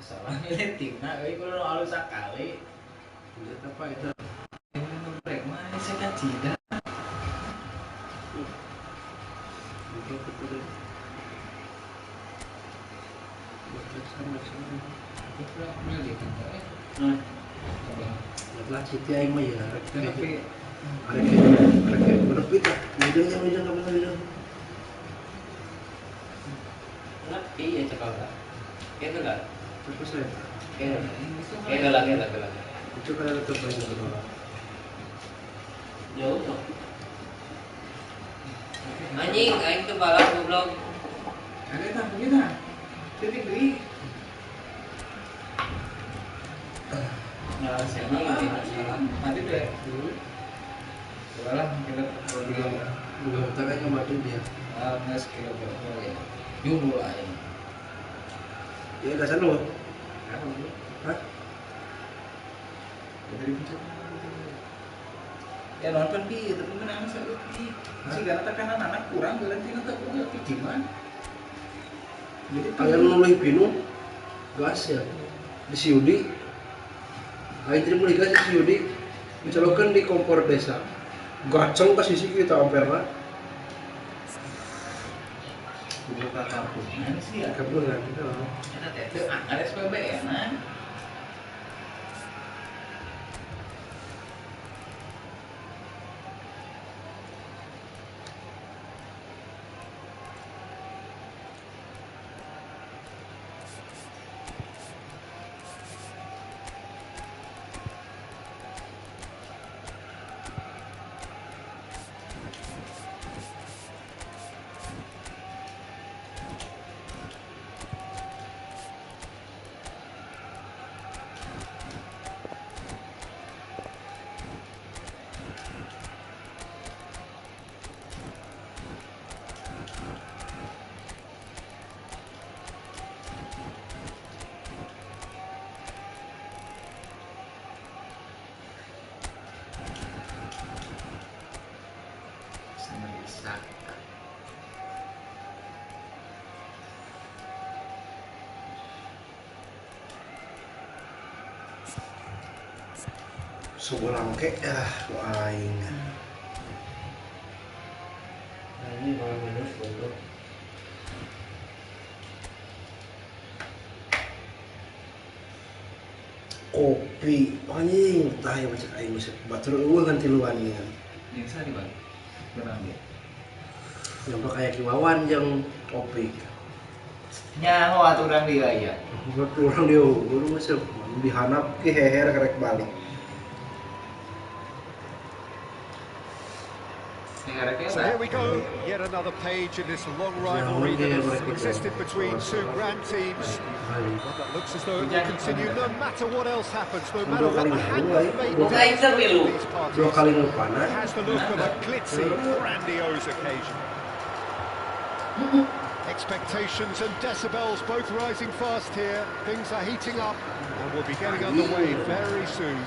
salah milih timna euy kudu nu alus sakali. Lihat apa itu? Ini nu brek mah saya kan tidak. Oke, betul. Sama. Aku pernah milih kan. Nah, Coba. lah Siti aing mah ya. Tapi Ada bener pita. Widang kamu widang. Ngerti ya cekal tak? Kayak enggak? Terus saya. Kayak lah. Itu kan ada terbaik itu. Jauh tuh. Anjing, aing tuh balap goblok. ada tak kita. Titik deui. Nah, siapa salah. Nanti deh dulu. Salah kita Enggak utara kemarin dia. nges kilo berapa ya? Jumbo lah ini. Ya udah sana. Hah? Dari puncak. Ya nonton bi, tapi menang sekali bi. Masih karena tekanan anak kurang, berarti nanti udah pijiman. Jadi Kalian mulai pinu gas ya di Siudi. Aing terima gas di Siudi. Dicolokan di kompor desa. Gaceng ke sisi kita amperna. buka kartu. Nah, sih ya. Kabur kan kita. Ada tete, ada SPB ya, nah. Sebulan kek aing. Nah, ini kalau minus goblok. Kopi anjing tah ya macam aing bisa batur eueuh kan tiluan ieu. Yang saya di balik. Benang dia. Nyampe kayak kiwawan jeung kopi. Nyaho atuh urang dia ya. Urang dia guru masih dihanap ke heher karek balik. So here we go, yet another page in this long rivalry that has existed between two grand teams. Well, that looks as though it will continue no matter what else happens, no matter what the hand of fate these parties. It has the look of a glitzy, grandiose occasion. Expectations and decibels both rising fast here. Things are heating up and we'll be getting underway very soon.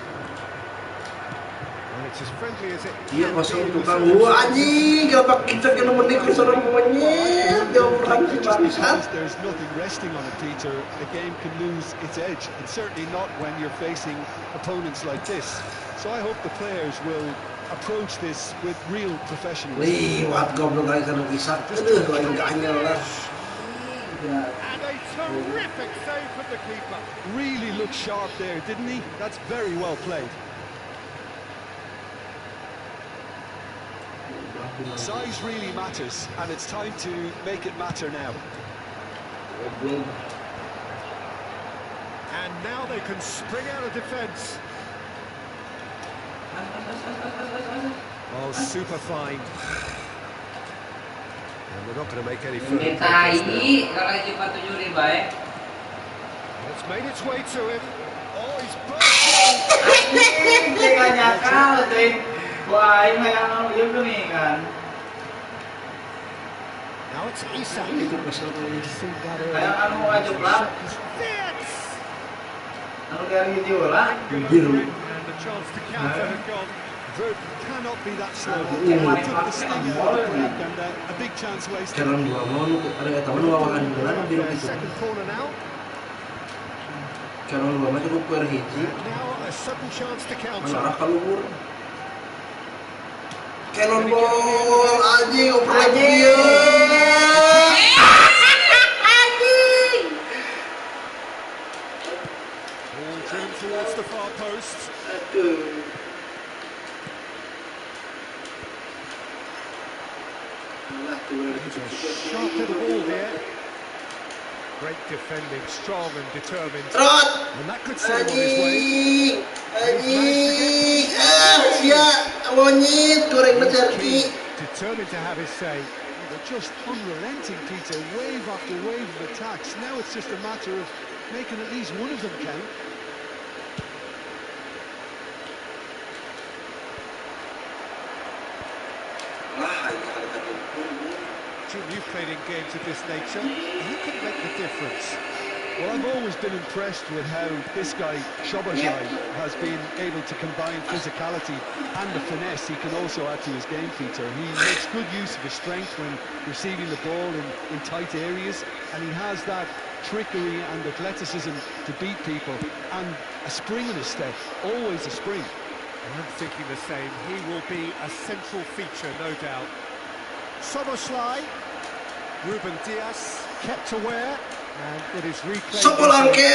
And it's as friendly as it Iya can kosong be. tukang gua anjing, gapak kita kena menik serem monyet, dia orang si bangsat. There's nothing resting on it, Peter. A game can lose its edge, and certainly not when you're facing opponents like this. So I hope the players will approach this with real professionalism. Liwat goblok aing kana isak. Aduh, aing ganyel lah. And a terrific save from the keeper. Really looked sharp there, didn't he? That's very well played. Size really matters, and it's time to make it matter now. And now they can spring out of defence. Oh, super fine. And we're not going to make any further progress now. It's made its way to him. Oh, he's Wah, ini yang iya tuh nih kan. now it's Isak. Itu pasal Kayak anu ngajeblak. Anu dari Diola. biru. And the chance to counter had gone. Verb cannot be that slow. Kemarin Took the sting out of the break and a big chance wasted. Jalan dua mau ada teman wawahan bulan biru itu. Second corner now. Kalau lu mah cukup per hiji. Now a sudden chance to counter. Mengarah keluar. Cannonball anjing oper dia. Ball driven towards the far post. Aduh. It's a sharp little ball here. Great defending, strong and determined. Trot. And that could set him on his way. Anjing. Sia, monyet goreng mencerki. Determined to have his say. They're just unrelenting, Peter. Wave after wave of attacks. Now it's just a matter of making at least one of them count. Jim, you've played in games of this nature. Who can make the difference? Well, I've always been impressed with how this guy, Szoboszlai, has been able to combine physicality and the finesse he can also add to his game, Peter. He makes good use of his strength when receiving the ball in tight areas, and he has that trickery and athleticism to beat people, and a spring in his step, always a spring. I'm thinking the same. He will be a central feature, no doubt. Szoboszlai, Ruben Dias, kept aware, and it is reclaimed. Sebolangke!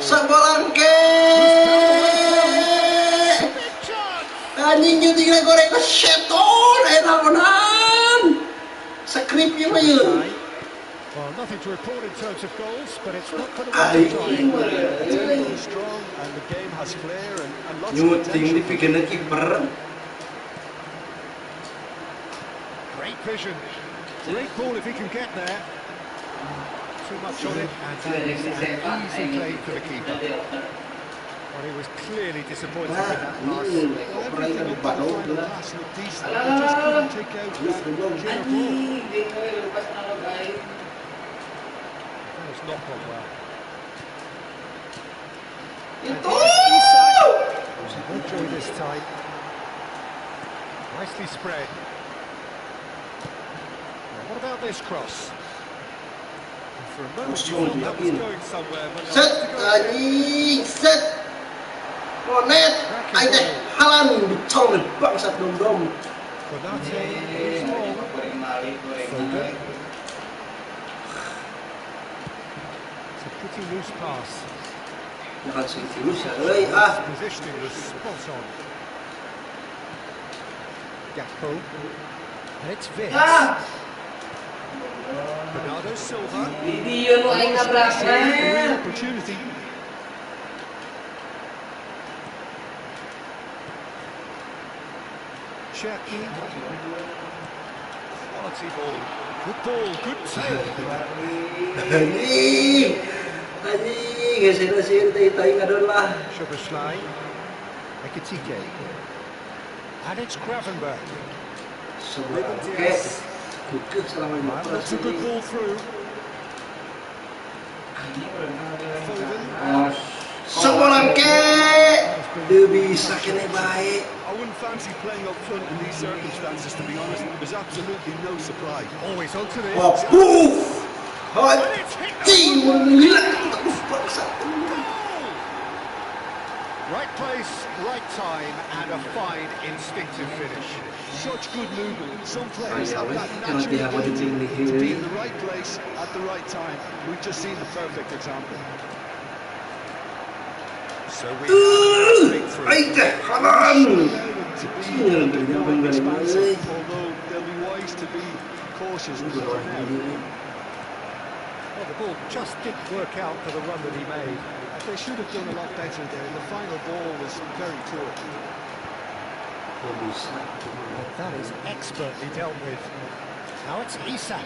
Sebolangke! Anjing juting goreng ke seton, naonan. Skripnya mah yeuh. Well, nothing to report in terms of goals, but it's not going to be trying. The tempo is strong and the game has flair and lots of Nyuting di potential. pikirnya kiper. Great vision. Great ball if he can get there. Too much on it, and that is an easy play for the keeper. Well, he was clearly disappointed with that pass. Well, everything up to the final pass looked decent. He just couldn't take out that killer ball. That was not gone well. Itu. No joy this time. Nicely spread. Now, what about this cross? And for a moment you thought that was going somewhere, but not Set, to go. anjing, set. Monet, aing teh halan dicolong bangsat dom-dom. Konate moves on. Foden. It's a pretty loose pass. Jangan serius ya, euy ah. His positioning was spot on. Gakpo. And it's Vince. Bernardo Silva. Video nu aing nabrakna. Real opportunity. Cherki. Quality ball. Good ball, good save. Anjing. Anjing, geser-geser tai ngadon lah. Szoboszlai. Ekitike. And it's Gravenberg. Sebolangke. Kekeh selama Well, that's a good ball through. Foden. Sebolangke. Dia bisa kene baik. I wouldn't fancy playing up front in these circumstances, to be honest. There's absolutely no supply. Always onto this. Wah, puff. Anjing, gila. Bangsat. Right place, right time, and a fine instinctive finish. Such good movement. Some players Ay, have that kalau natural dia mau ability dipilih to be ini. in the right place at the right time. We've just seen the perfect example. So we have a breakthrough. Aing teh halan. To be Iya, a bit more jangan expansive, balik. although they'll be wise to be cautious with it now. Well, the ball just didn't work out for the run that he made. They should have done a lot better there. The final ball was very poor. That is expertly dealt with. Now it's Isak.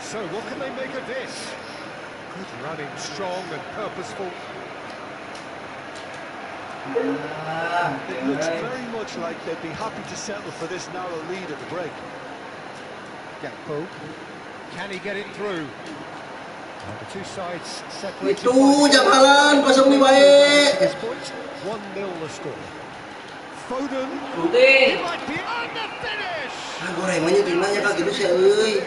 So what can they make of this? Good running, strong and purposeful. It looks very much like they'd be happy to settle for this narrow lead at the break. Gakpo. Can he get it through? And the two sides separated Itu by jam halan 0-5 baik. this point. 1-0 the score. Foden. He Putih. might be on the finish. Ah, goreng mah nyetingna nya ka kitu sia euy.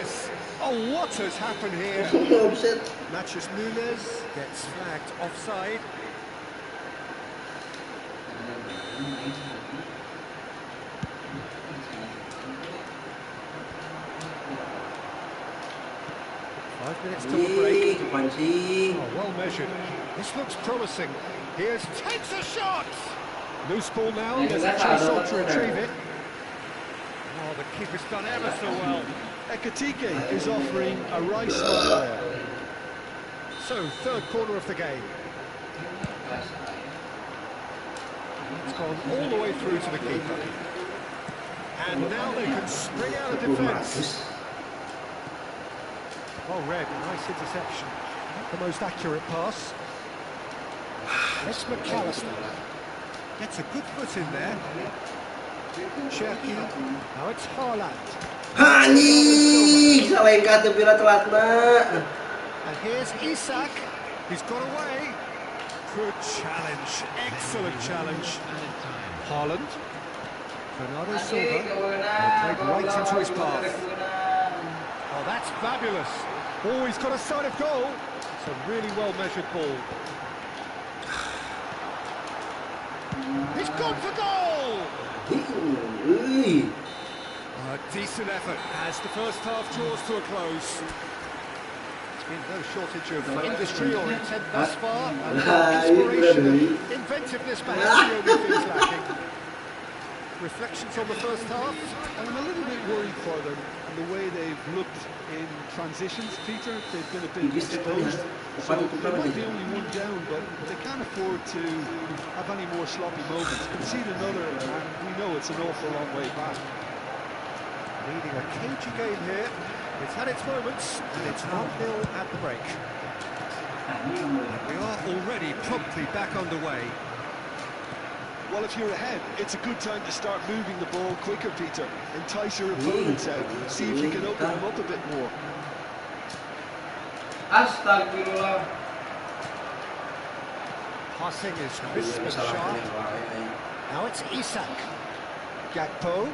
Oh, what has happened here? Offset. Matches Nunes gets flagged offside. Five minutes till the break. Oh, well measured. This looks promising. Here's takes a shot. Loose ball now. There's a chase on to retrieve it. Oh, the keeper's done ever so well. Ekatike is offering a right smile there. So, third corner of the game. It's gone all the way through to the keeper. And now they can spring out of defence. Well read, nice interception. Not the most accurate pass. It's McAllister. Gets a good foot in there. Cherky. Now it's Haaland. Anjing, salengkat teu bila telatna. And here's Isak. He's got away. Good challenge. Excellent challenge. Haaland. Bernardo Silva. Played right into his path. Oh, that's fabulous. Oh, he's got a sight of goal. It's a really well-measured ball. He's gone for goal! A decent effort as the first half draws to a close. There's been no shortage of industry or intent thus far, and inspiration and inventiveness perhaps the only things lacking. Reflections on the first half? I'm a little bit worried for them and the way they've looked in transitions, Peter. They've been a bit exposed. So they might be only one down, but they can't afford to have any more sloppy moments. Concede another, and we know it's an awful long way back. Leading a cagey game here. It's had its moments, and it's 1-0 at the break. We are already promptly back underway. Well, if you're ahead, it's a good time to start moving the ball quicker, Peter. Entice your opponents out. See if you can open them up a bit more. Astagfirullah. Passing is crisp and sharp. Now it's Isak. Gakpo.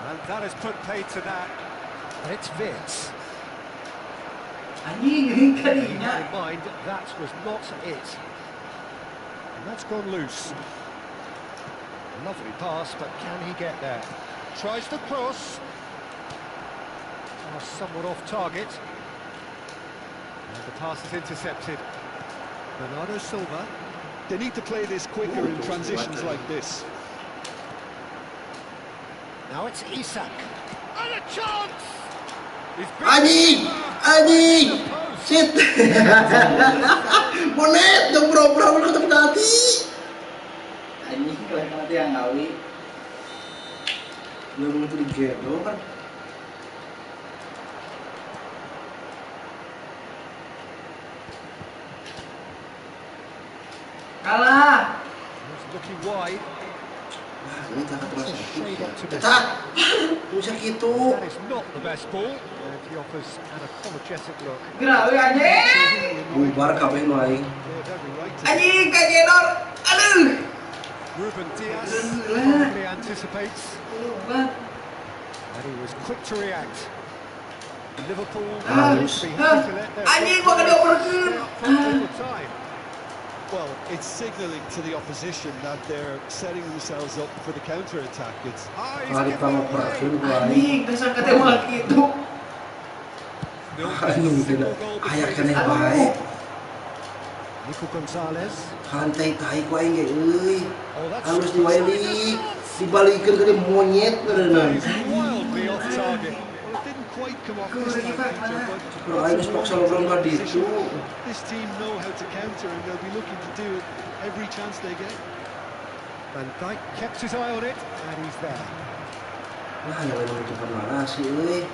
And that has put paid to that. And it's Vitz. Anjing, Bear in mind, that was not it. And that's gone loose. Lovely pass, but can he get there? Tries to cross. Oh, somewhat off target. And the pass is intercepted. Bernardo Silva. They need to play this quicker in transitions like this. Now it's Isak. And a chance! Anjing, anjing, shit. Monet, dong bro, ketemu kaki. Anjing, kalian nanti yang ngawi. Belum itu digedor kan? Kalah. He's looking wide. Ini kakak terus Shade optimistic. tak, bisa gitu. That is not the best ball. And he offers an apologetic look. Gerak we anjing. Bubar kabeh nu aing. Anjing, kajedor. Aduh. Ruben Diaz probably anticipates. Banget. And he was quick to react. Liverpool Harus. be happy to let their Anjing, gua kena oper ke. stay up front all the time. Well, it's signalling to the opposition that they're setting themselves up for the counter-attack. It's He's Hari given kamu away. perhatiin gua aing. Anjing, dasar ketembak gitu. Anjing tidak. Ayak kena baik. Nico Gonzalez. Kantai tai ku aing ge euy. Oh, that's Harus diwaili. Dibalikeun ke dia monyet berenang. He's wildly off target. Well, it didn't quite come off this time, Peter, but Bro, aing geus paksa ngobrol ka ditu. this team know how to counter, and they'll be looking to do it every chance they get. Van Dijk kept his eye on it, and he's there. Wah, yang lain cepat mana sih euy.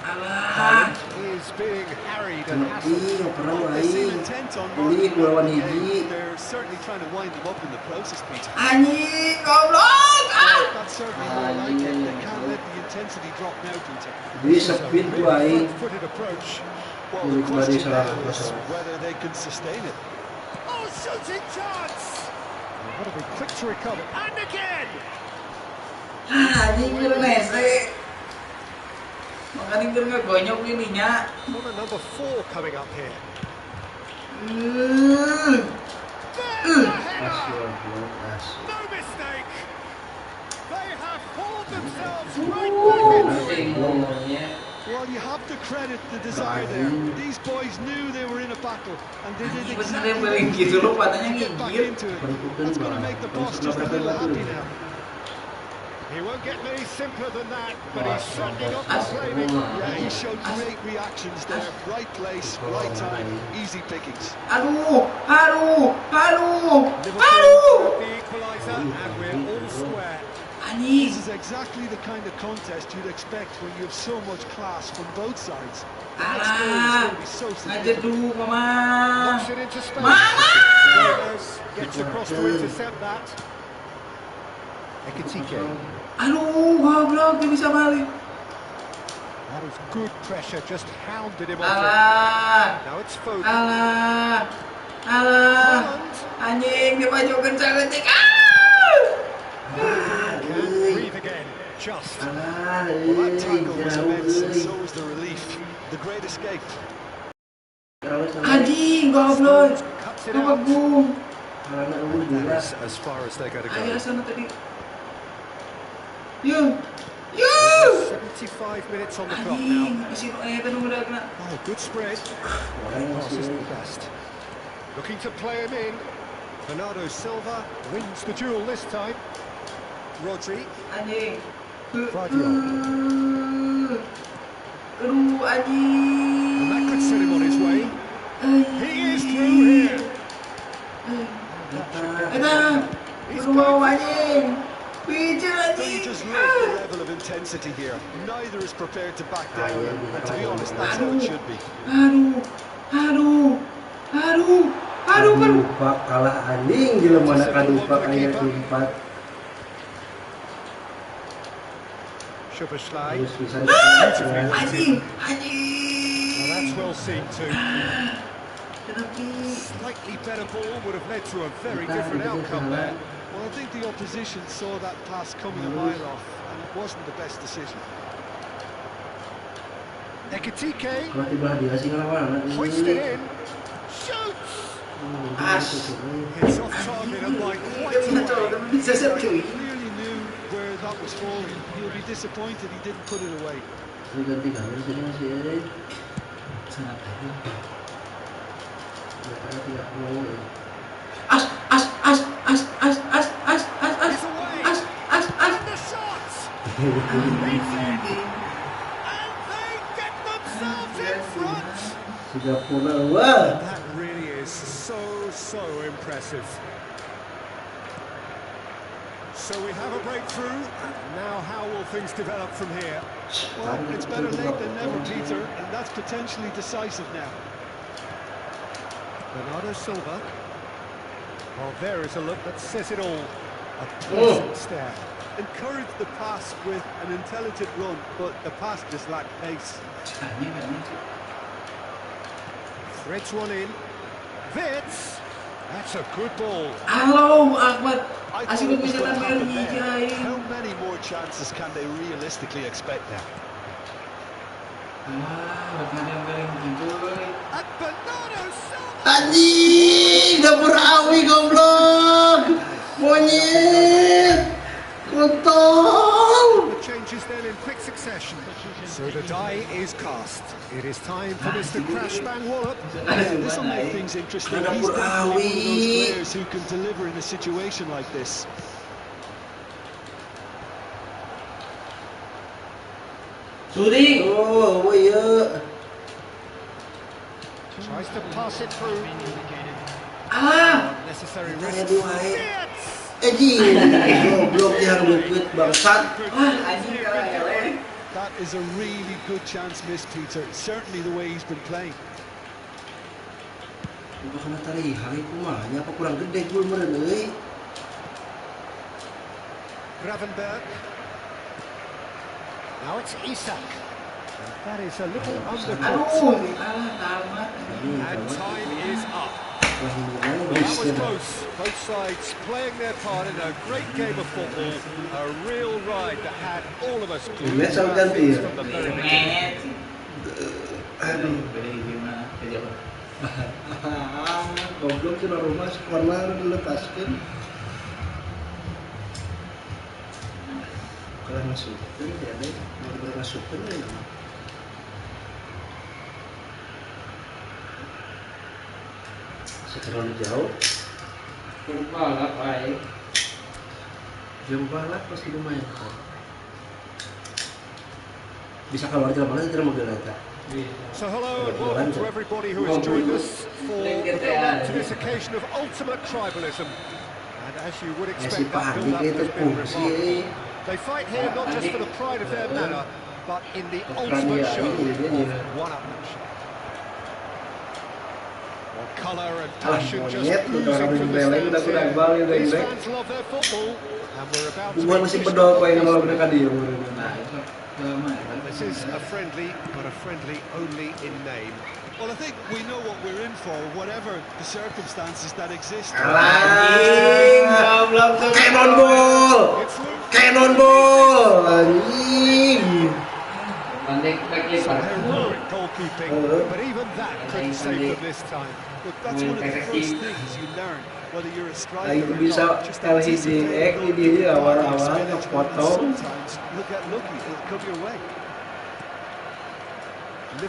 Alah. Is being harried and hassled. Ih, pernah lu They seem aing. intent on Ini marking gua lawan the hiji. game. They're certainly trying to wind them up in the process, Peter. Anjing, goblok. That's certainly more like it. They can't let the intensity drop now, Peter. Di speed ku aing. Front-footed approach. Well, Ini the kembali question salah now is masalah. whether they can sustain it. Oh, shooting chance! They've got to be quick to recover. And again! Anjing, lu nese. Paling keur ngegonyok ininya. Corner number 4 coming up here. No mistake. They have pulled themselves right back into it. Well, you have to credit the desire there. These boys knew they were in a battle, and they did exactly what they needed to get back into it. That's going to make the boss just a little happy now. He won't get any simpler than that, but he's certainly not complaining. Yeah, he showed great reactions there. Right place, right time, easy pickings. Aduh. Liverpool have the equaliser, and we're all square. This is exactly the kind of contest you'd expect when you have so much class from both sides. The next goal is going to be so significant. Knocks it into space. Gets across to intercept that. Ekitike. Aduh, goblok dia bisa balik. That was good pressure, just hounded him off it. Alah. Now it's Foden. Alah. Anjing dia maju kencang-kencang. Can't breathe again. Just. Well, that tackle was immense, and so was the relief. The great escape. Anjing, goblok. Cuts it out. Ngebung. That is as far as they're going to Ayo go. sana tadi. Yo. 75 minutes on the clock Anjing, now. isi tadi udah kena. Oh, good spread. Pass isn't the best. Looking to play him in. Bernardo Silva wins the duel this time. Rodri. Anjing. Guardiola. Aduh, anjing. And that could set him on his way. He is through here. Aduh, mau anjing. Pijat Don't you anjing. just love the level of intensity here? Neither is prepared to back down, and to be honest, that's how it should be. Aduh. Kadupak kalah anjing jelema mana kadupak aya 4. Szoboszlai. Terus bisa Anjing. Well, that's well seen too. Tetapi Slightly better ball would have led to a very different outcome there. Well, I think the opposition saw that pass coming a mile off, and it wasn't the best decision. Ekitike kalau tiba dia sih ngelawan hoisted in. Shoots. Hits off target and by quite a way. bisa He satu. clearly knew where that was falling. He'll be disappointed he didn't put it away. ganti kamera sini masih ada Sangat tadi. tidak mau He's away. And the shots. He's in. And they get themselves in front. sudah pula wah That really is so impressive. So we have a breakthrough. Now how will things develop from here? Well, it's better late than never, Peter, and that's potentially decisive now. Bernardo Silva. Well, there is a look that says it all. A pleasant stare. Encouraged the pass with an intelligent run, but the pass just lacked pace. Threads one in. Wits. That's a good ball. Halo, Ahmad. I Asik thought it was bisa going to tampil happen there. hijai. How many more chances can they realistically expect now? Ada yang galing gitu. And Bernardo Silva. anjing dapur awi goblok monyet kontol. The changes then in quick succession. So the die is cast. It is time for Mr. Crashbang Wallop. This will make things interesting. He's definitely one of those players who can deliver in a situation like this. Sudi. Oh iya Tries to pass it through. Necessary Kayak risk. duhai Yes! goblok yang deket bangsat. Anjing kalah ya. That is a really good chance missed, Peter. Certainly the way he's been playing. Bukan kena tari hari kumanya apa kurang gede gul meureun euy. Gravenberg. Now it's Isak. And that is a little undercooked. Aduh, kalah tamat. And time is up. Well, that was close. Both sides playing their part in a great game of football. A real ride that had all of us glued to our seats from the very beginning. Aduh. Goblok kira rumah sekolah dilepaskan. Kalau masukin ya deh, mau masukin ya. Terlalu jauh. Balap baik. Jam balap pasti lumayan kok. Bisa keluar jalan mana tidak mobil kita. So hello and welcome to everybody who has joined us for the build-up to this occasion of ultimate tribalism. And as you would expect, that build-up has been remarkable. They fight here not just for the pride of their manor, but in the ultimate show of one-upmanship. Well, colour and passion just oozing from the stands here. These fans love their football, and we're about to This is a friendly, but a friendly only in name. Well, I think we know what we're in for, whatever the circumstances that exist. Cannonball, anjing. Some heroic goalkeeping, but even that couldn't save them this time. Look, that's one of the first things you learn, whether you're a striker Ayo or bisa not. Just LHD ini awal-awal kepotong. Sometimes look at lucky, it'll come your way.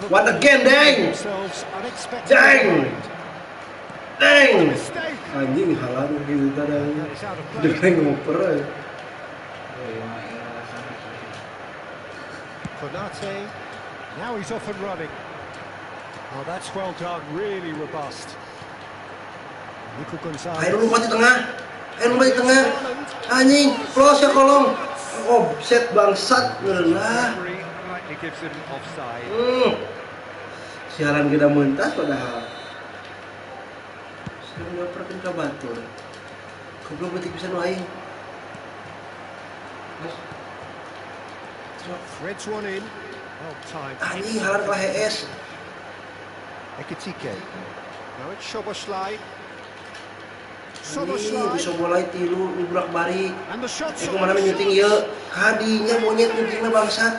What again, dang! Dang! Dang! Anjing halang gitu kadang. Dengan ngoper. Konate, now he's off and running. Oh, that's well done, really robust. Nico Gonzalez. Ayo lupa di tengah. Ayo lupa di tengah. Anjing, close ya kolong. Offset bangsat, lah. Rightly gives him offside. Siaran kita mentas padahal. Saya nggak pernah ke batur. Goblok berarti bisa nu aing. Threads one in. Well timed. Anjing halar ke HS. Ekitike. Now it's Szoboszlai. Ini bisa mulai tilu nibulak balik. And the shots. Aku mana nyuting ya. Kadinya monyet nyutingnya bangsat.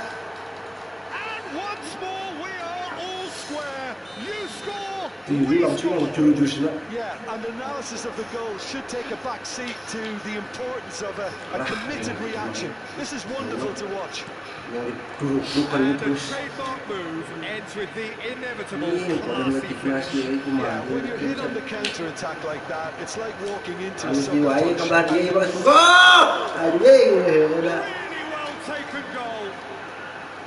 Tilu langsung juru-jurusnya. Yeah, and analysis of the goal should take a back seat to the importance of a committed reaction. This is wonderful to watch. Yang duduk-dudukan And a terus. trademark move ends with the inevitable Ini pada classy motivasi finish. itu Yeah, mah. when you're hit on the counter attack like that, it's like walking into a Harus soccer diwai punch. kebelah dia balas. Gol! Anjing udah. Really well taken goal.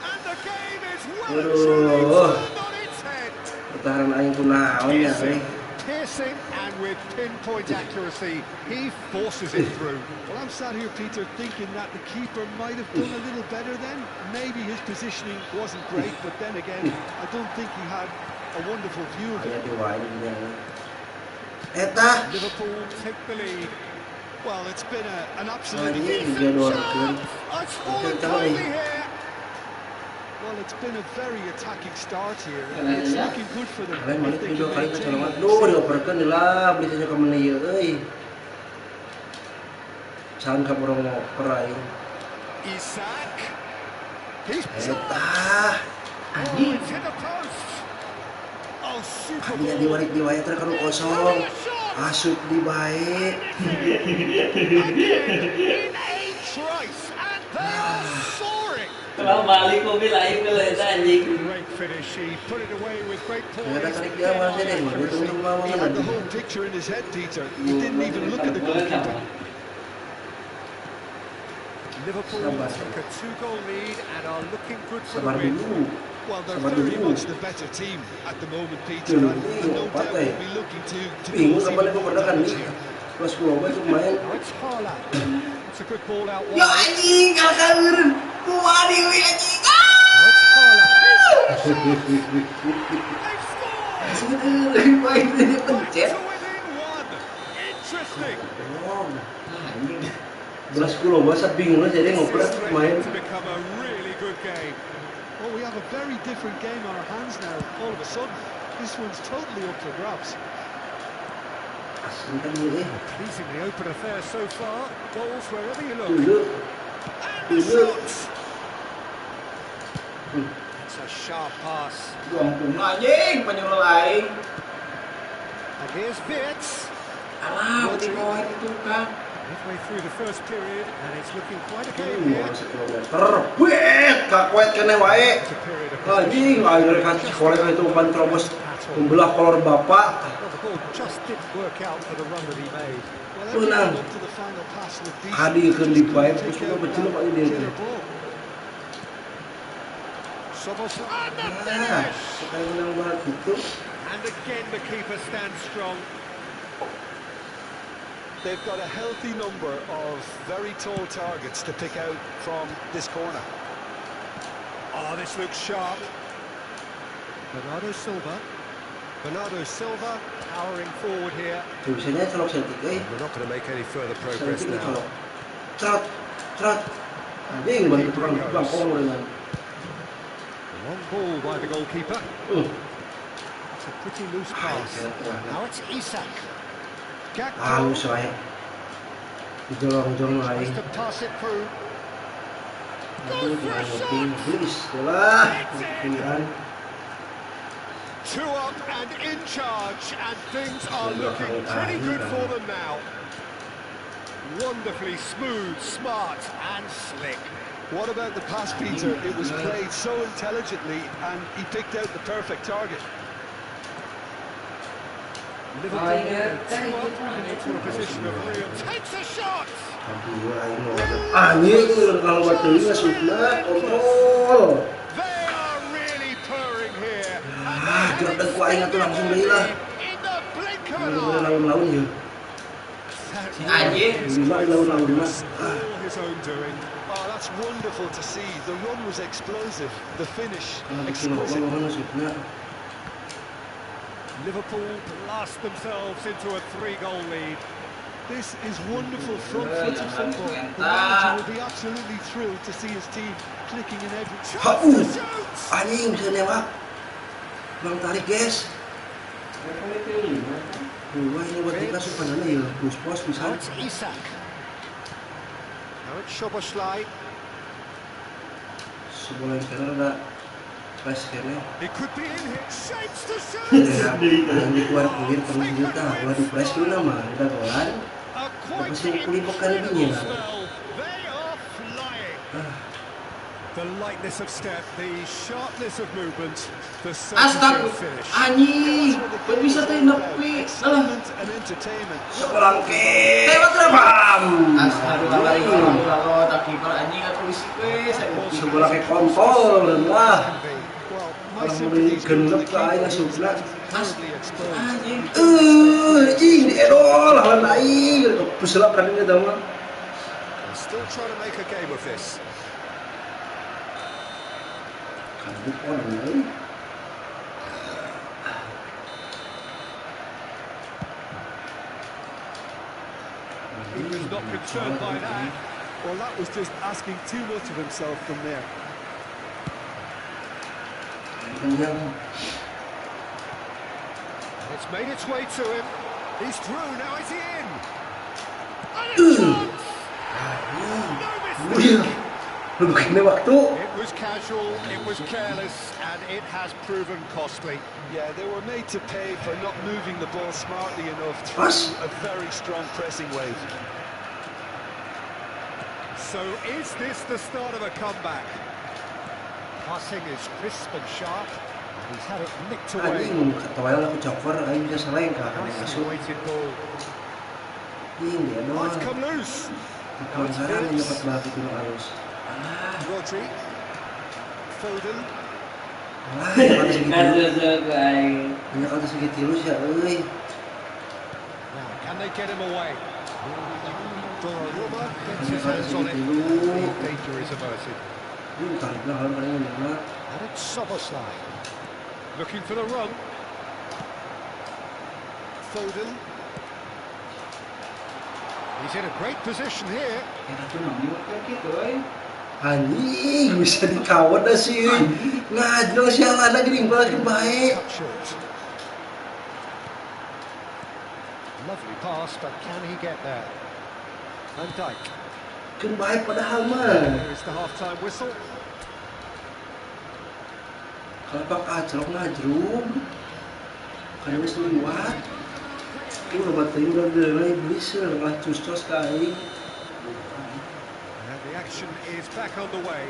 And the game is well and Aduh. truly turned on its head. Pertahanan aing kunaon ya, Piercing and with pinpoint accuracy, he forces it through. Well, I'm sat here, Peter, thinking that the keeper might have done a little better then. Maybe his positioning wasn't great, but then again, I don't think he had a wonderful view of Hanya it. diwai dia. Eta. Liverpool take the lead. Well, it's been an absolutely... Anjing dia dorkeun. It's fallen tightly here. Well, it's been a very attacking start here. It's looking good for them. Kalian balik If they video can kali maintain kecolongan. it. Duh, dioperkeun lah, beli saja ke mana ieu euy. Salam ka borong ngoper aing. Isak. He's Eta. Anjing. It's hit the post. Oh, super Kadinya ball. diwalik diwae teh kanu kosong. Asup di bae. Again, in a trice, and they are soaring. Kalau balik mobil aing ke leuh anjing. Great finish. He put it away with great Ternyata poise tarik and dia masih deh, accuracy. itu mau He had the whole picture in his head, Peter. He didn't even look at the goalkeeper. Liverpool take a 2-goal lead and are looking good for the Sabar win. dulu. Well, they're Sabar very dulu. much the better team at the moment, Peter, and no doubt will be looking to Bingung cause kapan even aku more pernah kan damage nih. here. Plus gua itu main. Now it's Haaland. It's a good ball out Yo wide. anjing, kalkan. Kumaha deui anjing. Now it's Haaland. Lebih baik dia Back pencet. to within one. Interesting. Belas kulo bahasa bingung aja dia ngoper This is main. threatening to become a really good game. Well, we have a very different game on our hands now. All of a sudden, this one's totally up for grabs. Asli kan ini. Pleasingly open affair so far. Goals wherever you look. Dulu. And the shot! It's a sharp pass. Gampang anjing penyuruh lain. And here's Vitz. Alah, di bawah itu kan. Midway through the first period, and it's looking quite a game Mau here. kilometer. Wih, kakuet kene wae. It's a period of Anjing, akhirnya kan sekolah itu umpan terobos membelah kolor bapak. well, the ball just didn't work out for the run that he made. Well, Tenang. everything up to the final pass looked decent. Hadirkan di pipe, terus Take mau out kecil that pak ide itu. killer ball. Soboslai, and the Nah, finish! sekali menang banget gitu. And again the keeper stands strong. They've got a healthy number of very tall targets to pick out from this corner. Oh, this looks sharp. Bernardo Silva powering forward here. Tuh, biasanya kalau Celtic, We're not going to make any further progress Celtic now. kalau cerat, anjing bantu tukang kong dengan. Long ball by the goalkeeper. It's a pretty loose pass. Now it's Isak. Halus wae. Dijolong-jolong lain. Tries to pass it through. Aduh, jangan please, lah. Pikiran. 2 up and in charge, and things are looking pretty good for them now. Wonderfully smooth, smart and slick. What about the pass, Peter? It was played so intelligently and he picked out the perfect target. Liverpool into a position of real. Takes a shot! Anjing, kalau buat deui ngasupna kontrol. They are really purring here. Jordan ku aing atuh langsung deui lah. In the blink of an Udah eye. laun-laun ya. Si anjing. Lima laun-laun mah. All his own doing. Oh, that's wonderful to see. The run was explosive. The finish, Kalau exquisite. ngasupna. Liverpool blast themselves into a 3-goal lead. This is wonderful front-footed football. The manager will be absolutely thrilled to see his team clicking in every Ha, To shoot! anjing bisa nembak. Bang tarik, guys. Wah, ini buat kita supanannya ya, push post bisa. Now it's Isak. Now it's Soboslai. Sebulan sekarang ada pas kayaknya. It could be in here. Shapes to shoot! Ya, yang dikeluar kulit terus juta, kalau di press dulu nama, udah golan. A quite Masih kulit bukan incredible ininya. spell. They are flying. The lightness of step, the sharpness of movement, the certainty Astaga, of finish. anjing. Kok bisa teh nepi? Excitement and entertainment. Sekolah ke. Tewat lah, Bam. Astaga, tak kiper anjing aku isi we, saya mau Sekolah ke kontol lah. Well, my Kalau mau sympathies go to genep the ke aing keeper. ngasupna. Totally exposed. anjing. Anjing di edol lawan aing. Pesulap berani dia mah. Still trying to make a game of this. Bukan ini. He was not concerned by that. Well, that was just asking too much of himself from there. Yang It's made its way to him. He's through, now is he in? And a chance! No mistake! begini waktu. It was casual, it was careless, and it has proven costly. Yeah, they were made to pay for not moving the ball smartly enough Pas. through a very strong pressing wave. So is this the start of a comeback? Passing is crisp and sharp, and he's had it nicked away. Anjing, ketawain aku cover, aing bisa selain kah akan Nicely masuk. weighted ball. Ini dia Oh, it's doang. come loose. Pelanggaran yang dapat banget itu halus. Rodri. Foden. Wah, kata segitu. Kata aing. Banyak kata segitu lu sih, euy. Now, can they get him away? Donnarumma gets his hands on it. Danger is averted. Tarik lah kalau paling mana. And it's Soboslai. Looking for the run. Foden. He's in a great position here. Anjing, bisa dikawat dah sih. Ngajeng sialan lagi nih, balik baik. Cut short. Lovely pass, but can he get there? Van Dijk. Kan baik padahal mah. Here's the half-time whistle. Kalau pak acrok ngajrung. Karena wis liwat. Udah batin udah dari iblis lah cus-cus kain. And the action is back on the way.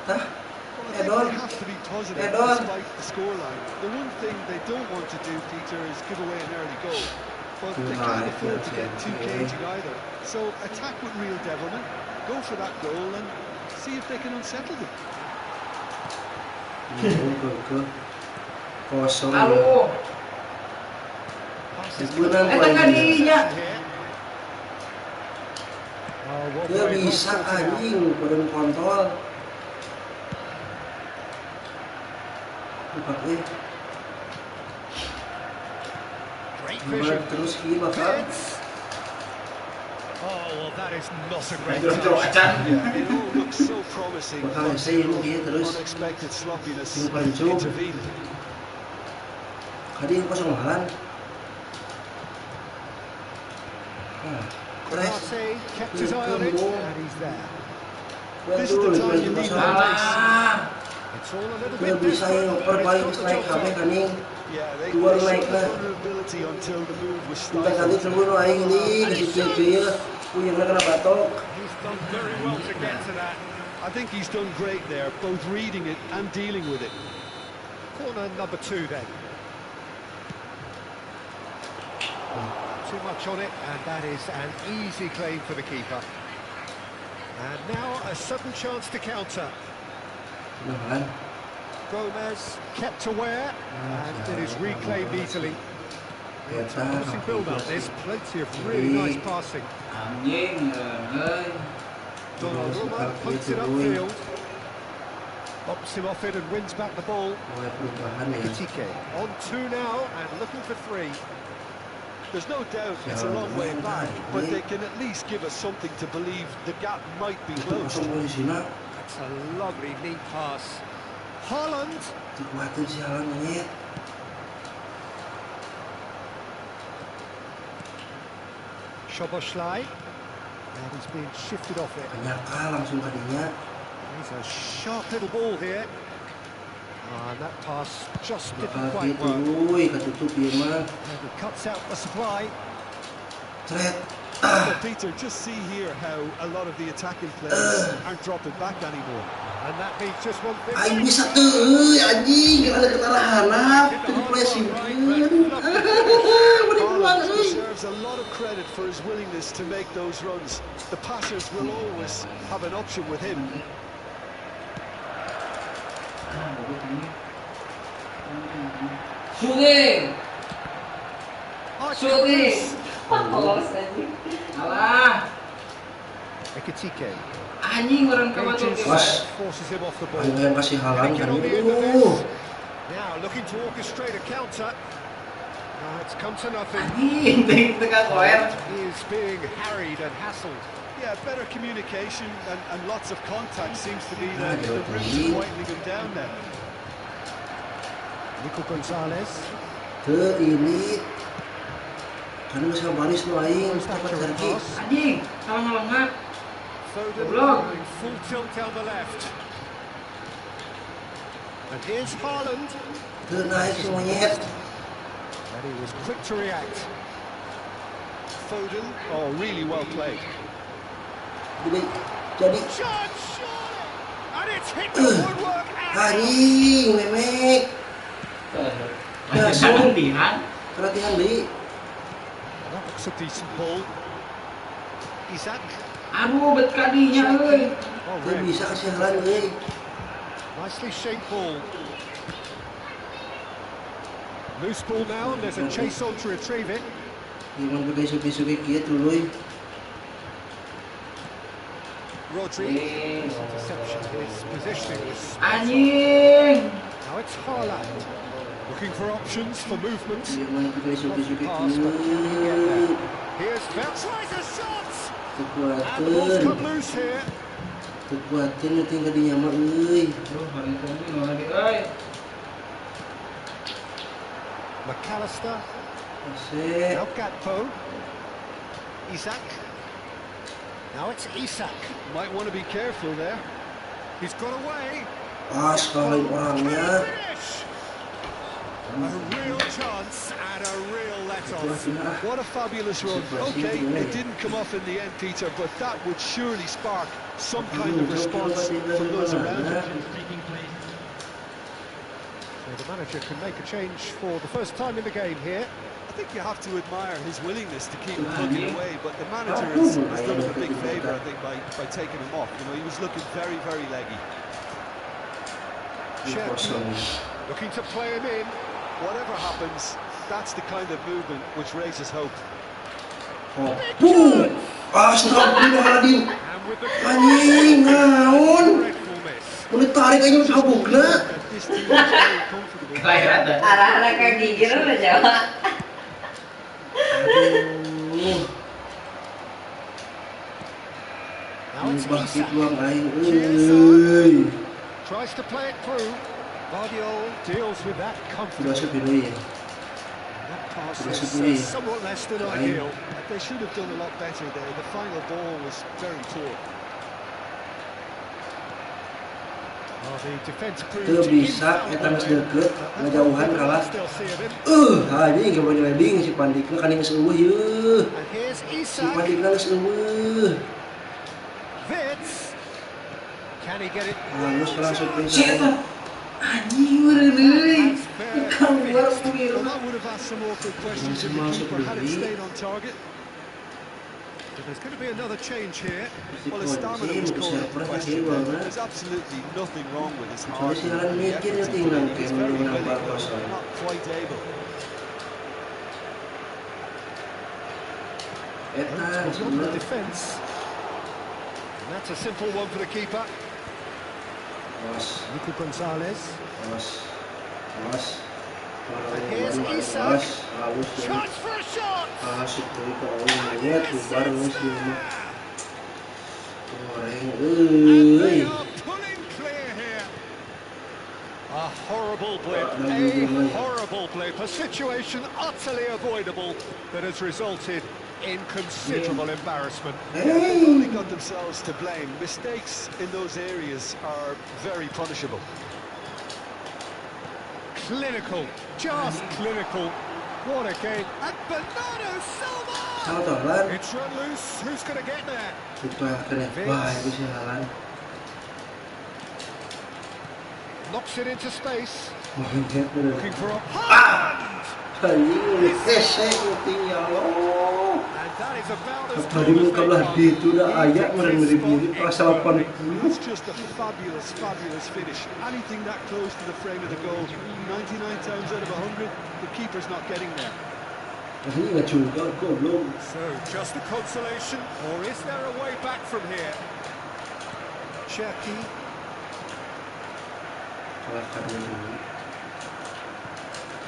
Tah. Well, I think they have to be positive despite the scoreline. The one thing they don't want to do, Peter, is give away an early goal. But they can't afford to get too cagey either. So attack with real devilment, go for that goal and see if they can unsettle them. Kosong. Halo. Sebenarnya Kadinya. dia bisa anjing badan kontol. Dipakai. Great vision. Terus gila kan? Oh, well, that is not a great Terus touch. Yeah, it all looks so promising. Bakal saya ini terus Unexpected sloppiness Yung pancung. intervened. kadang kosong halan. Kores. Marseille kept his eye on it, and he's there. This is the time you need that pace. It's all a little Dia bit bisa yang different, oper but paling it's got the naik job kami done. kaning. Yeah, they Dua showed naik the lah. vulnerability until the move was Kita kali stifled. sebelum aing ini kecil-kecil, punya kena batok. He's done very well to get to that. I think he's done great there, both reading it and dealing with it. Corner number 2 then. Too much on it, and that is an easy claim for the keeper. And now a sudden chance to counter. Nah, Gomez kept aware, and it is reclaimed easily. It's a promising build-up. There's plenty of really nice passing. Anjing, ơi. Donnarumma puts it upfield. Bops him off it and wins back the ball. mulai perubahan ya. Ekitike on 2 now and looking for 3. There's no doubt it's a long way back, but they can at least give us something to believe the gap might be Itu closed. kosong posisi nak. That's a lovely neat pass. Haaland. Dikuatin si halan monyet. Szoboszlai. And he's being shifted off it. Kanyaka langsung kadinya. He's a sharp little ball here. And that pass just didn't Bakal quite gitu, work. wuih, ketutup dia mah. And he cuts out the supply. Cret. But Peter, just see here how a lot of the attacking players aren't dropping back anymore. And that means just one thing. Aing bisa tuh, anjing, ada ketarahanap, jadi pleasingkeun. Beri pulang, Haaland deserves a lot of credit for his willingness to make those runs. The passers will always have an option with him. Shooting. Shooting. Lolos Alah, Ekitike anjing orang kawan tuh. Mas. forces him off the ball. Aing yang kasih halan Get kan. on the end of this. Now looking to orchestrate a counter. Now it's come to nothing. Anjing, dari tengah koer. He is being harried and hassled. Yeah, better communication and lots of contact seems to be the Aduh, route to ini. quietening him down now. Nico Gonzalez. Tuh ini. Kan bisa baris lu aing, Goes dapat after a sergi. pass. Anjing, salah. Foden Goblok. going full tilt down the left. And here's Haaland. Tuh naik si monyet. And he was quick to react. Foden, oh, really well played. Jadi Shot! And it's hit the woodwork and anjing, memek. Langsung dihan. Perhatian li. That looks a decent ball. Isak. Aduh, bet kadinya euy. Oh, Tuh red. bisa kasih halan euy. Nicely shaped ball. Loose ball now, and there's a chase on to retrieve it. Gimana pakai suki-suki kieu tuluy. Rodri. Interception, his positioning was Anjing. now it's Haaland. Looking for options for movement. Gimana pakai suki-suki Pass, but can he get kieu. there? Here's Vel. Tries a shot! And the ball's Kekuatan. come loose here. Kekuatan yang tinggal di nyama euy. Aduh, hari ini lagi euy. McAllister. Asik. Now Gatpo. Isak. Now it's Isak. Might want to be careful there. He's got away. Pas kali orangnya. Finish. A real chance and a real let-off. What a fabulous run. Okay, it didn't come off in the end, Peter, but that would surely spark some kind of response from those around him. So the manager can make a change for the first time in the game here. I think you have to admire his willingness to keep plugging away, but the manager has done him a big favour, I think, by taking him off. You know, he was looking very, very leggy. Looking to play him in. Whatever happens, that's the kind of movement which raises hope. Astagfirullahaladzim. And with the Anjing, naon? dreadful miss. Boleh tarik aja kabukna. This team is very comfortable. Kelihatan. Arah-arah kayak gigir udah Jawa. Aduh. Now it's Basket Isak. luang aing euy. Tries to play it through. Guardiola deals with that Sudah comfortably. sepuluh ya. That pass Sudah is sepuluh ya. somewhat less than Lain. ideal. They should have done a lot better there. The final ball was very poor. Oh, the defense proved Teu bisa eta geus deukeut, ngajauhan kalah. Still see him. Anjing ke wedding si Pandikna kan geus eueuh yeuh. And here's Si Isak. Pandikna geus eueuh. Wits. Can he get it? Halus langsung Si pindah. eta anjing meureun deui. That's fair. Keluar Well, kuil. that would have asked some awkward questions of the keeper had it stayed on target. So there's going to be another change here. Well, his stamina was called into question. There's absolutely nothing wrong with his heart. Kecuali si Alan The mikir efforts ya he tinggal put in. He's kayak very menang willing, but 4-0. not quite able. Eta It's not the sebenarnya. defence. And that's a simple one for the keeper. Awas, Nico Gonzalez. awas, awas. And here's Isak. Awas, halus ya. Chance for a shot. Asik tuh kalau lihat bubar geus di rumah. Goreng And they euy. are pulling clear here. A horrible blip, Lagi, a lagi. horrible blip, a situation utterly avoidable that has resulted in considerable embarrassment. They've only Hey. got themselves to blame. Mistakes in those areas are very punishable. Clinical, just clinical. What a game. And Bernardo Silva! Salah tuh Alan. It's run loose. Who's going to get there? Itu kena bah itu si Alan. Knocks it into space. Monyet bener. Looking for a hand! Anjing udah kesek penting ya Allah. And that is about as Tadi good as muka they belah come. di itu udah ayat mirip-mirip pas 80. That's just a fabulous, fabulous finish. Anything that close to the frame of the goal, 99 times out of 100, the keeper's not getting there. Ini nggak juga goblok. So, just a consolation, or is there a way back from here? Cherki, Salah karena dulu.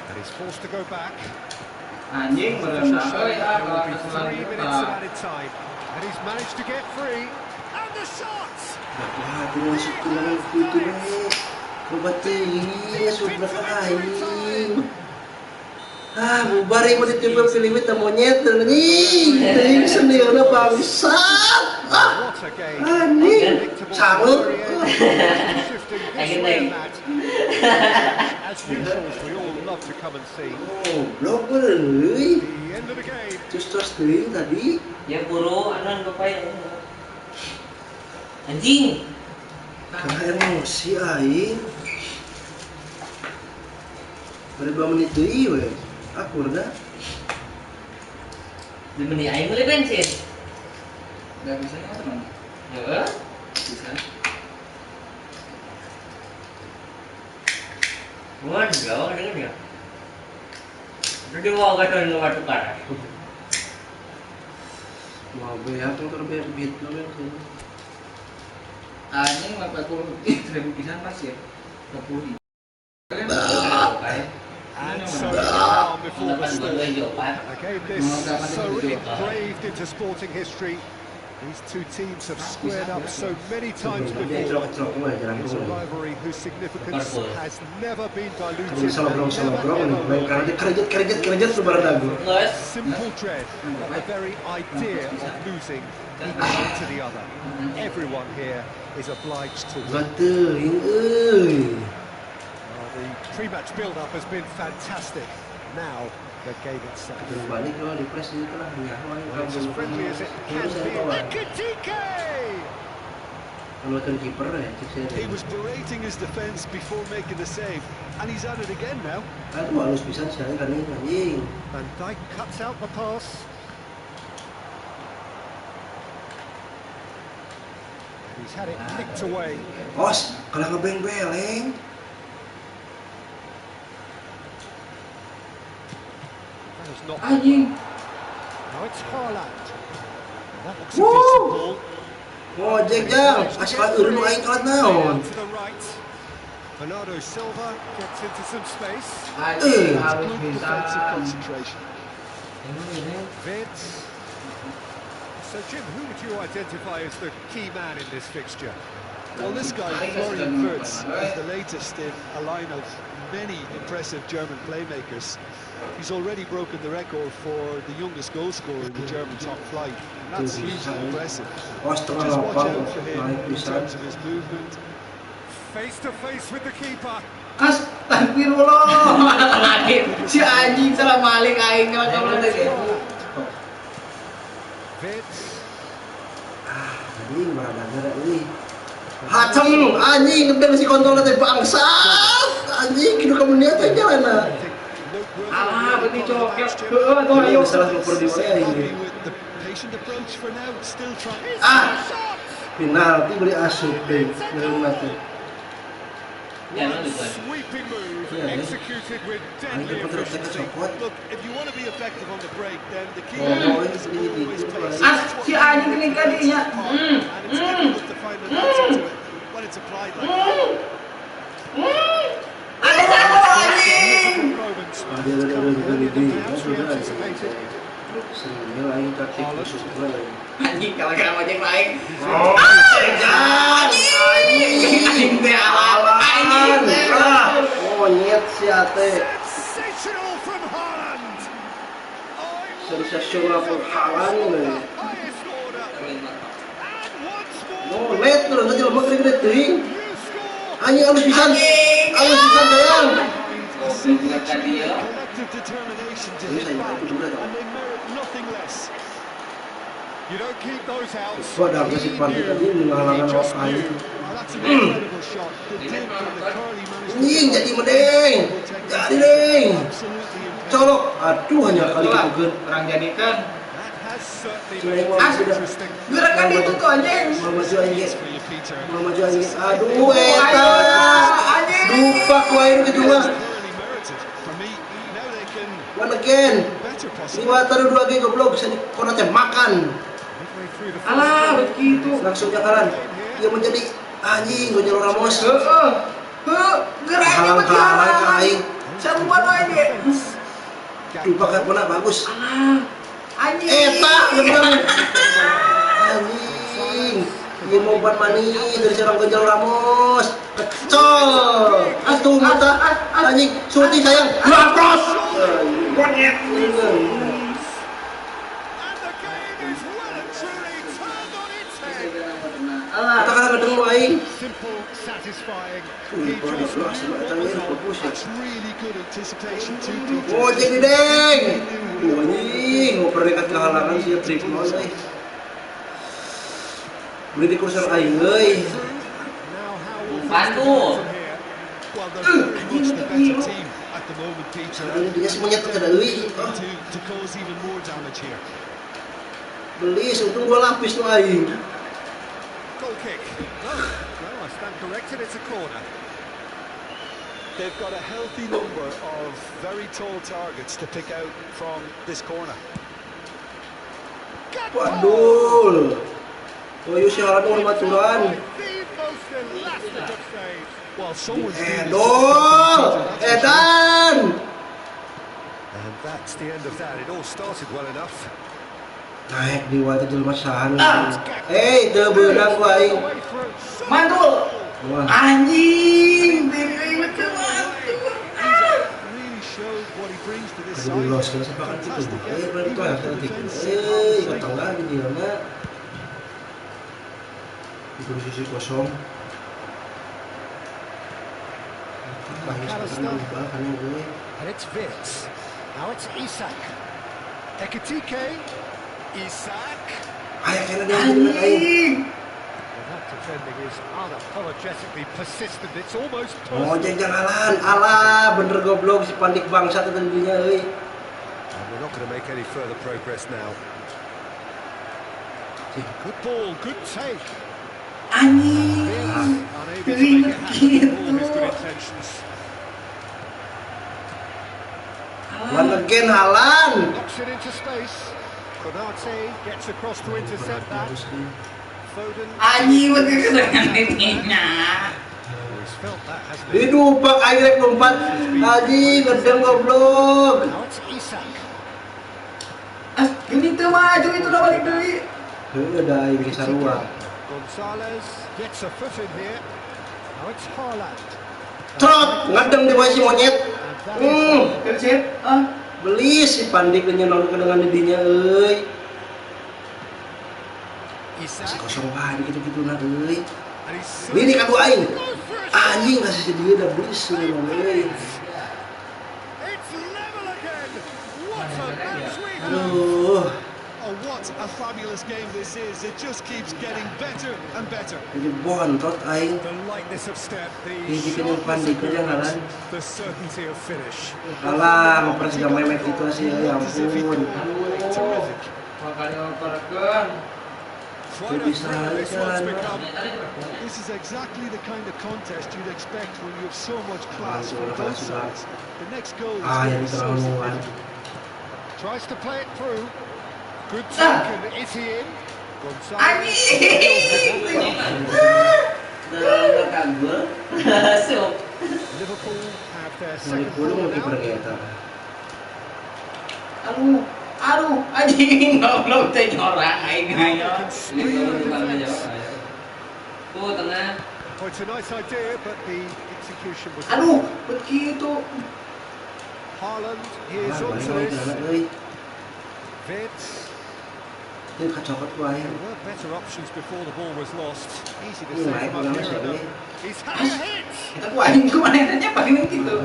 and he's forced to go back. Anjing berenang. Oh ya, There will be kalau 3 minutes of added time, and he's managed to get free. And the shot! Wah, dia masuk ke dalam itu nih. Coba tinggi, sudah aing. Ah, bubar yang mau ditimbang Filiwit dan monyet dan anjing. Ini sendirinya bangsat. Ah, What a game! anjing. Predictable Sangat. from the very end. Shifting this way and that. As neutrals, we all love to come and see. Goblok bener euy. The end of the game. Just tadi tadi. Ya buru, anon bapak ya. Anjing. Karena emosi aing. Pada 2 menit deui we. Akur dah. Di meni aing beli bensin. nggak bisa nggak teman. Ya. Bisa. Bukan, jauh dengan dia. Jadi mau kata dengan waktu kanan. Mau beak motor beak beat lo yang sini. Anjing 40 pisan pas ya. 40. And so the calm before the storm. Jauh, Pak. A game this so engraved into sporting history These two teams have squared up so many times before. It's a rivalry whose significance has never been diluted. Simple dread, the very idea of losing equal to the other. Everyone here is obliged to win. The pre-match build-up has been fantastic. Now the game itself. It's as friendly as it can be. He was berating his defence before making the save, and he's at it again now. Van Dijk cuts out the pass. And he's had it kicked away. Bos, kalau ngebeng-beleng. Anjing. Now it's Haaland. That looks a decent ball. Ngojek jang, asal urun aing kalat naon. To the right. Bernardo Silva gets into some space. Good defensive concentration. Vince. So Jim, who would you identify as the key man in this fixture? Well, this guy, Florian Wirtz, is the latest in a line of many impressive German playmakers. He's already broken the record for the youngest goal scorer in the German top flight. And that's hugely impressive. Just watch out for him in terms of his movement. Face to face with the keeper. Astagfirullah. Si anjing salah balik aing kalau tadi. Vince. Anjing mana gerak ini. Hacem anjing ngebel si kontol teh bangsat. Anjing kidu kamu niat aja jalan. Alah, berarti cokel. Heeh, tuh ayo. Salah super di mana ini. Penalti beri asup deh. Sweeping move executed with deadly efficiency. Look, if you want to be effective on the break, then the key is always pace. Si anjing ini kadinya. And it's difficult to find an answer to it when it's applied like that. Anjing kalau kena ojek lain. Anjing teh alat. Monyet si ate. Sensational from Haaland. Sensasional from Haaland nih. Highest order. And once more. Oh, net tuh nanti lo mau kering teuing. Anjing halus pisan. Halus pisan dayang. Collective determination to hit back, and they merit nothing less. You don't keep those out. Pada si Panti tadi menghalangan wakai. That's an incredible shot. The dip from the curly managed Anjing jadi medeng. Jadi deng. absolutely impressive. Colok. Aduh hanya kali itu kan. Orang jadikan. That has certainly Selain made mau it sudah. interesting. Gerakan itu tuh anjing. Mau maju anjing. For you, Peter. Mau maju anjing. Aduh eta. Lupa ku air gitu mah. Thoroughly merited. For me, now they can One again. better Ini possibly. watar dua ge goblok bisa dikonatnya makan. Midway through the Alah, begitu. Langsung jakaran. Dia menjadi anjing Gonzalo Ramos. Geraknya Halang-halang ka aing. Seruan aja. Duh pakai pona bagus. Anjing. Eta bener. Anjing. Dia mau buat manis dari seorang Gonzalo Ramos. Kecol. Atuh mata. Anjing, suti sayang. Lapros. Monyet. And the game is well and truly turned on its head. Kata-kata ketemu aing. Simple, satisfying. He Kalau just dipelas knew sama what was tangan on. fokus ya. That's really good anticipation too, Peter. Oh, jadi deng. Anjing, mau perdekat kehalangan sih trik mau euy. Beli di kursi aing euy. Now how will Bantu. from here? Well, they're very much the better team at the moment, Peter. Ini dia semuanya kada euy. To cause even more damage here. Beli untung 2 lapis nu aing. Goal kick. No, I stand corrected. It's a corner. They've got a healthy number of very tall targets to pick out from this corner. Waduh. Oh, yo si Haaland mau maturan. The most elastic of saves. Well, someone's doing Dong. Edan. And that's the end of that. It all started well enough. Naik di wadah jelma sahan. Teu beunang ku aing. Mantul. Wah. Anjing, TV betul mantul. Really showed what he brings to this Aduh side. los kita sepakat itu. Fantastic effort, Berarti even ya if the tadi. defense set Ikut tangga di diana. Di posisi kosong. And it's Vitz. Now it's Isak. Ekitike. Isak. Ayo kena dia dengan aing. Well, that defending is unapologetically persistent. It's almost Oh, personal. jangan alah, bener goblok si pandik bangsa tentunya euy. And we're not going to make any further progress now. Good ball, good take. Anjing. Unable to make it happen with all his good intentions. One again Halan. Knocks it into space. Konate gets across to intercept that. Foden. Anjing betul dengan TV-nya. He's felt that, hasn't he? Didupak akhirnya lompat. Haji gedeng goblok. Now it's Isak. Gini tuh maju itu udah balik deui. Udah aing sarua. Gonzalez gets a foot in here. Now it's Haaland. Trot ngadeng di bawah si monyet. Kerjit. Beli si pandik dengan dengan didinya euy. Si Isak. kosong wae gitu-gitu na euy. And he's Ini kadu aing. Anjing kasih si dia udah beli sih euy. It's level again. What a match we have. Aduh. Oh, what a fabulous game this is. It just keeps getting better and better. Jadi bontot aing. The lightness of step, the Ini bikin yang pandik sharpness of aja ngaran. movement, the certainty of finish. Alah, ngopres gak memek gitu sih ya As if he ampun. thought away. Terrific. Makanya ngoperkeun. Quite a Bisa thrill this aja, one's no? become. This is exactly the kind of contest you'd expect when you have so much class from Langsung both sudah. sides. The next goal is Ah, going yang to be so terlaluan. significant. Tries to play it through. Good take, and is he in? Gonzalez. Anjing. Udah kagul. Masuk. Liverpool have their Yang second dipuluh mau ball now. kiper kita. Aduh, anjing goblok teh nyorang aing ayo. Tuh tengah. Oh, it's a nice idea, but the execution was. Aduh, begitu. Haaland, he is Ah, onto balik this. lagi euy. Vitz. Ini kacokot ku aing. There were better options before the ball was lost. Easy to Ini save naik him up ulang here sih enough. euy. He's had a hit. Kita ku anjing ku mana nanya paling gitu.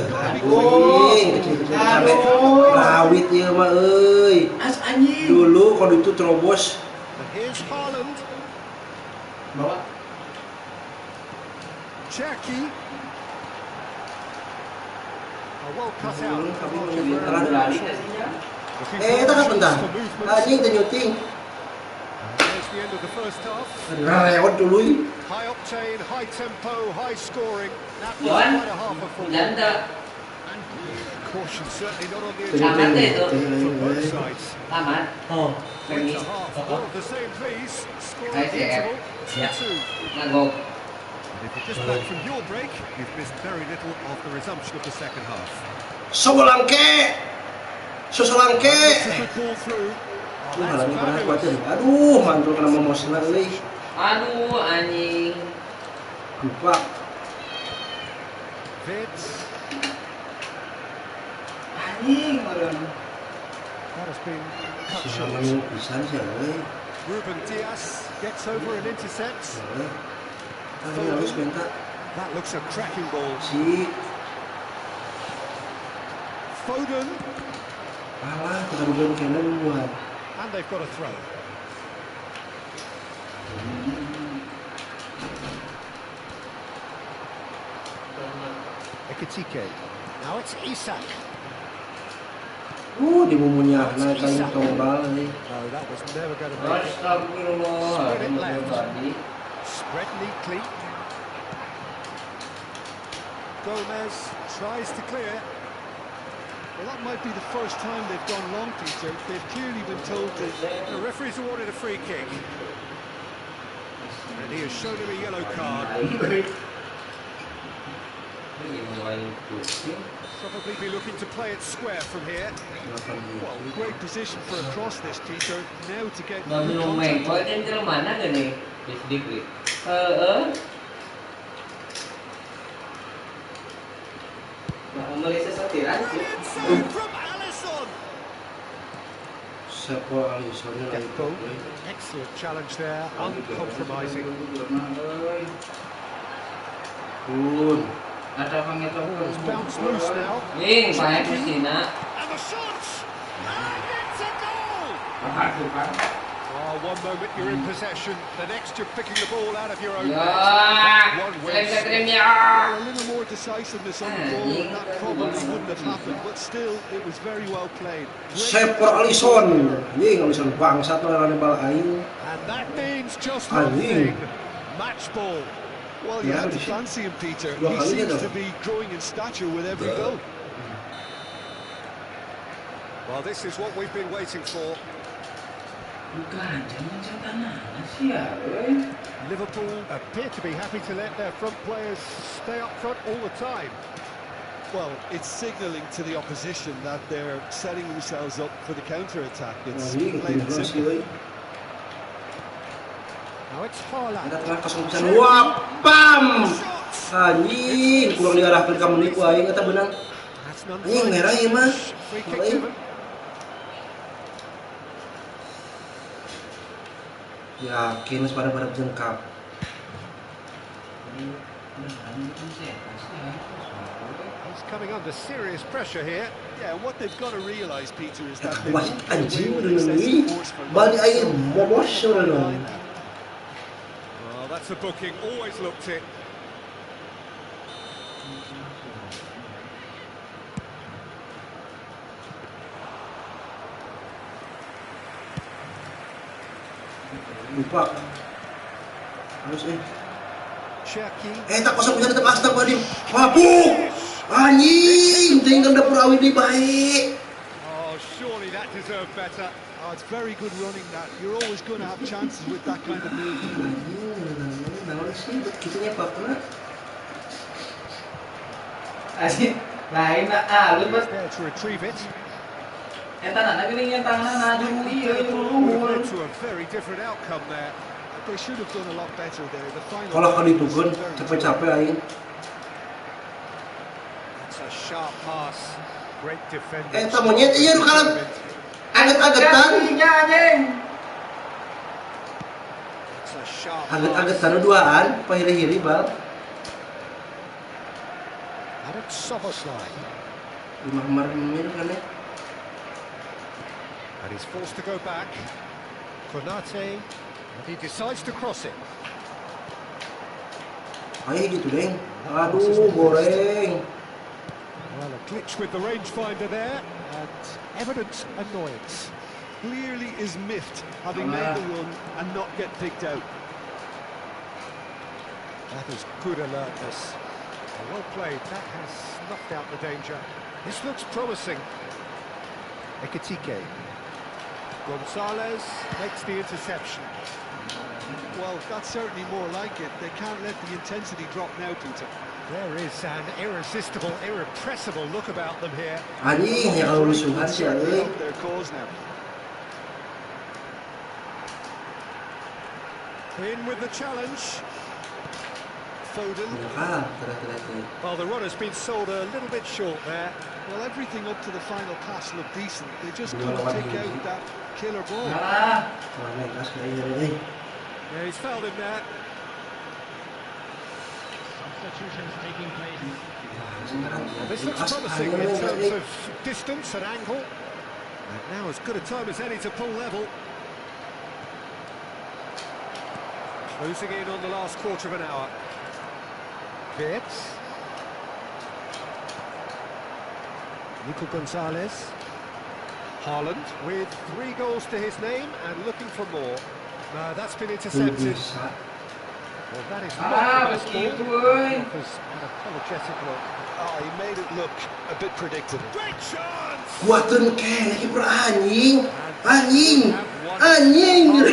Anjing, kecil-kecil sampai rawit ieu mah euy. As anjing. Dulu kalau itu terobos. And here's Haaland. Bawa. Cherky. A well cut out. Tapi mau nyerang. Berlari nggak sih ya? Tak bentar. Anjing teh nyuting. There's the end of the first half. Lewat dulu. High octane, high tempo, high scoring. That was Johan, quite a half of football. hujan tak? Caution certainly not on the Tamat agenda deh itu. for both sides. Tamat. Oh. Point a half, all of the same please. Score Nice, yeah. interval 2-2. Ngagok. And if you're just back from your break, you've missed very little of the resumption of the second half. Sobolangke. Sosolangke. It's a good ball through. Oh, Ini that's halangnya pernah fabulous. kuatir. Aduh, mantul kena momosna euy. Aduh anjing. Lupa. Vitz. Anjing meureun. That has been cut Si short. Hamil pisan sih euy. Ruben Diaz gets over and intercepts. Ini harus minta That looks a cracking ball. si Foden. alah kita dugaan kena buat. And they've got a throw. Ekitike. Now it's Isak. Di bumbunya naik kali tombal nih. No, that was never going to make it. Astagfirullah. Spread it left. Tadi. Spread neatly. Gomez tries to clear. Well, that might be the first time they've gone long, Peter. They've clearly been told that. The referee's awarded a free kick. And he has shown him a yellow card. Ini yang main pusing. Probably be looking to play it square from here. Well, great position for a cross this, Peter. Now to get Mà good minum main, contact. kau kan kira mana kan ni? Sedikit. Malaysia satiran tu. From Alisson. Siapa Alisson lagi Gakpo. Excellent challenge there, uncompromising. Pun. Ada panggil Ball's bounced loose now. Ning, banyak di sini. And the shot! And it's a goal! Oh, one moment you're in possession, the next you're picking the ball out of your own net. Ya, One selesai win. ya. A little more decisiveness on the ball, and that probably wouldn't have happened. But still, it was very well played. Siapa Alisson? Alisson bangsat lawan bal aing. And that means just one thing. Match ball. Well, you have to fancy him, Peter. He seems to be growing in stature with every goal. Well, this is what we've been waiting for. Bukan, jangan tanah sih ya. Liverpool appear to be happy to let their front players stay up front all the time. Well, it's signalling to the opposition that they're setting themselves up for the counter-attack. It's plain and simple. Now it's Haaland. Ada tengah kesempatan. Wah, pam! Anjing, kurang diarahkan kamu nih ku aing eta beunang. That's Anjing merah ieu mah. Free kick given. Yakin pada jengkap. He's coming under serious pressure here. Yeah, what they've got to realise, Peter, is that Wah, anjing udah nungguin. Bali air bobos udah dong. Well, that's a booking. Always looked it. Lupa. Harus Cherki. tak kosong punya tetap astagfirullahaladzim. Mabuk. Anjing, tinggal dapur awi di baik. Oh, surely that deserved better. Oh, it's very good running that. You're always going to have chances with that kind of move. Naon sih begitunya Pak Kena? Asik, lain lu mas. There to retrieve it. Eta nana gini yang tangan aju iya Would have led to a very different outcome there. They should have done a lot better there. The final. Kalau kali dukun capek-capek aing. That's a sharp pass. Great defending. Eta monyet iya nu kalah. Aget-agetan. That's a sharp Aget-agetan duaan, pahiri-hiri bal. Adam Soboslai. Lima kemarin mirip kan ya. And he's forced to go back. Konate. And he decides to cross it. Ayo gitu deng. Aduh goreng. Well, a glitch with the rangefinder there. And evident annoyance. Clearly is miffed having made the run and not get picked out. That is good alertness. Well played. That has snuffed out the danger. This looks promising. Ekitike. Gonzalez makes the interception. Well, that's certainly more like it. They can't let the intensity drop now, Peter. There is an irresistible, irrepressible look about them here. Anjing ya kalau lusuhan sih euy. Their cause now. In with the challenge. Foden. Ah, ternyata. Well, the run has been sold a little bit short there. Well, everything up to the final pass looked decent. They just couldn't take out that killer ball. Mana kas kayak gini. Yeah, he's fouled him there. Substitutions taking place. Well, this looks promising in terms of distance and angle. And now as good a time as any to pull level. Closing in on the last quarter of an hour. Wirtz. Nico Gonzalez. Haaland with 3 goals to his name and looking for more. That's been intercepted. Well, that is not the best ball. Offers an apologetic look. Oh, he made it look a bit predictable. Great chance! Kuatun ke lagi bro anjing. Anjing. Anjing.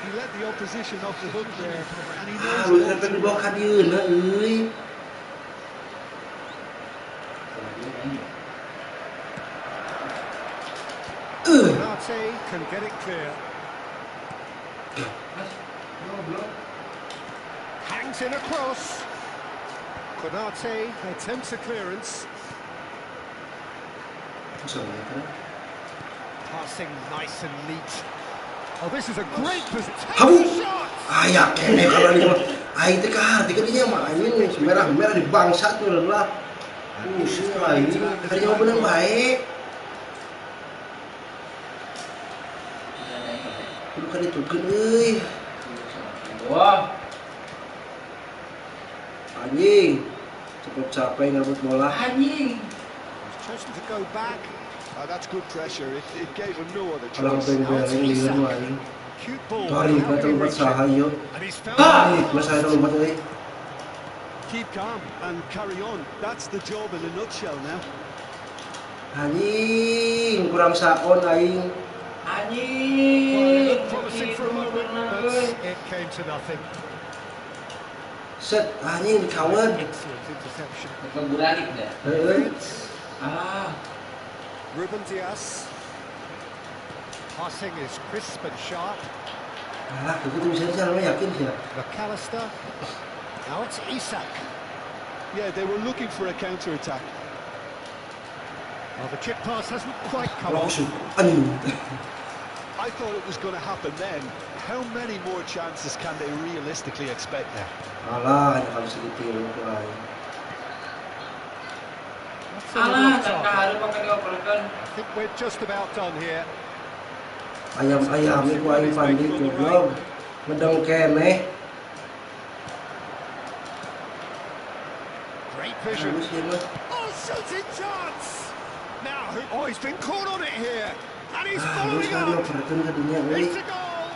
He let the opposition off the hook there, and he knows Lu what sampai to dibawa do. ka dieuna euy. can get it clear. Hangs in a cross. Konate attempts a clearance. Passing nice and neat. Oh, this is a great position. Ayak kene kalau ini mah. Ai teh ka hati dia mah anjing merah-merah di bangsat tuh lah. Ini hari mah bener baik. Bukan ditukeun euy. Wah, Anjing. Cukup capek ngerebut bola. anjing. Chosen to go back. That's good pressure. It gave him no other Kalau choice. pengen liur mah anjing. Cute ball. Sorry, How betul can he buat reach it? sahayo. And he's found Ah, masalah dulu buat euy. Keep calm and carry on. That's the job in a nutshell now. Anjing, kurang saon aing. Well, it Anjing. looked promising for a moment, but it came to nothing. Set anjing dikawan. Excellent interception. Keburanik dah. Heeh. Ah, Ruben Dias. Passing is crisp and sharp. Alah, begitu bisa namanya yakin sih ya. McAllister. Now it's Isak. Yeah, they were looking for a counter-attack. Well, the chip pass hasn't quite come Kalau off. kusuk, anjing. I thought it was going to happen then. How many more chances can they realistically expect now? Alah, hanya kalau segitu ya. That's a alah, little tak target. ada pakai dioperkan. I think we're just about done here. Ayam-ayam itu aing pandi goblok. Medeng keneh. Great vision. Bagus ya, Mas. Oh, shooting chance! Now, oh, he's been caught on it here. And he's Lu following sekarang up. operkan ke dunia euy. It's a goal.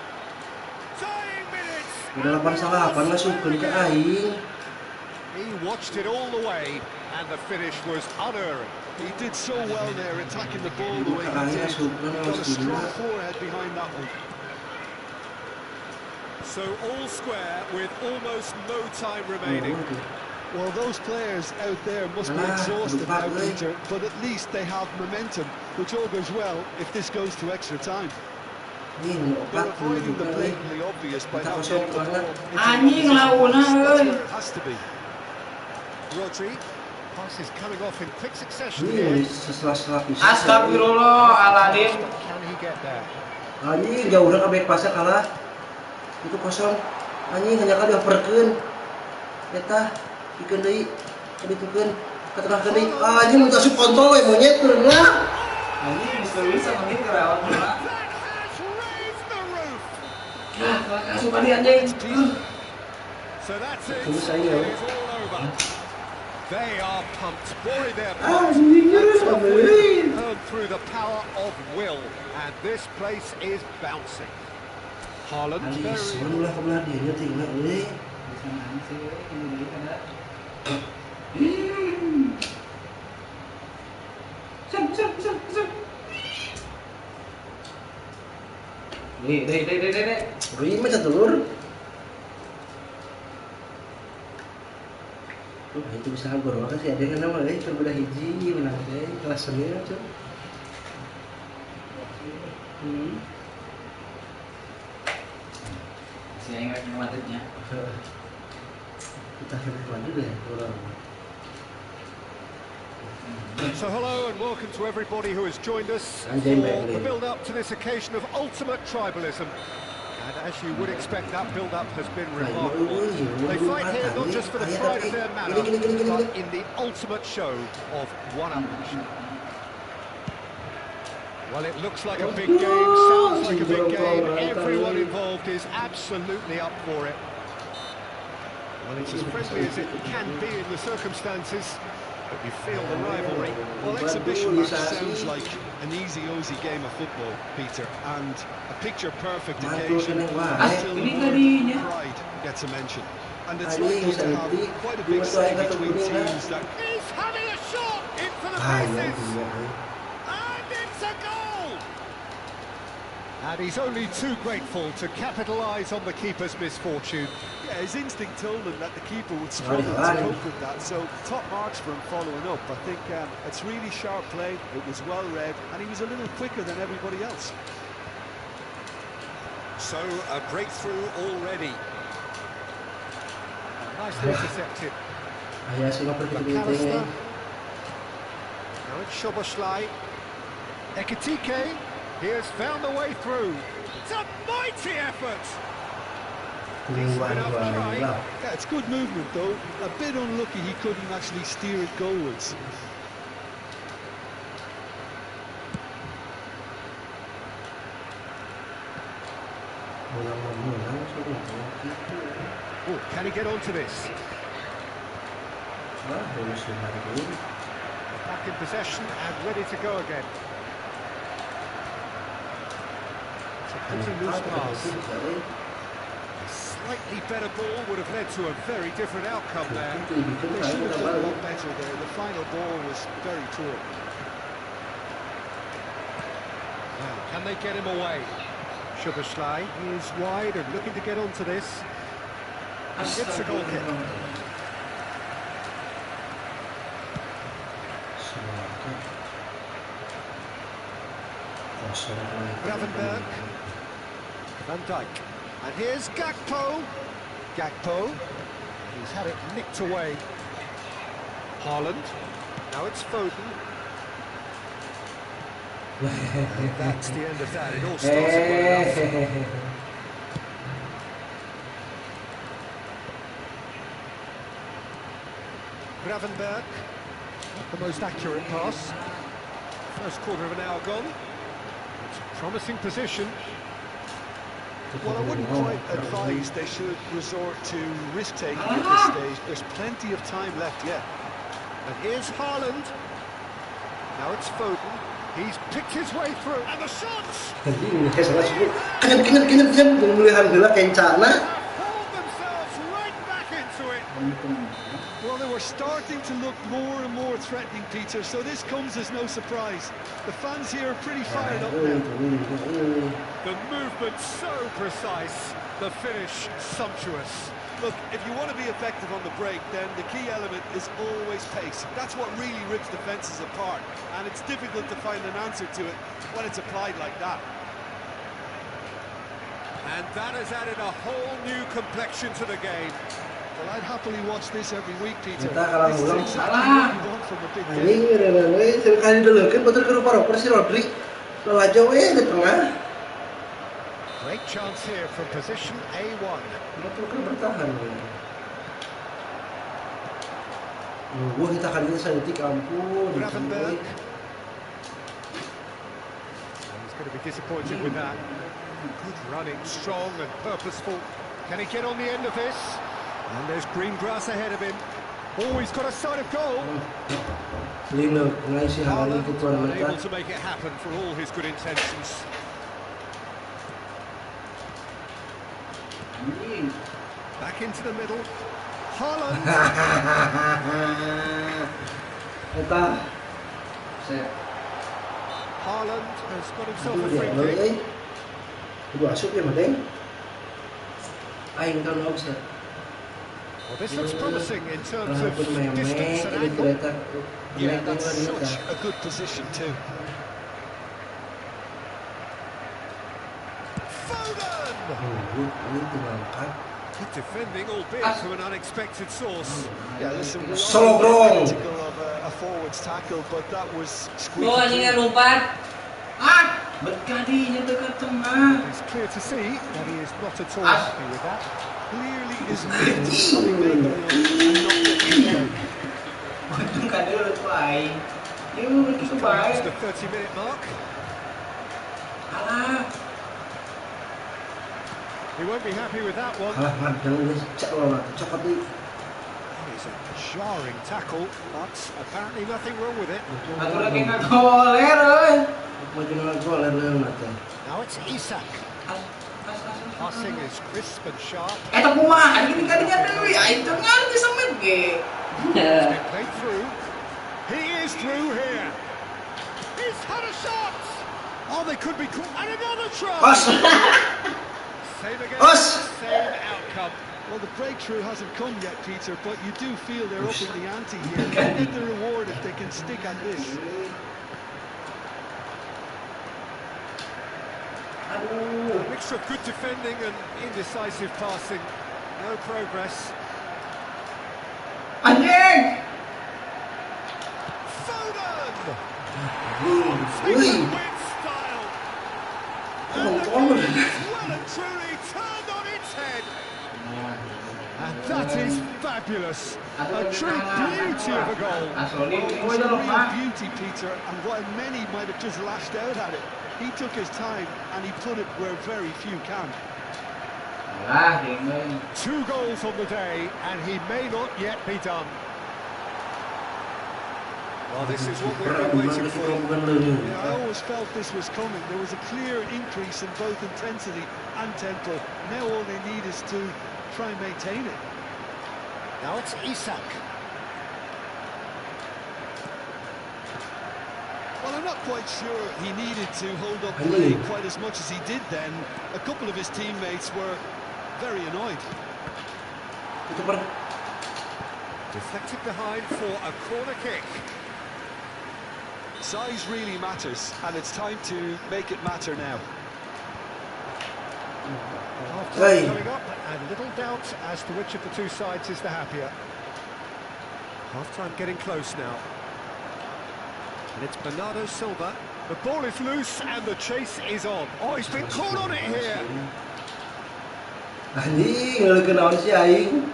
Tying minutes. Udah 8-8 masukkeun ke aing. He watched it all the way, and the finish was unerring. He did so well there, attacking the ball the way he Bukan did. masuk, He got a strong forehead behind that one. So all square with almost no time remaining. Well, those players out there must be exhausted now, Peter, but at least they have momentum, which all goes well if this goes to extra time. Ini They're opat avoiding the juga euy. blatantly obvious by Kita not kosong getting the karena ball into Anjing the launa, position. That's euy. where it has to be. Rodri, passes coming off in quick succession ini here. setelah pisah. Astagfirullah, Aladin. Can he get there? Anjing jauh udah kabeh pasnya kalah. Itu kosong. Anjing hanya kali dioperkeun. Eta pikeun deui. Ditukeun ke tengah deui. Anjing mun asup kontol we monyet beunang. Anjing bisa mending kerawat bola. That has raised the roof. Nah, asup kali anjing. So that's it. Terus It saya. is all over. They are pumped. Boy, they're Anjing pumped. sampai. Earned through the power of will, and this place is bouncing. Haaland, Ali very sun lah kebelah dia tinggal euy. Bisa nangis sih, ini dulu kan ada. Sem. Deh. Rime catur. Itu bisa gor makasih ada kan nama euy berbeda hiji menang teh kelas seni cuy. Saya ingat ngelatihnya. Kita harus maju deh orang. So hello and welcome to everybody who has joined us for Anjay, Bagley. the build-up to this occasion of ultimate tribalism. And as you would expect, that build-up has been remarkable. They fight here not just for the pride of their manner, but in the ultimate show of one-upmanship. Well, it looks like a big game, sounds like a big game. Everyone involved is absolutely up for it. Well, it's as friendly as it can be in the circumstances, but you feel the rivalry. Well, exhibition match sounds like an easy-ozy game of football, Peter, and a picture-perfect occasion until the word pride gets a mention. And it's likely to have quite a big say between teams that... He's having a shot into the faces, and it's a goal! And he's only too grateful to capitalise on the keeper's misfortune. Yeah, his instinct told him that the keeper would struggle to cope with that, so top marks for him following up. I think it's really sharp play, it was well read, and he was a little quicker than everybody else. So, a breakthrough already. Nicely intercepted. Ayah sih ngapa McAllister. Now it's Szoboszlai. Ekitike. He has found the way through. It's a mighty effort. Yeah, it's good movement though. A bit unlucky he couldn't actually steer it goalwards. Oh, can he get onto this? Back in possession and ready to go again. It's a pretty loose pass. A slightly better ball would have led to a very different outcome there. They should have done a lot better there. The final ball was very poor. Now, can they get him away? Szoboszlai is wide and looking to get onto this. It's a goal kick. Gravenberg. Van Dijk. And here's Gakpo. Gakpo. He's had it nicked away. Haaland. Now it's Foden. And that's the end of that. It all started well enough. Gravenberg. Not the most accurate pass. First quarter of an hour gone. It's a promising position. Well, I wouldn't quite advise they should resort to risk-taking at this stage. There's plenty of time left yet. And here's Haaland. Now it's Foden. He's picked his way through. And the shots! Pulled themselves right back into it. Well, they were starting to look more and more threatening, Peter, so this comes as no surprise. The fans here are pretty fired up now. The movement so precise, the finish sumptuous. Look, if you want to be effective on the break, then the key element is always pace. That's what really rips defences apart, and it's difficult to find an answer to it when it's applied like that. And that has added a whole new complexion to the game. Well, I'd happily watch this every week, Peter. Kita kalah This is ulang. exactly what you want from a big game. Ini sekali dulu kan betul ke rupa si Rodri. Lelah jauh di tengah. Great chance here from position A1. Betul ke bertahan. Wah, kita kali ini santik ampun. Gravenberg. He's going to be disappointed with that. Good running, strong and purposeful. Can he get on the end of this? And there's green grass ahead of him. Oh, he's got a sight of goal. Haaland unable to make it happen for all his good intentions. Back into the middle. Haaland. Haaland has got himself a free kick. Well, this looks promising in terms of distance and angle. Yeah, that's such a good position too. Foden! Good defending, albeit from an unexpected source. Yeah, listen, we're So not critical of a forward's tackle, but that was squeaky. Oh, anjing yang lompat. Berkadinya dekat tengah. It's clear to see that he is not at all happy with that. Clearly is something they got on and not getting Untung kan dia udah baik. Dia udah Just baik. the 30-minute mark. Alah. He won't be happy with that one. It's a jarring tackle, but apparently nothing wrong with it. Aku lagi nak goler. Now it's Isak. Passing is crisp and sharp. Eta kumaha ini kadinya deui. Ai teu ngarti sampe ge. Been played through. He is through here. He's had a shot. Oh, they could be caught. And another try. Same again. Same outcome. Well, the breakthrough hasn't come yet, Peter, but you do feel they're upping the ante here. They'll get the reward if they can stick at this. We Mixture of good defending and indecisive passing. No progress. Anjing! Foden! Wih, With style. tolong. Well and truly turned on its head. And that is fabulous. A true beauty of a goal. Oh, it's a real beauty, Peter, and while many might have just lashed out at it, he took his time and he put it where very few can. Alah, Dingin. 2 goals on the day, and he may not yet be done. Well, this is what we've been waiting for. Yeah, I always felt this was coming. There was a clear increase in both intensity and tempo. Now all they need is to try and maintain it. Now it's Isak. Well, I'm not quite sure he needed to hold up play quite as much as he did then. A couple of his teammates were very annoyed. Deflected behind for a corner kick. Size really matters, and it's time to make it matter now. Half-time coming up, and little doubt as to which of the two sides is the happier. Half-time getting close now. And it's Bernardo Silva. The ball is loose, and the chase is on. Oh, he's been caught on it here. Anjing, ngelekeun naon sih aing?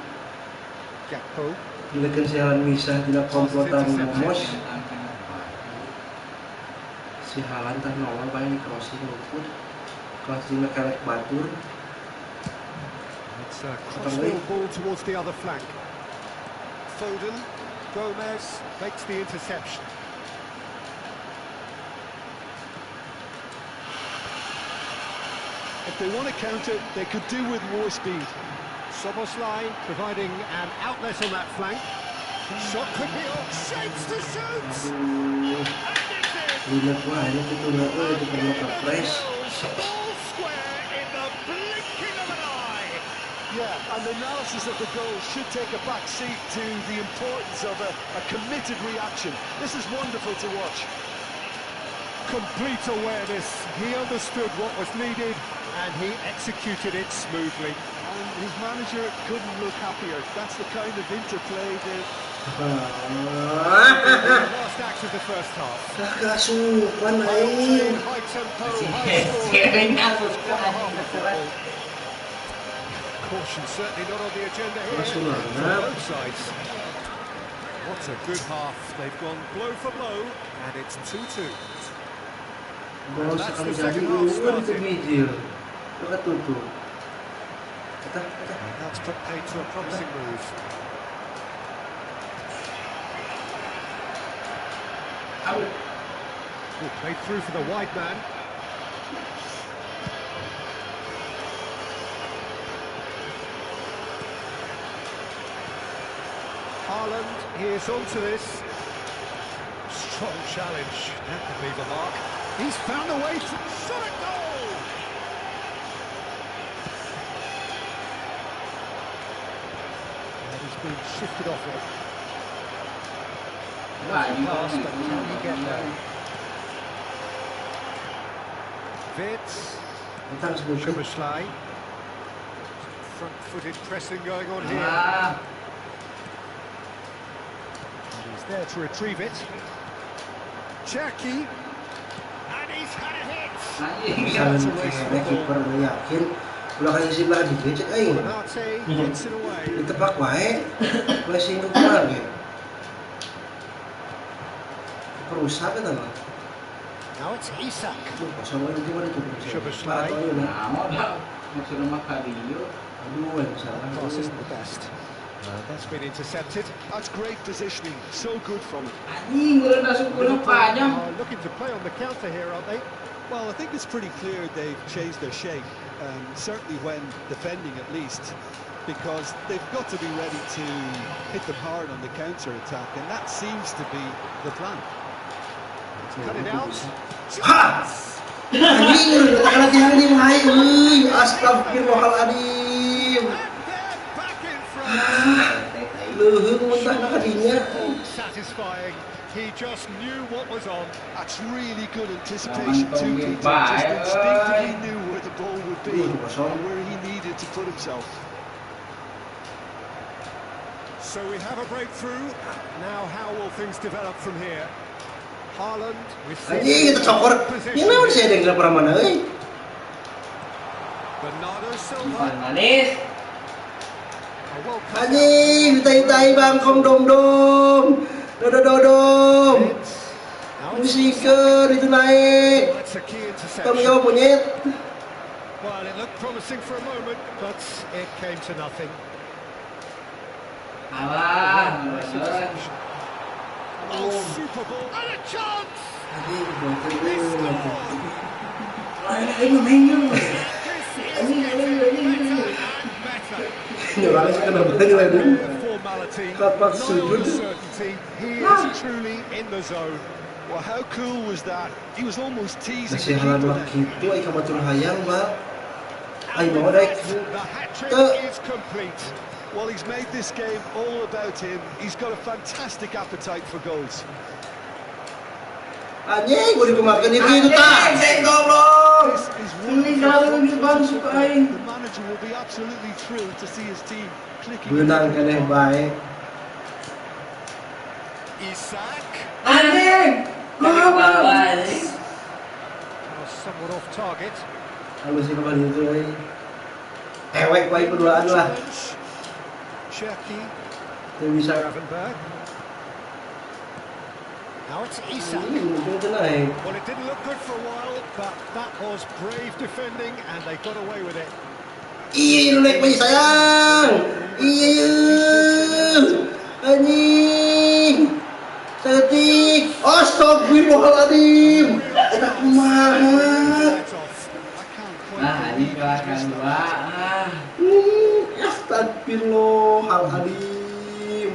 Gakpo. Ngelekeun siaran misah dina komplotan momos. Si Halan tah nongol bae di crossing luput. Crossing kelek batur. It's a crossfield ball towards the other flank. Foden, Gomez makes the interception. If they want to counter, they could do with more speed. Soboslai providing an outlet on that flank. Shot could be on, shapes to shoot! Lihat wah, ini tuh itu perlu kepres. Ball square in the blinking of an eye! Yeah, and the analysis of the goal should take a back seat to the importance of a committed reaction. This is wonderful to watch. Complete awareness. He understood what was needed and he executed it smoothly. And his manager couldn't look happier. That's the kind of interplay that... Last act of the first half. Kasupan aing. High tempo, high scoring. Caution certainly not on the agenda here from both sides. What a good half. They've gone blow for blow and it's 2-2. Gol sekali jadi itu mijil. Ketutup. And that's put paid to a promising move. Out. Oh, played through for the wide man. Haaland, he is onto this. Strong challenge. That could leave a mark. He's found a way to shot a goal! And he's been shifted off it. Nothing past, but can he get there? Vitz. Szoboszlai. Front-footed pressing going on here. And he's there to retrieve it. Cherky. And he's had a hit. Kiper yakin ulah kasih sebelah di cek aing. Renate hits it away. Ditepak wae. Flashing ke kemana ge? Perusak eta mah. Now it's Isak. Kosong lagi gimana tuh? Szoboszlai. Maksudnya mah Kario. Aduh, salah. Pass isn't the best. That's been intercepted. That's great positioning. So good from him. Anjing, udah masuk bola panjang. Looking to play on the counter here, aren't they? Well, I think it's pretty clear they've changed their shape, certainly when defending at least, because they've got to be ready to hit them hard on the counter-attack, and that seems to be the plan. Cut it out. Ha! Anjing, latihan di wae euy. Astagfirullahaladzim. And they're back in front. Leuheung muntah na kadinya. Satisfying. He just knew what was on. That's really good anticipation too, Peter. Just instinctively knew where the ball would be and where he needed to put himself. So we have a breakthrough. Now how will things develop from here? Haaland with Anjing, itu cokor. Yang mana sih ada yang pernah mana, Bernardo Silva. Manis. Anjing, ditai-tai bang, kom dom-dom. Dodom. Musiker itu naik. Kamu jawab monyet. Well, it looked promising for a moment, but it came to nothing. Alah. Oh, super ball and a chance. He is truly in the zone. Well, how cool was that? He was almost teasing Masih the halan keeper mak then. gitu, ay kamatul hayang ba. Ay mau dek. The hat-trick is complete. Well, he's made this game all about him. He's got a fantastic appetite for goals. Anjing, gue dikumakan itu tak. Goblok. This is one the manager will be absolutely thrilled to see his team clicking. Benang keneh baik. Isak. Anjing. Was somewhat off target. Halus sih kembali itu, ewek baik berduaan lah. Cherki. Tidak bisa. Gravenberg. Now it's Isak. Itu naik. Well, it didn't look good for a while, but that was brave defending, and they got away with it. Iya, naik bayi sayang. Iya, anjing. Setik. Astagfirullahaladzim. Enak banget. Nah, ini kelas dua. Astagfirullahaladzim.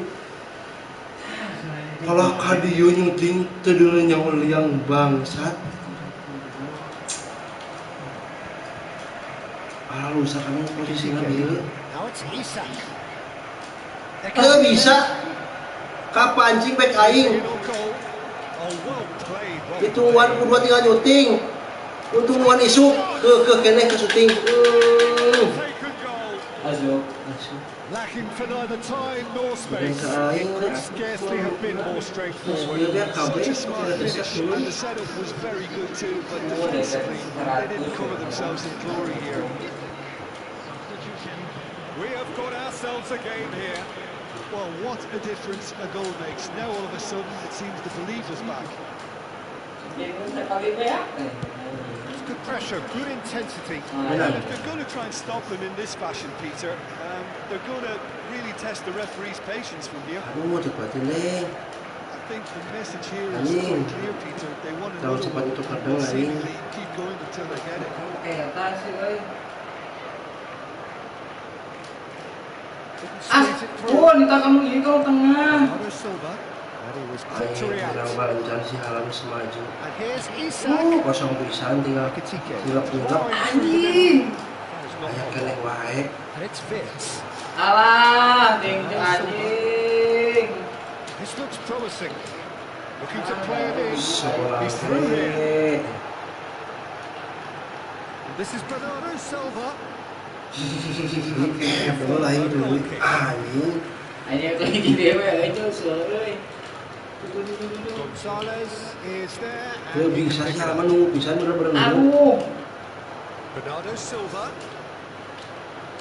Kalau kadieu nyuting teu nyawa liang bangsat. Lalu misalkan posisinya dia. Teu bisa. Kapancing back aing. Itu wan kedua tinggal nyuting. Untung wan isu ke keneh ke syuting. Masuk. Lacking for neither time nor space. It could scarcely have been more straightforward. Such a smart finish, and the setup was very good too, but defensively they didn't cover themselves in glory here. We have got ourselves a game here. Well, what a difference a goal makes. Now all of a sudden it seems the believers back. It's good pressure, good intensity. If they're going to try and stop them in this fashion, Peter, they're going to really test the referee's patience from here. Aduh, cepatin deh. I think the message here is quite clear, Peter. They want another one. They'll seemingly keep going until they get it. Nita kamu gini kalau tengah. Bernardo Silva, and he was quick to Aing react. kurang balancan si Halan semaju. And here's Isak. Kosong tulisan tinggal tilap-tilap. Anjing. Kayak keneh wae. And it's Vitz. Alah, anjing. This looks promising. Looking to play it in. Sekolah He's through here. teh. This is Bernardo Silva. Belum lagi dulu. Anjing. Anjing lagi dewe itu soalnya. Gonzalez is there. Dia bisa sih halaman nunggu, bisa bener-bener nunggu. Aduh. Bernardo Silva.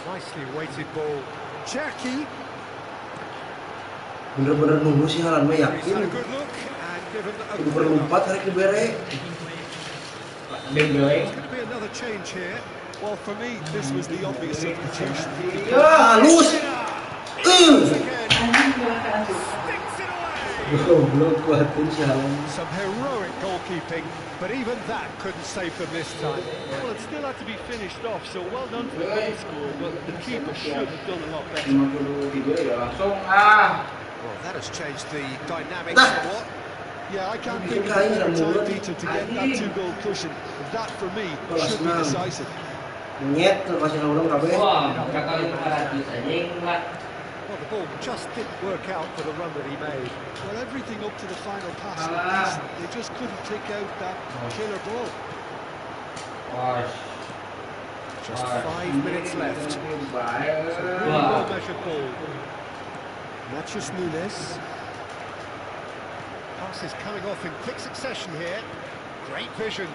Nicely weighted ball. Cherki. Bener-bener nunggu sih halaman mah He's had yakin. a good look and given a Kudu berlompat hari dibere. There's going to be another change here. Well, for me, this was the obvious substitution. Ya, halus. Again. Sticks it away. Goblok kuatin si Halan. Some heroic goalkeeping, but even that couldn't save them this time. Well, it still had to be finished off, so well done to the goal scorer, but the keeper should have done a lot better. 52 ya langsung Well, that has changed the dynamics somewhat. Yeah, I can't think of a better time, Peter, to get that two-goal cushion. That, for me, should be decisive. Monyet kasih orang kabeh. wah berapa kali 400 anjing lah Well, the ball just didn't work out for the run that he made. Well, everything up to the final pass looked decent. They just couldn't pick out that killer ball. Just 5 minutes left. So really well measured ball. Matthews Nunes. Passes coming off in quick succession here. Great vision.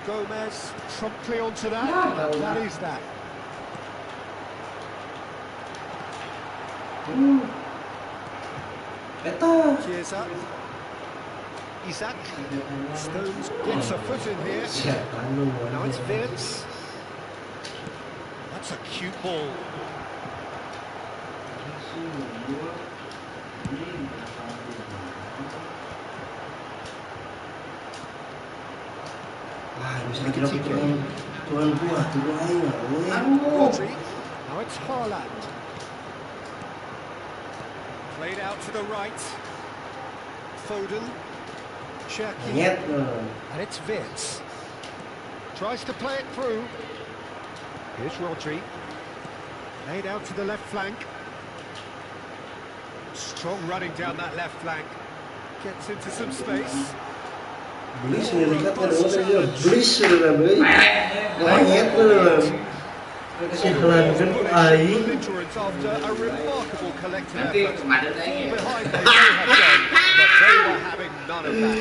Gomez promptly onto that. And that is that. Chiesa. Isaac. Stones gets a foot in here. Now it's Vince. That's a cute ball. Bisa kira tuan buah Rodri. Now it's Haaland. Played out to the right. Foden. Cherki. And it's Vince. Tries to play it through. Here's Rodri. Laid out to the left flank. Strong running down that left flank. Gets into some space. Blis ngelihat kan dia blis sudah beli. Monyet loh. Kasih kelanjut aing. After a remarkable collective effort. Behind they may have done, but they were having none of that.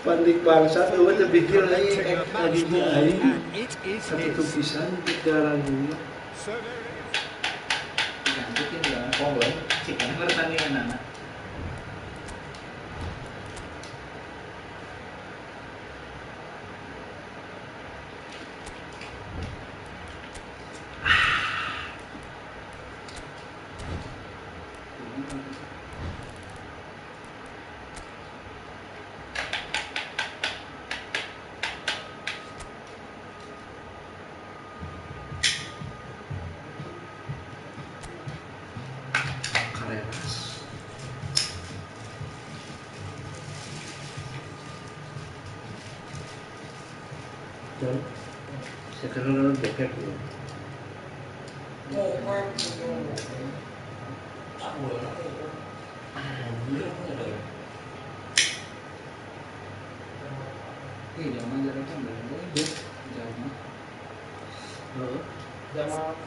Pandik bangsa tuh terpikir lagi aing. And it is Satu his. tulisan jalan dulu. So there it is. Digantikan dengan power, cikan pertandingan anak. Dan sekarang bokep ya. Jangan jalan kan boleh. Jangan. Jangan.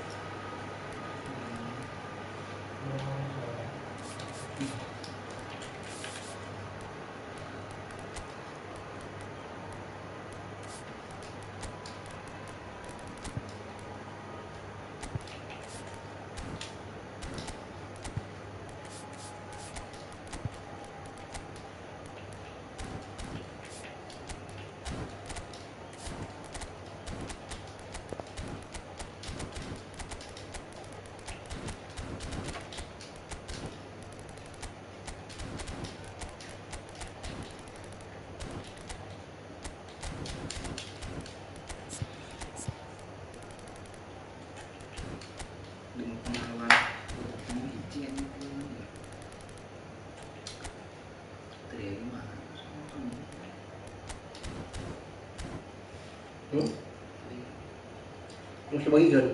Masih bagi kan?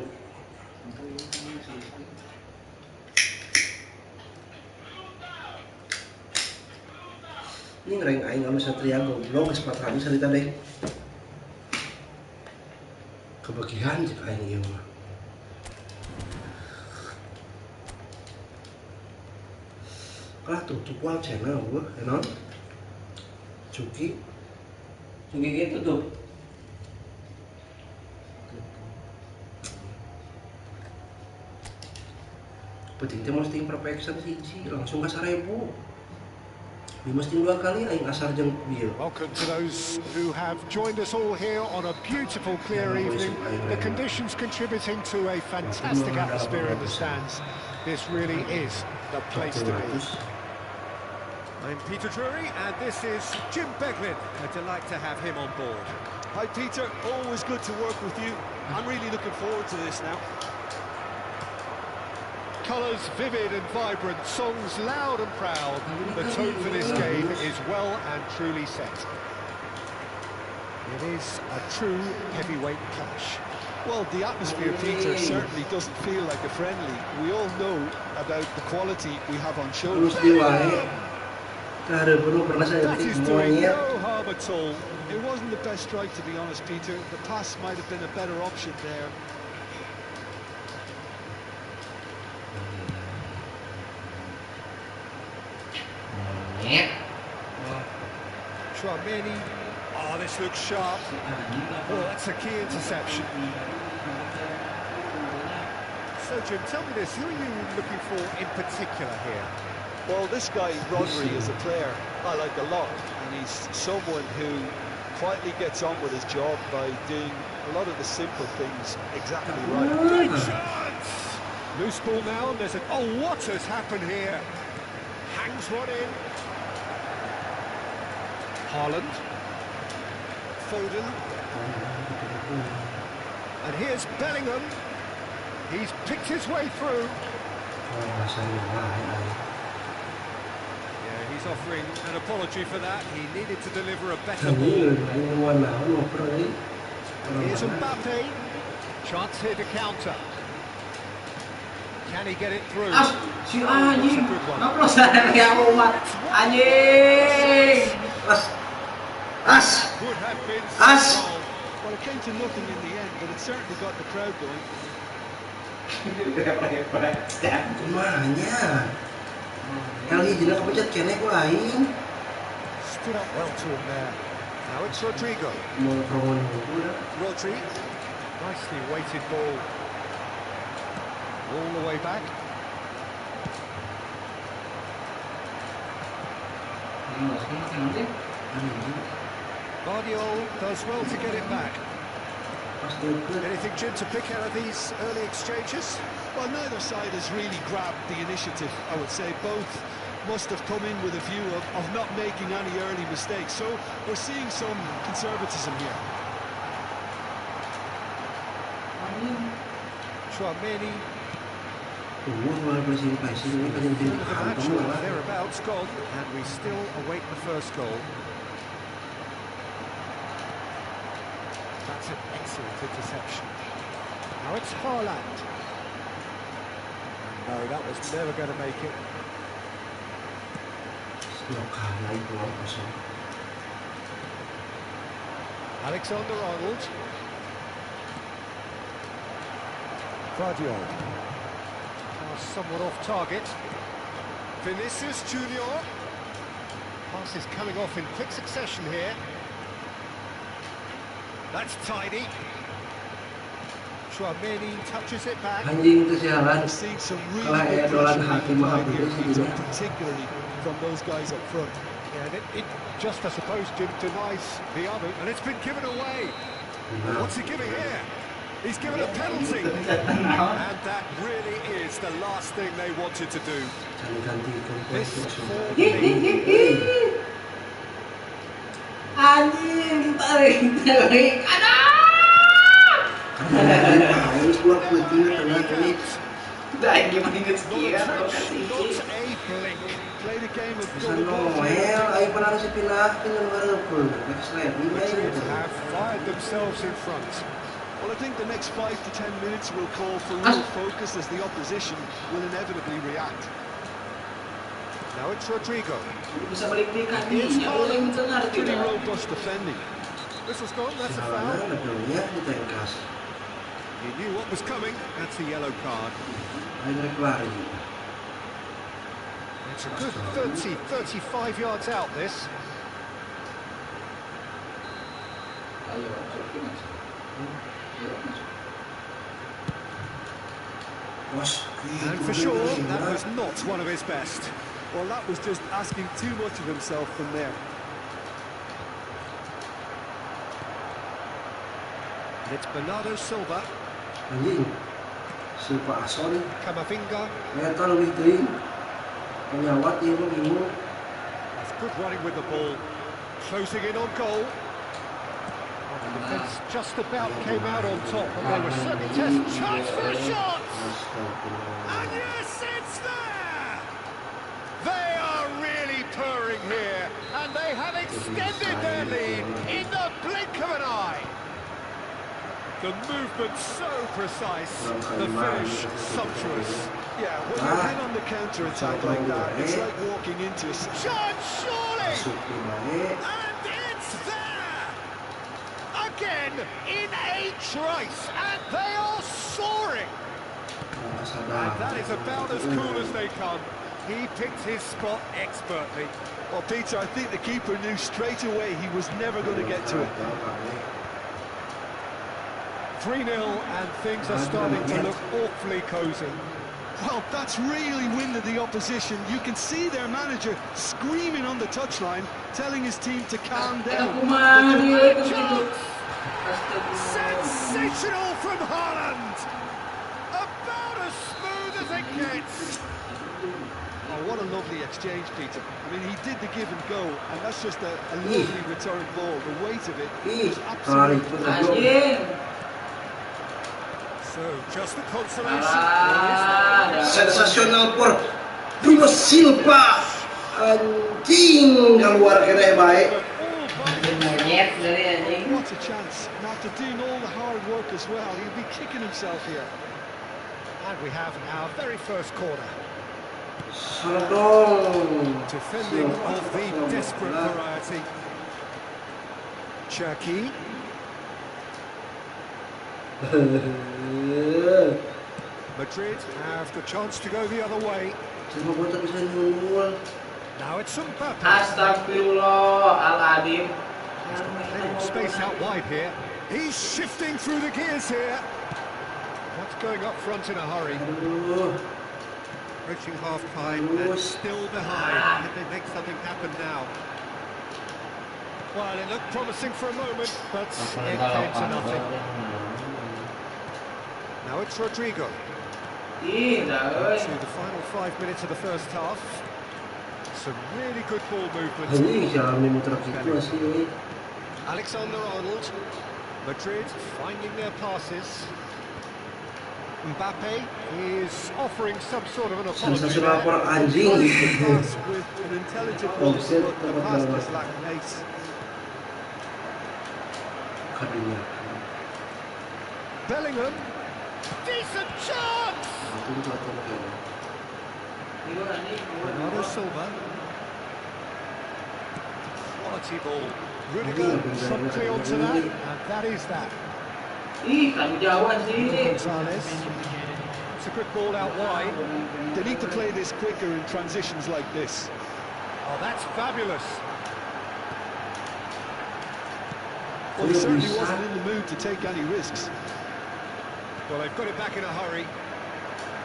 Ini ngereng aing kalau Satria goblok kesempatan hari tadi. Kebagian jika aing ieu mah. Kalah tutup wal channel gua, enon. Cuki gitu tuh. pentingnya mesti imperfection sih langsung ke 1000. Mesti 2 kali aing asar jeung bieu. Welcome to those who have joined us all here on a beautiful clear evening. The conditions contributing to a fantastic atmosphere in the stands. This really is the place to be. I'm Peter Drury and this is Jim Beglin. A delight to have him on board. Hi Peter, always good to work with you. I'm really looking forward to this now. Colours vivid and vibrant, songs loud and proud. The tone for this game is well and truly set. It is a true heavyweight clash. Well, the atmosphere, Peter, certainly doesn't feel like a friendly. We all know about the quality we have on show. Terus diwae. Kare bro pernah saya That ketik is doing monyet. no harm at all. It wasn't the best strike, to be honest, Peter. The pass might have been a better option there. Tchouameni. Oh, this looks sharp. Oh, that's a key interception. So, Jim, tell me this, who are you looking for in particular here? Well, this guy, Rodri, is a player I like a lot, and he's someone who quietly gets on with his job by doing a lot of the simple things exactly right. Great chance! Loose ball now, and there's a... Oh, what has happened here? Hangs one in. Haaland. Foden. And here's Bellingham. He's picked his way through. Yeah, he's offering an apology for that. He needed to deliver a better ball. Here's Mbappe. Chance here to counter. Can he get it through? Si anjing, ngaplos ya umat, anjing. Would have been As. so. Well, it came to nothing in the end, but it certainly got the crowd going. Kumanya. LG tidak kepencet kene ku aing. Stood up well to him there. Now it's Rodrigo. Mau promoin udah. Rodri. Nicely weighted ball. All the way back. Guardiola does well to get it back. Anything, Jim, to pick out of these early exchanges? Well, neither side has really grabbed the initiative, I would say. Both must have come in with a view of not making any early mistakes. So we're seeing some conservatism here. Tchouameni. Through The match or thereabouts gone, and we still await the first goal. That's an excellent interception. Now it's Haaland. No, that was never going to make it. Alexander-Arnold. Guardiola. Somewhat off target. Vinicius Junior. Pass is coming off in quick succession here. That's tidy. Tchouameni touches it back. Anjing itu sialan. We're seeing some really Kalah good edolan pressure hakim being applied here, Mahathir Peter, ini. particularly from those guys up front. Yeah, and it just, I suppose, Jim, denies the other, and it's been given away. What's he giving here? He's given a penalty, and that really is the last thing they wanted to do. This for Anjing, tarik. Harus keluar putih tengah kali. Udah gimana inget sekian not lo a kasih twitch, not a blink. Played a game of Pesan double ball. Noel, ayo pernah harus dipindah dengan Liverpool. Next slide, The lima Patriots ini. have fired themselves in front. Well, I think the next 5 to 10 minutes will call for real focus as the opposition will inevitably react. Now it's Rodrigo. bisa balik di kakinya, boleh mendengar Pretty tidak? robust defending. Whistle's gone, that's a Sialan foul. bedelnya di tengkas. He knew what was coming, that's a yellow card. Ayo lari. It's a good 30, 35 yards out, this. Ayo, coba mas. Ayo, mas. Bos. And for sure, that was not one of his best. Well, that was just asking too much of himself from there. And it's Bernardo Silva. Anjing. Silva Ason. Camavinga. Ternyata lebih teuing. Penyawat ini bingung. That's good running with the ball. Closing in on goal. The defence just about came out on top, and they were certainly testing. Chance for a shot! And yes, it's there! They are really purring here, and they have extended their lead in the blink of an eye. The movement so precise, the finish sumptuous. Yeah, when you're in on the counter-attack like that, it's like walking into a... Chance, surely! Masuk di balik. And it's there! Again, in a trice, and they are soaring! And that is about as cool as they come. He picked his spot expertly. Well, Peter, I think the keeper knew straight away he was never going to get to it. 3-0, and things are starting to look awfully cosy. Well, that's really winded the opposition. You can see their manager screaming on the touchline, telling his team to calm down. Sensational from Haaland! About as smooth as it gets. Oh, what a lovely exchange, Peter. I mean, he did the give and go, and that's just a lovely return ball. The weight of it was absolutely... So, just the consolation. Sensasional por Bruno Silva. Anjing keluar kena baik. What a chance. And after doing all the hard work as well, he'll be kicking himself here. And we have our very first corner. Defending of the desperate variety. Cherky. Madrid have the chance to go the other way. Now it's Mbappe. Astagfirullahaladzim. Plenty of space out wide here. He's shifting through the gears here. What's going up front in a hurry? Approaching half-time and still behind. Can they make something happen now? Well, it looked promising for a moment, but it came to nothing. Now it's Rodrigo. To the final 5 minutes of the first half. Some really good ball movement. Alexander-Arnold. Madrid finding their passes. Mbappe is offering some sort of an apology. Sensasional por anjing. With an intelligent ball, but the pass just lacked pace. Bellingham. Decent chance! Bernardo Silva. Quality ball. Rudiger promptly onto that, and that is that. Gonzalez. It's a good ball out wide. They need to play this quicker in transitions like this. Oh, that's fabulous. Well, he certainly wasn't in the mood to take any risks. Well, they've got it back in a hurry.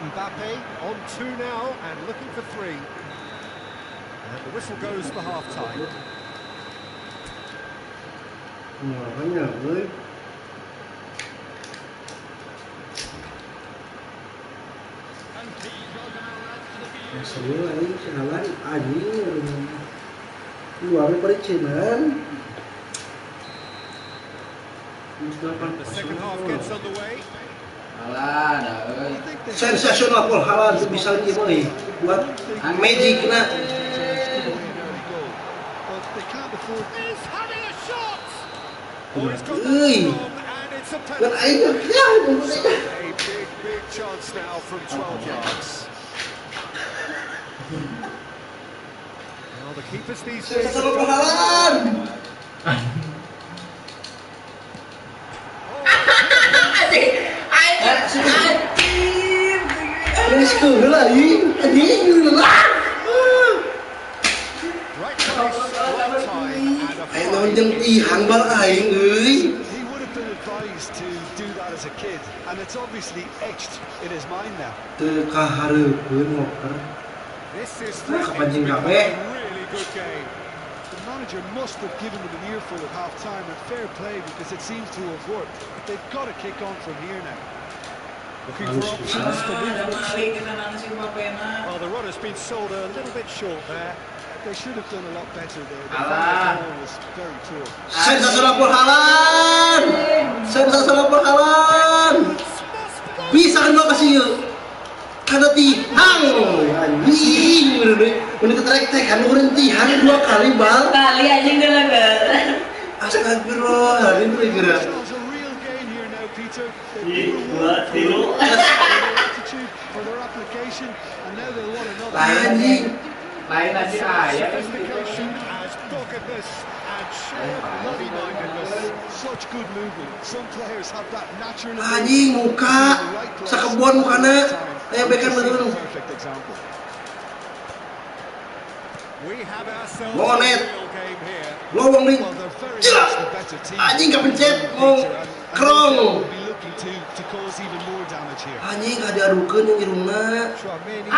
Mbappe on 2 now and looking for 3. And the whistle goes for half-time. The second half gets underway. Sensasional pol Haaland bisa gimana buat magic na. He's having a shot. Oh, he's got Ui, that wrong, and it's a kan penalty. aing A big chance now from 12 yards. Well, the keepers these days. sensasional pol Haaland. Let's go lah, anjing lah. Right place, right time, and a Aing nonjeng tihan bal aing euy. He would have been advised to do that as a kid, and it's obviously etched in his mind now. Teu kahareupeun ngoper. This is Kepancing a kabeh. really good game. The manager must have given them an earful at half-time, and fair play because it seems to have worked. They've got to kick on from here now. Looking for options for movement. Well, the run has been sold a little bit short there. They should have done a lot better there. The final ball was very poor. Sensasional pol Haaland. Sensasional pol Haaland. Bisa kan lo kasih yuk. Kada tihang. Anjing bener deh. Ini ketrek-trek kan urang tihang 2 kali bal. Kali aja enggak lah. Astagfirullah, ini gerak. It's a real game here now, Peter. attitude, for their application, and now they want another. Anjing. Lain aja ya kan gitu. Sophistication as doggedness and sheer bloody-mindedness. Such good movement. Some players have that natural Anjing muka. Sakebon mukana. Aya bekan betul. perfect example. We have ourselves Go on, a Ed. real game here. Lowong nih. Well, they're very Cila. much the better team. Anjing gak pencet. Mau krong. Will be looking to cause even more damage here. Anjing gak diadukeun yang irungna. Tchouaméni,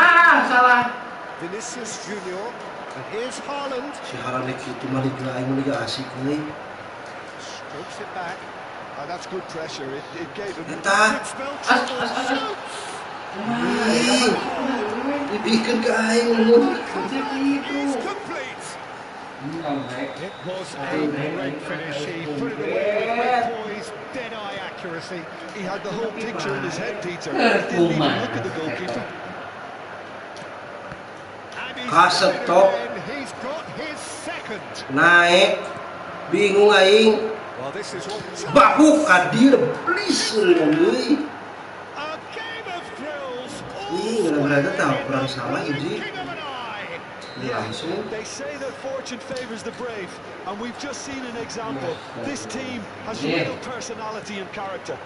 Salah. Vinicius Junior, and here's Haaland. Si Haaland kitu mah liga aing mah liga asik euy. Strokes it back. That's good pressure. It gave him Eta. Good spell. Anjing. Dibikeun ka aing mun. It's complete. It was a great finish. He put it away with great poise, dead-eye accuracy. He had the whole picture in his head, Peter. He didn't even look at the goalkeeper. And he's Kasep, done it Top. again. He's got his second. Naik. Bingung aing. Well, this is what Bakuk ka dieu please euy. a game of thrills. Ih, bener-bener tahu kurang salah The jadi. blink of an eye. Langsung. They say that fortune favours the brave, and we've just seen an example. This team has real personality and character.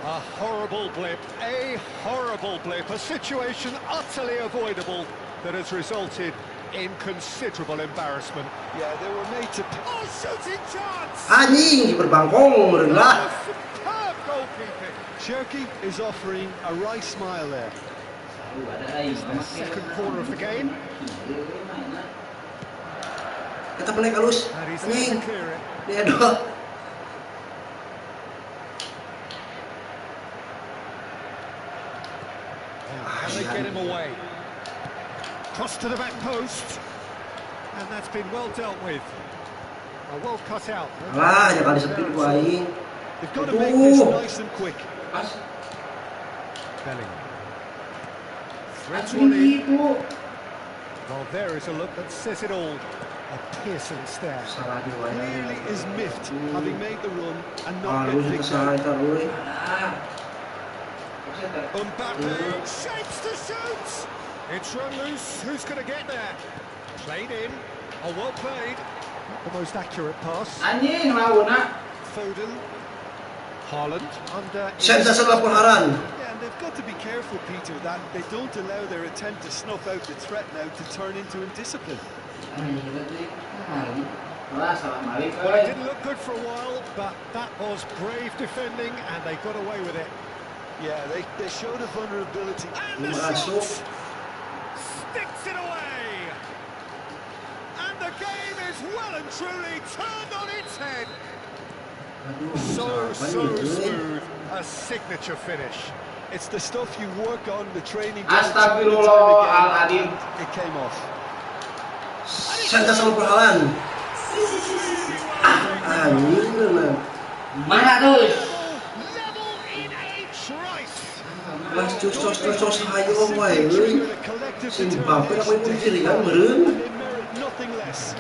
A horrible blip, a situation utterly avoidable that has resulted in considerable embarrassment. Yeah, they were made to. Oh, shooting chance! Anjing berbangkong meureun lah. Superb goalkeeping. Cherky is offering a wry smile there. The second corner of the game, Kita pelek halus. and he's there to Anjing. clear it. Dia doa. Can they get him away? Cross to the back post, and that's been well dealt with. Well cut out. Alah, jangan disepit ku aing. They've got to make this Aduh. nice and quick. Belling. Threads one in. Well, there is a look that says it all. A piercing stare. Salah di wae. Clearly is miffed, having made the run and Ah, not lu get itu picked salah out. eta euy. Mbappe shapes to shoot. It's run loose. Who's going to get there? Played in. Oh, well played. Not the most accurate pass. Anjing launa. Foden. Haaland under. Sensasi pelharan. Yeah, and they've got to be careful, Peter, that they don't allow their attempt to snuff out the threat now to turn into indiscipline. Salah Malik. Well, it didn't look good for a while, but that was brave defending, and they got away with it. Yeah, they showed a vulnerability. And the Masuk. shot sticks it away. And the game is well and truly turned on its head. Aduh, So salah euy. smooth, a signature finish. It's the stuff you work on the training ground time and time Astagfirullahaladzim. again. It came off. Sensasi pelharan. Anjing bener. Maharus. Level in a trice. Mas cus hayong wae euy. The collective Si Mbappe determination aku to kiri hit kan the meureun. and they merit nothing less.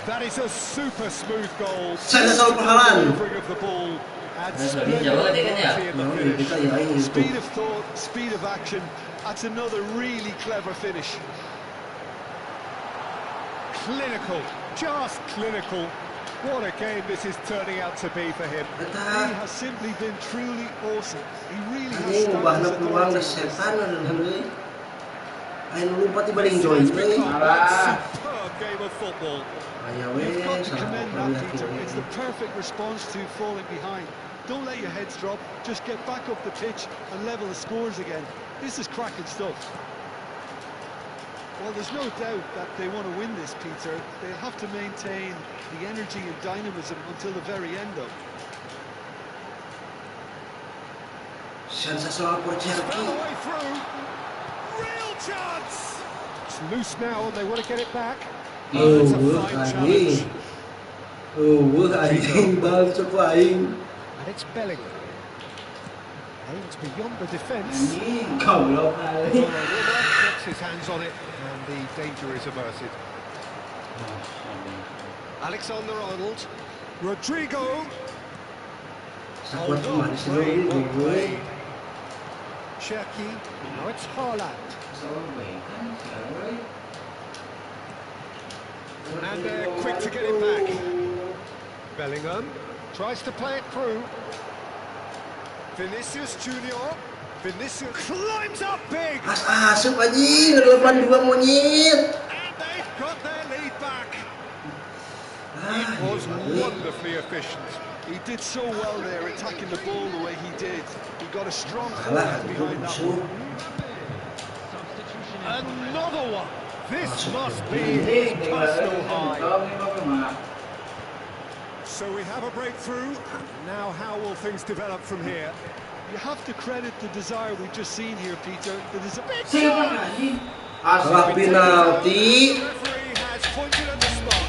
That is a super smooth goal. Sensasi pelharan. Delivering of the ball and Bisa splendid banget ya kan ya? quality in the Nah, finish. kita ya aing gitu. Speed of thought, speed of action. That's another really clever finish. Clinical, just clinical. What a game this is turning out to be for him. He Eta has simply been truly awesome. He really has anjing stamped ngubahna his peluang authority geus on this. setan adalah euy. Aing lompat dibanding join It's euy. become a superb game of football. Aya we You've got to salah commend kali that, Peter. yakin. It's the perfect response to falling behind. Don't let your heads drop. Just get back up the pitch and level the scores again. This is cracking stuff. Well, there's no doubt that they want to win this, Peter. They'll have to maintain the energy and dynamism until the very end, though. Sensasional for Found Cherky. a way through. Real chance. It's loose now and they want to get it back. Oh, It's a fine challenge. anjing bangsa ku aing. And it's Belling. Aims beyond the defence. Anjing goblok Well, aing. gets his hands on it and the danger is averted. Alexander-Arnold. Rodrigo. Sakuat well kemarin sih played, well gue. played. Cherky, now it's Haaland. And they're quick to get it back. Bellingham tries to play it through. Vinicius Junior. Vinicius climbs up big. Asup anjing, ada 82 monyet. And they've got their lead back. It was wonderfully efficient. He did so well there, attacking the ball the way he did. He got a strong forehand behind that one. Another one. This must be his personal high. So we have a breakthrough. Now how will things develop from here? You have to credit the desire we've just seen here, Peter. It is a big Salah penalti. The referee has pointed at the spot.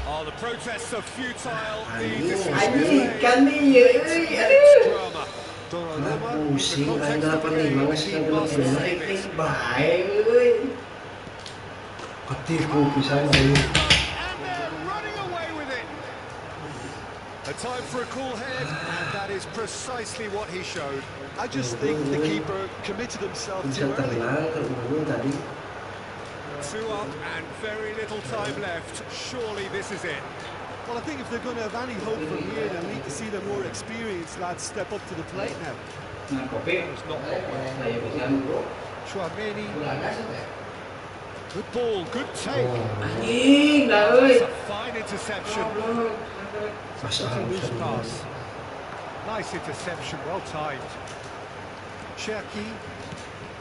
Oh, the protests are futile. The decision is made. Drama. Donnarumma in the Pusing, context ada of the game, 85 ngasih he kan must penalti. save it. Ketipu pisan ini. And they're running away with it. A time for a cool head, and that is precisely what he showed. I just think the keeper committed himself Bisa too early. tenang kalau dulu tadi. 2 up and very little time left. Surely this is it. Well, I think if they're going to have any hope from here, they'll need to see the more experienced lads step up to the plate now. It's not Chouameni. Good ball, good take. It's a fine interception. Pas Loose pass. Nice interception, well timed. Cherky.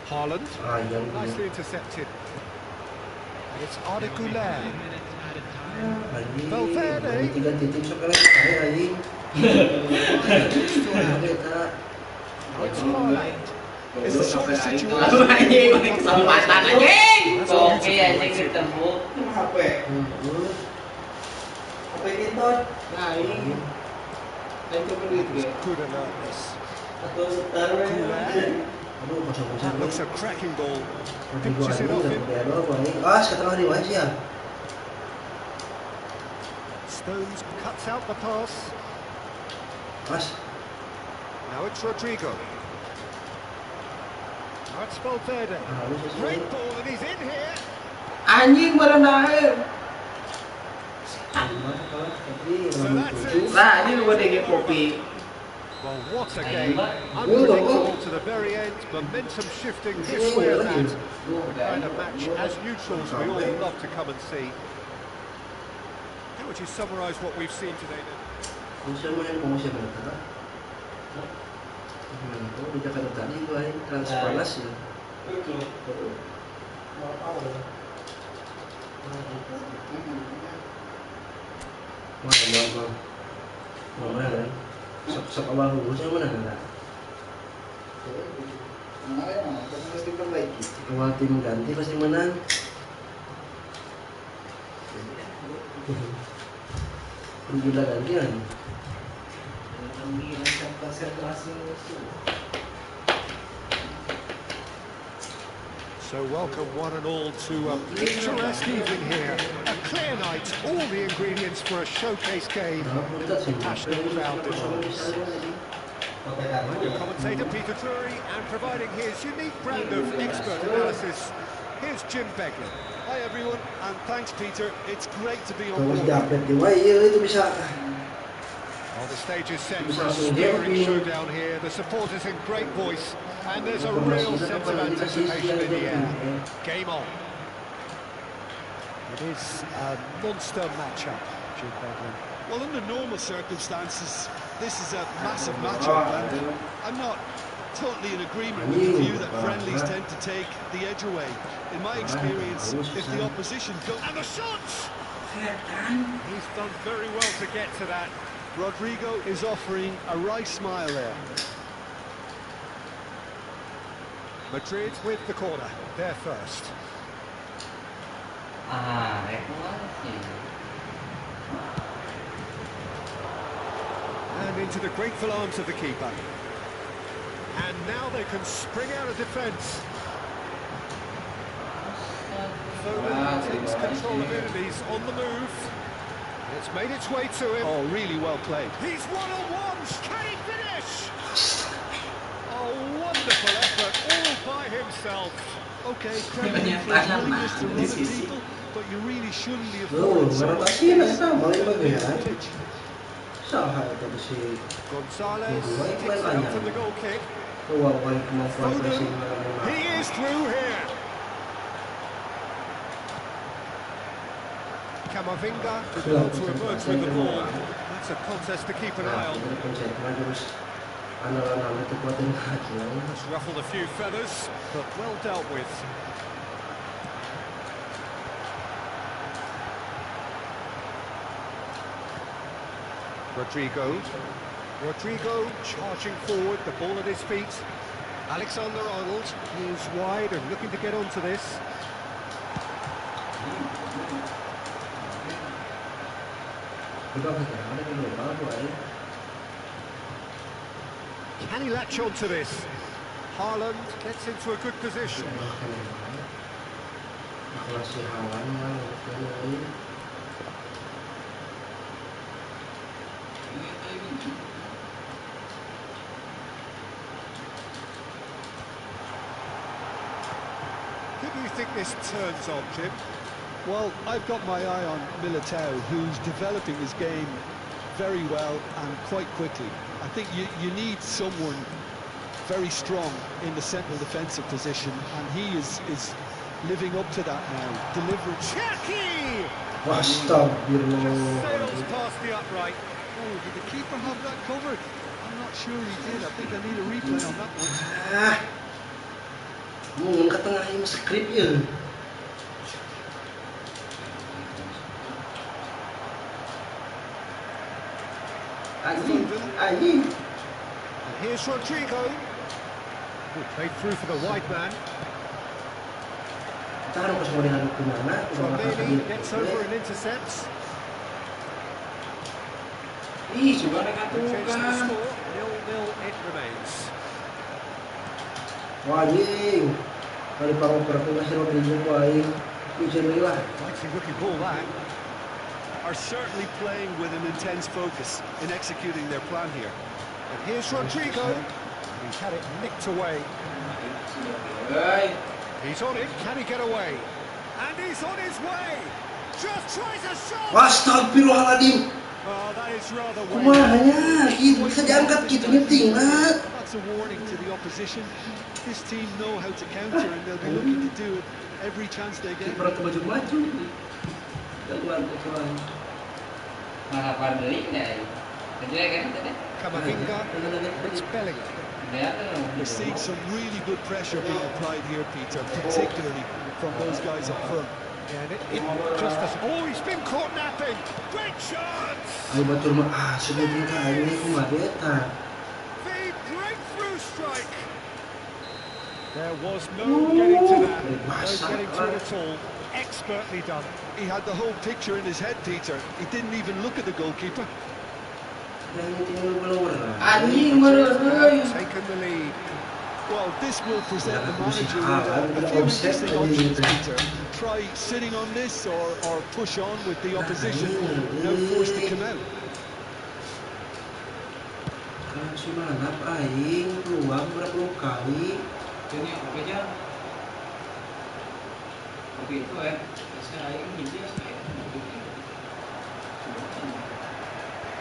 Haaland. Ayam. Nicely intercepted. And it's Arda Güler. Anjing. Valverde. 3 titik sekarang saya anjing. Now it's Haaland. It's the sort of situation Kesempatan anjing. Oke anjing ditembuk. Good alertness. Aduh, That looks a cracking ball. Pinches Pinches it off him. Setelah diwasi ya. Stones cuts out the pass. Pas. Now it's Rodrigo. Now it's Valverde. Great ball and he's in here. Anjing berenang. So that's it. Nah, ini lu dege kopi. Well, what a game. Unpredictable to the very end. Momentum shifting this way and that. The kind of match as neutrals we all love to come and see. How would you summarise what we've seen today then? Bisa main promosi berapa? Di Jakarta tadi itu aja transpanas ya. Mana kan? Sok awal hubungnya mana kan? Awal tim ganti pasti menang. Gila gantian. So welcome one and all to a picturesque evening here. A clear night, all the ingredients for a showcase game. Passionate crowd demands. I'm your commentator Peter Drury, and providing his unique brand of expert analysis, here's Jim Begley. Hi everyone, and thanks Peter. It's great to be on Kalau board. di-update di WA itu bisa. Well, the stage is set for a stirring showdown here. The supporters in great voice, and there's a real sense of anticipation in the air. Game on. It is a monster matchup, Jim Begley. Well, under normal circumstances, this is a massive matchup, and I'm not totally in agreement with the view that friendlies tend to take the edge away. In my experience, if the opposition go... And the shots! He's done very well to get to that. Rodrigo is offering a wry smile there. Madrid with the corner. They're first. And into the grateful arms of the keeper. And now they can spring out of defence. Foden takes control of it, and he's on the move. It's made its way to him. Oh, really well played. He's one-on-ones. Can he finish? Oh, wonderful effort, all by himself. Okay, credit him for his willingness to run at people, but you really shouldn't be Loh, affording someone rotasi na sama to yung play bagian. village. Saha ito si Gonzalez Dua, takes it out from the goal kick. kawawan kemampuan Foden, pressing na he is through here. Camavinga able to emerge with the ball. That's a contest to keep an eye on. It's ruffled a few feathers, but well dealt with. Rodrigo charging forward, the ball at his feet. Alexander-Arnold is wide and looking to get onto this. Can he latch onto this? Haaland gets into a good position. Who do you think this turns on, Jim? Well, I've got my eye on Militao, who's developing his game very well and quite quickly. I think you need someone very strong in the central defensive position, and he is living up to that now, delivering. Chucky! Astagfirullah. Just sails past the upright. Oh, did the keeper have that covered? I'm not sure he did. I think I need a replay on that one. Mungkin ke tengah ini skrip ya. Anjing. And here's Rodrigo. Who played through for the wide man. Taruh ke semua dengan kemana? Romani gets over and intercepts. Ih, coba Change the nekatukan. score. 0-0 it remains. Wajing. Kali pangoper ko kasi Rodrigo ko ay Alhamdulillah. Fighting looking ball that. Are certainly playing with an intense focus in executing their plan here. And here's Rodrigo. He's had it nicked away. Hei, He's on it. Can he get away? And he's on his way. Just tries a shot. Astagfirullahaladzim. Oh, that is rather Kumahanya, bisa diangkat gitu tinggal. That's a warning to the opposition. This team know how to counter, and they'll be looking to do it every chance they get. Kiper ke maju-maju. Keluar. Harapan beli deh. Kejadian kan tadi? Camavinga. It's Bellingham. We're seeing some really good pressure being applied here, Peter, particularly from those guys up front. And it just has. Oh, he's been caught napping. Great chance. Ayo batur mah sebelum ka ayo kumaha beta. The breakthrough strike. There was no getting to that. No getting to it at all. Expertly done. He had the whole picture in his head, Peter. He didn't even look at the goalkeeper. anjing bener. Taken the lead. Well, this will present the manager with a few interesting options, Peter. Try sitting on this or push on with the opposition, now forced to come out. Kan sumanap aing peluang berapa kali. Ini apa aja? Oke itu ya. Sekarang ini dia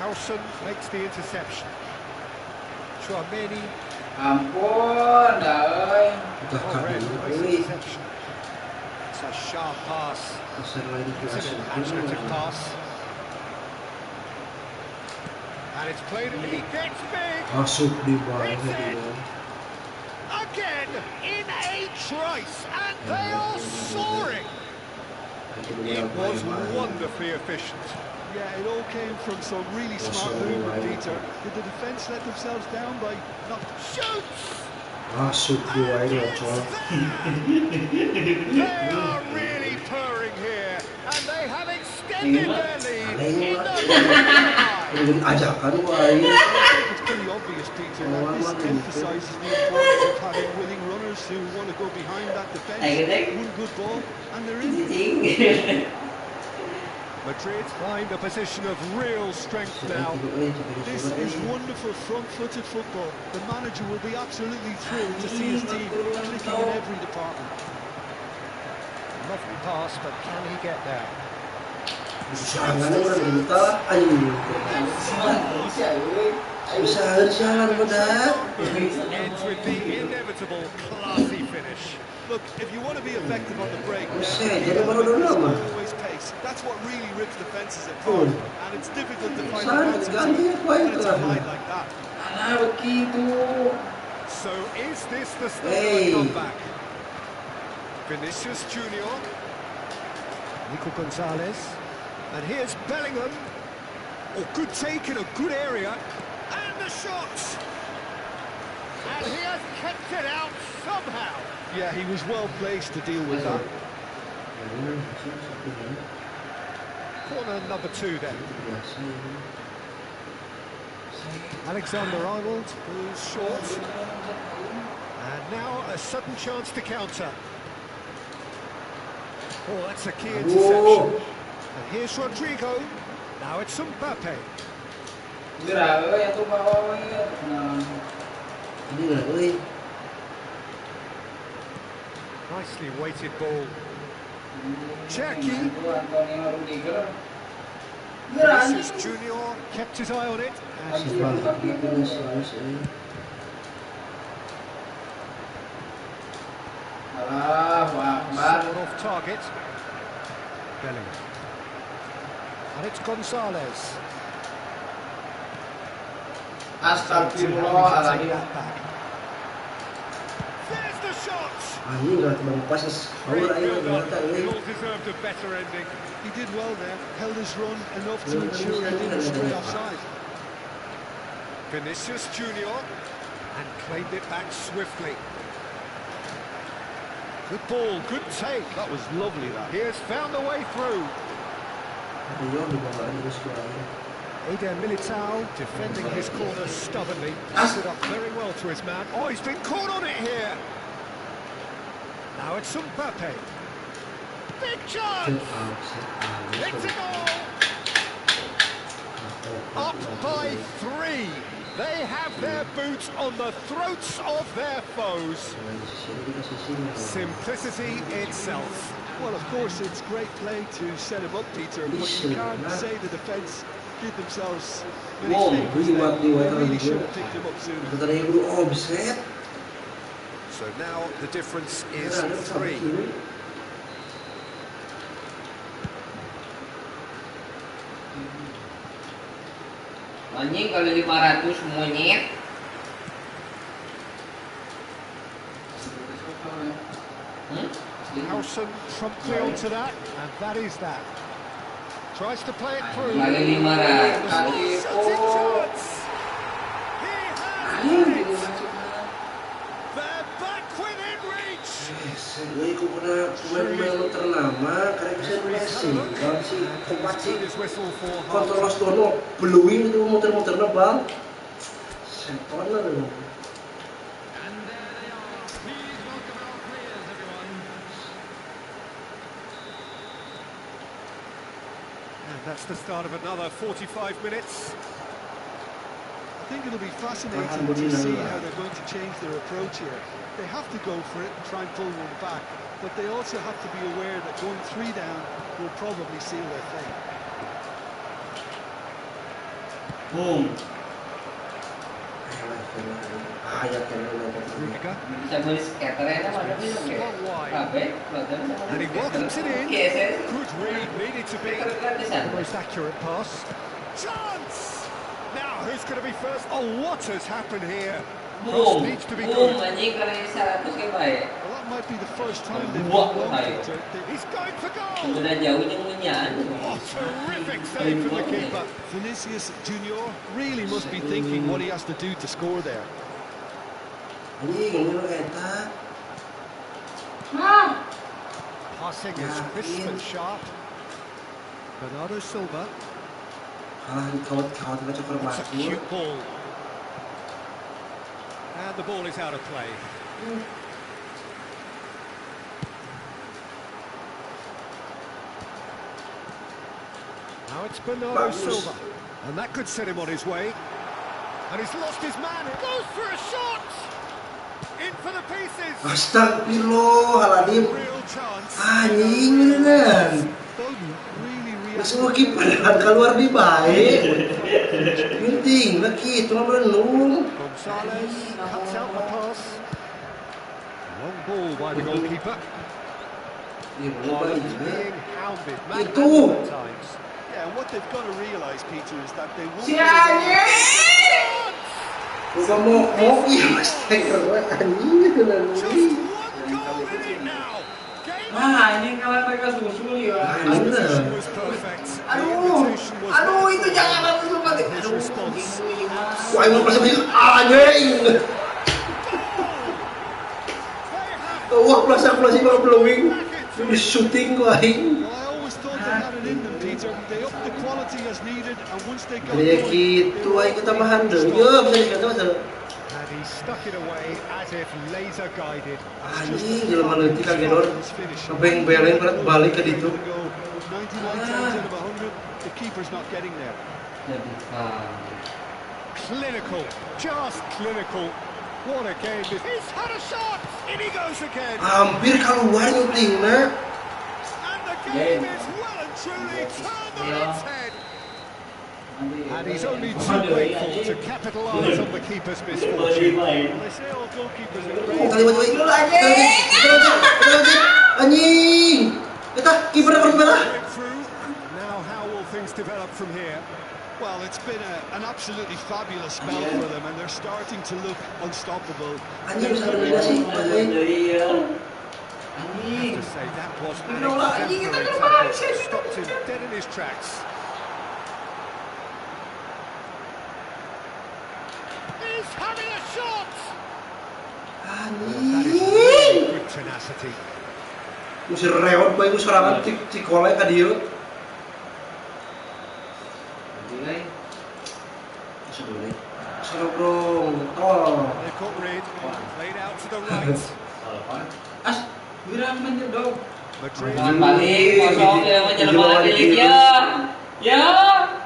Howson makes the interception. Chouameni. Ampun, dah euy. Udah Already kabur makes the euy. interception. It's a sharp pass. Pasar lain It's an imaginative pass. And it's played and he gets big. Masuk di bawah dia. Again in a trice, and they are soaring. It was wonderfully efficient. Yeah, it all came from some really smart movement, Peter. Did the defence let themselves down by not... Shoots! Masuk di bawah col. They are really purring here, and they have extended their lead in the Ini ajakan wae. It's pretty obvious, Peter, that this emphasises the importance of having willing runners who want to go behind that defence. One good ball, and they're in. Madrid find a position of real strength now. This is wonderful front-footed football. The manager will be absolutely thrilled to see his team clicking in every department. Lovely pass, but can he get there? Tangannya udah minta, ayo. Bisa jalan udah. Ends with the inevitable classy finish. Look, if you want to be effective on the break, Jadi baru dulu nama. always pace. That's what really rips defenses apart, and it's difficult to find Sana an answer ganti to poin when it's a tengah. line like that. Alah begitu. So is this the start of Hey. a comeback? Vinicius Junior, Nico Gonzalez, and here's Bellingham. Oh, good take in a good area, and the shot! And he has kept it out somehow. Yeah, he was well placed to deal with that. Corner number 2 then. Alexander-Arnold goes short. And now a sudden chance to counter. Oh, that's a key interception. And here's Rodrigo. Now it's Mbappe. Gerak yang tuh bawa ya. Ini lah, oi. Nicely weighted ball. Cherky. Antonio Rudiger. Vinicius Junior kept his eye on it. And Alah, sawed off target. Bellingham. And it's Gonzalez. Astagfirullahaladzim. There's the shot! Anjing udah cuma pas Great power aja build-up. ternyata, It oi. all deserved a better ending. He did well there, held his run enough to ensure he didn't stray offside. Vinicius Junior, and claimed it back swiftly. Good ball, good take. That was lovely, that. He has found a way through. Ada Yon di bawah ini suaranya. Eder Militao defending his corner stubbornly. Stood up very well to his man. Oh, he's been caught on it here. Now it's Mbappe. Big chance! It's a goal! Up by 3. They have their boots on the throats of their foes. Simplicity itself. Well, of course, it's great play to set him up, Peter, but you can't say the defence did themselves many favours there. They really should have picked him up sooner. Tadi yang dulu offset. So now the difference is Ada 3. Anjing kali 500 monyet. Howson promptly onto that, and that is that. Tries to play it through. Kali 500. Shooting chance! He has it! They're back within reach! Gue ikut pemain ternama karena bisa Messi. Kalau si tempat si His whistle for kontrol half. Stono bluing itu muter-muter bang. Seton lah. And there they are. Please welcome our players, everyone. And that's the start of another 45 minutes. I think it'll be fascinating to see how they're going to change their approach here. They have to go for it and try and pull one back, but they also have to be aware that going 3 down will probably seal their fate. Boom. Rudiger. Bisa beli skaternya mana sih? Kabeh, And he welcomes it in. Geser. Good read, needed to be. Gratisan. The most accurate pass. Chance! Now, who's going to be first? Oh, what has happened here? Cross Boom. needs to be Boom, good. anjing kali 100 kayak baik. Well, that might be the first time they've Wah, been wrong, ayo. Peter. He's going for goal! Udah jauh nyengunyan. Oh, terrific save from the keeper. Vinicius Junior really must be thinking what he has to do to score there. Anjing ini lo eta. Passing is crisp and sharp. Bernardo Silva. Kalah di kawat-kawat kita coba It's a masuk. cute ball. And the ball is out of play. Now it's Bernardo Bagus. Silva. And that could set him on his way. And he's lost his man. It goes for a shot. In for the pieces. Astagfirullahaladzim. Real chance. Anjing beneran. Foden really Semua kiper keluar lebih baik. Penting lagi itu mah berenung. Gonzalez cuts out the pass. Long ball by the goalkeeper. While being hounded. Itu. At times. Yeah, what they've got to realise, Peter, is that they won't. Bukan mau iya mas striker anjing beneran. Just one goal in it now. Game Wah, ini kalau mereka susul ya. Bener. was perfect. Aduh, itu jangan langsung mati. His response. Wah, mau pas anjing. Wah, plus baru blowing. Di shooting kok aing. Well, I always thought they had it in them, Peter. They upped the quality as needed, and once they got Kayak going, gitu aing ketambahan deh. Ya, bisa dikata masa. And he stuck it away as if laser guided. Anjing, jalan mana nanti kaget dor. Sampai yang beleng berat balik ke ditu. 99 times out of 100, the keeper's not getting there. Clinical, just clinical. What a game. He's had a shot. In he goes again. Hampir keluar nyutingnya. And the game is well and truly turned on its head. And he's only too grateful to capitalise on the keeper's misfortune. Well, they say all goalkeepers are Oh, great. kali anjing. Kita kiper harus bela. Breakthrough. Now how will things develop from here? Well, it's been an absolutely fabulous spell for them, and they're starting to look unstoppable. Anjing bisa bela sih. Anjing. I have to say that was an exemplary tackle. Stopped him dead in his tracks. He's having a shot. That is Anjing. really good tenacity. Musir reot bae gus serangan cikolek ka dieu. Seru bro. Oh. They've got rid. Played out to the right. As, Wiram menjedok. Madrid. Jangan balik, kosong ya, jangan balik ya. Ya,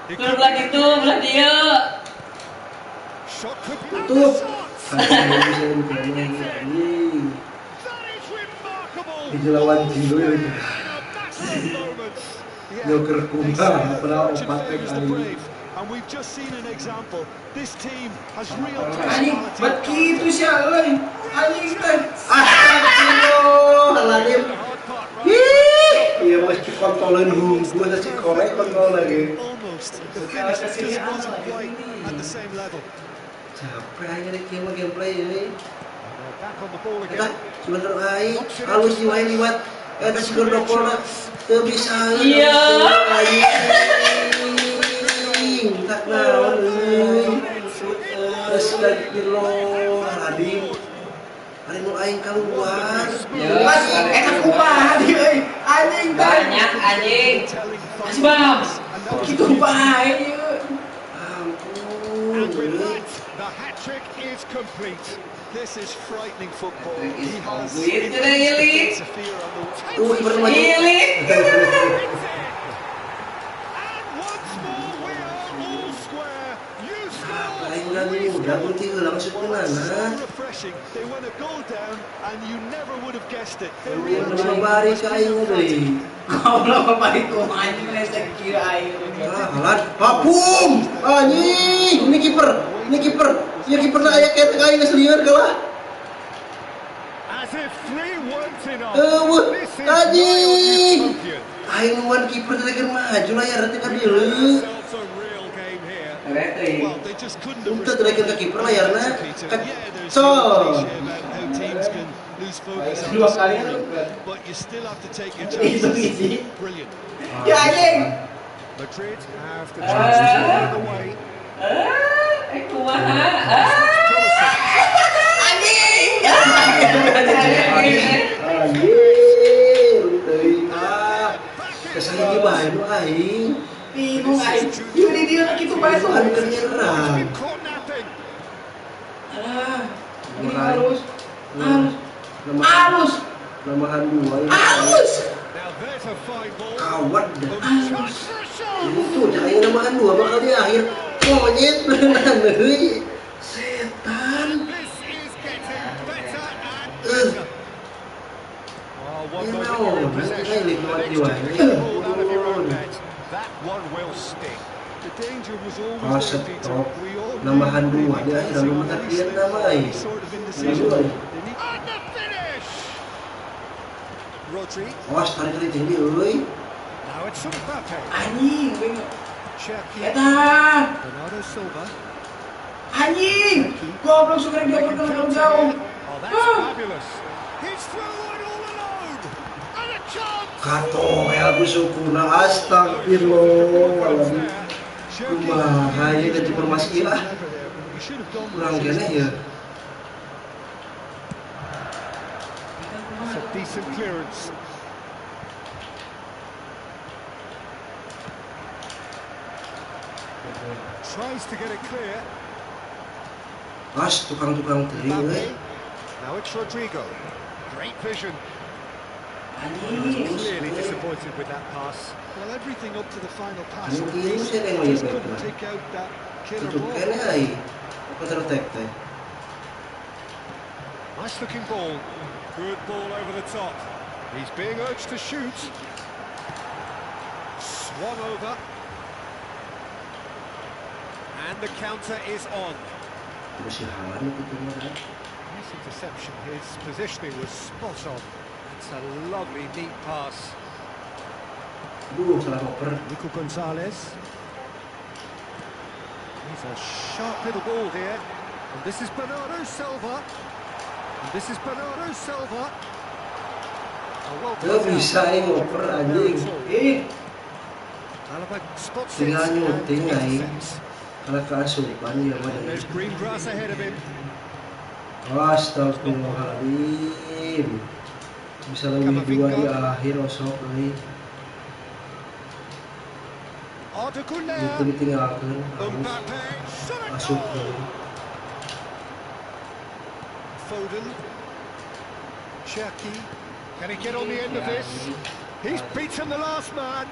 belah gitu, belah dia. Shot could be Tutup. shot. Anjing. That is remarkable. Itu lawan Jigo ya itu. In a massive moment. Joker They kuda say that pernah fortune opat favours the kali. brave, and we've just seen an example. This team has real Anjing, personality. buat gitu sih euy. Anjing teh. Astagfirullahaladzim. The hard part, right? Ih, iya mas kontrolin hunggu ada si korek kontrol lagi. Almost. The finish just wasn't quite at the same level. Capek aja deh gameplay ini. They're back on the ball Kita again. sebentar aing halus jiwa liwat. Ada si gordopolna teu bisa. Iya. Anjing, tak naon euy. Astagfirullahaladzim. Ari nu aing keluar. Mas, enak kumaha dia euy. Anjing teh. Banyak anjing. Telling Mas Bam. Kitu bae ieu. Ampun. And with that, the hat-trick is complete. this is frightening football. He has Duit sudah Ili. a fear on the Tuh kiper maju. Ili. And once more we are all square. You score. Aing udah berarti ulang shoot Well, that's mana? so refreshing. They went a goal down, and you never would have guessed it. They Yang really udah bari ka aing deui. Goblok apa itu anjing lesek kira aing. Ah, halan. Hapum. Anjing, ini kiper. Ini kiper. Ya kiperna aya ketek aing geus lieur gelah. As if three weren't enough. Eueuh, This is anjing. Bayern champion. Aing wan kiper teh keur maju layar teh ka dieu. Themselves a real game here. well, they just couldn't have Untuk terakhir ke kiper layarna. Peter. Kan Yeah, there's so. some cliche about how teams can lose focus on Dua kali discipline, but you still have to take your Itu chances. easy. Brilliant. Ya anjing. Madrid have the chance to clear the way. Kumaha. Anjing. Anjir, teuing ah. Kesana ge bae nu aing. Bingung aing. Ieu di dieu kitu bae tuh. Tuhan keur nyerang. Caught napping. Ini halus. Lamahan dua ini. Halus. Now There's a fine ball. Kawat dah. Chance for a shot. Itu jangan namakan 2 bakal di akhir. Monyet beneran euy. Setan. This is getting better and better. Oh, one moment you're in possession, the next you kick the ball out of your own net. That one will sting. The danger was always there, Peter. Stop. We all Nambahan knew 2 di akhir lalu on mentak the dia slip, nama any sort of indecision. They need- And the finish! Rodri, Awas tarik kali tinggi euy. Now it's Mbappe. Anjing, Cherki, eta. Bernardo Silva. Anjing. Goblok suka dia They can jauh counter jauh. here. Oh, that's fabulous. He's through and all alone. And a chance. Kato aku syukurna astagfirullah. Kumaha ieu teh informasi lah. We should have gone with Kurang kene ya. It's a decent clearance. Tries to get it clear. As tukang-tukang teuing euy. Mbappe. Now it's Rodrigo. Great vision. Anjing. Clearly disappointed with that pass. Well, everything up to the final pass. Anu kieu sih yang Just ieu couldn't take out that killer Tutup ball. kene ai. Apa tertek teh? Nice looking ball. Good ball over the top. He's being urged to shoot. Swung over. And the counter is on. Bersihan itu mah. Nice interception. His positioning was spot on. It's a lovely, neat pass. Duh, salah oper. Nico Gonzalez. He's a sharp little ball here. And this is Bernardo Silva. And this is Bernardo Silva. Oh, well Gak put bisa out. ini ngoper anjing. Alaba spots it Tinggal and nyuting ai. intercepts. Kalau keasupan ya mah. There's green grass ahead of him. Astagfirullahaladzim. Bisa lebih 2 di akhir osok euy. Arda Itu Güler. ditinggalkeun. Mbappe. Shot it Masuk goal. euy. Foden. Cherki. Can he get on the end of this? He's beaten the last man.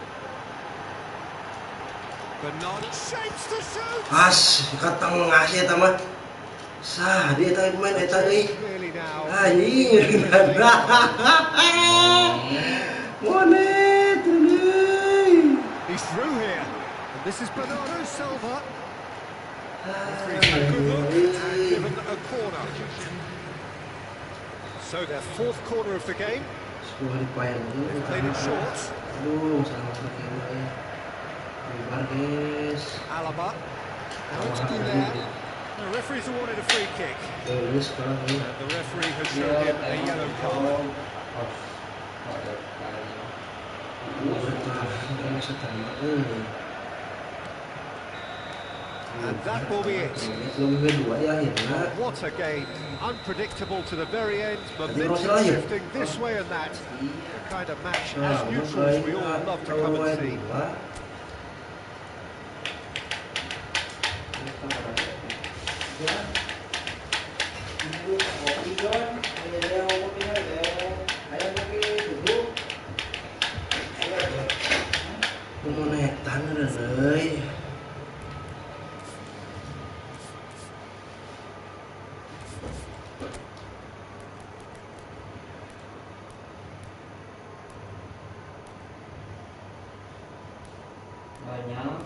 Bernardo shapes to shoot. As, katang ngasih eta mah. Sah, dia eta main eta euy. Really now. Anjing. Monet euy. He's through here. And this is Bernardo Silva. Referee's had a good look and given a corner. So their 4th corner of the game. 10 hari payah They've played it short. Aduh, salah pakai euy. Bubar guys. Alaba. Now it's Güler. The referee's awarded a free kick. Terus sekarang ini. And the referee has shown him a yellow card. Bertahan kan setengah. And that will be it. Lebih kedua ya akhirnya. What a game. Unpredictable to the very end. Momentum Masalah ya? shifting this way and that. The kind of match as Nah, neutrals we all love to come and see. Monetan euy. Banyak.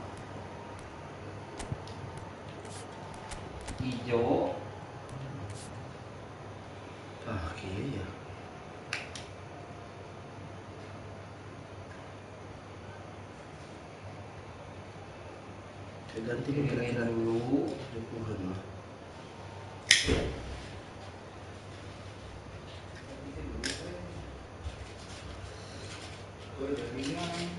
Hijau. Ah, kieu ya. Ganti kira-kira dulu. Dukuhan mah. Dukuhan.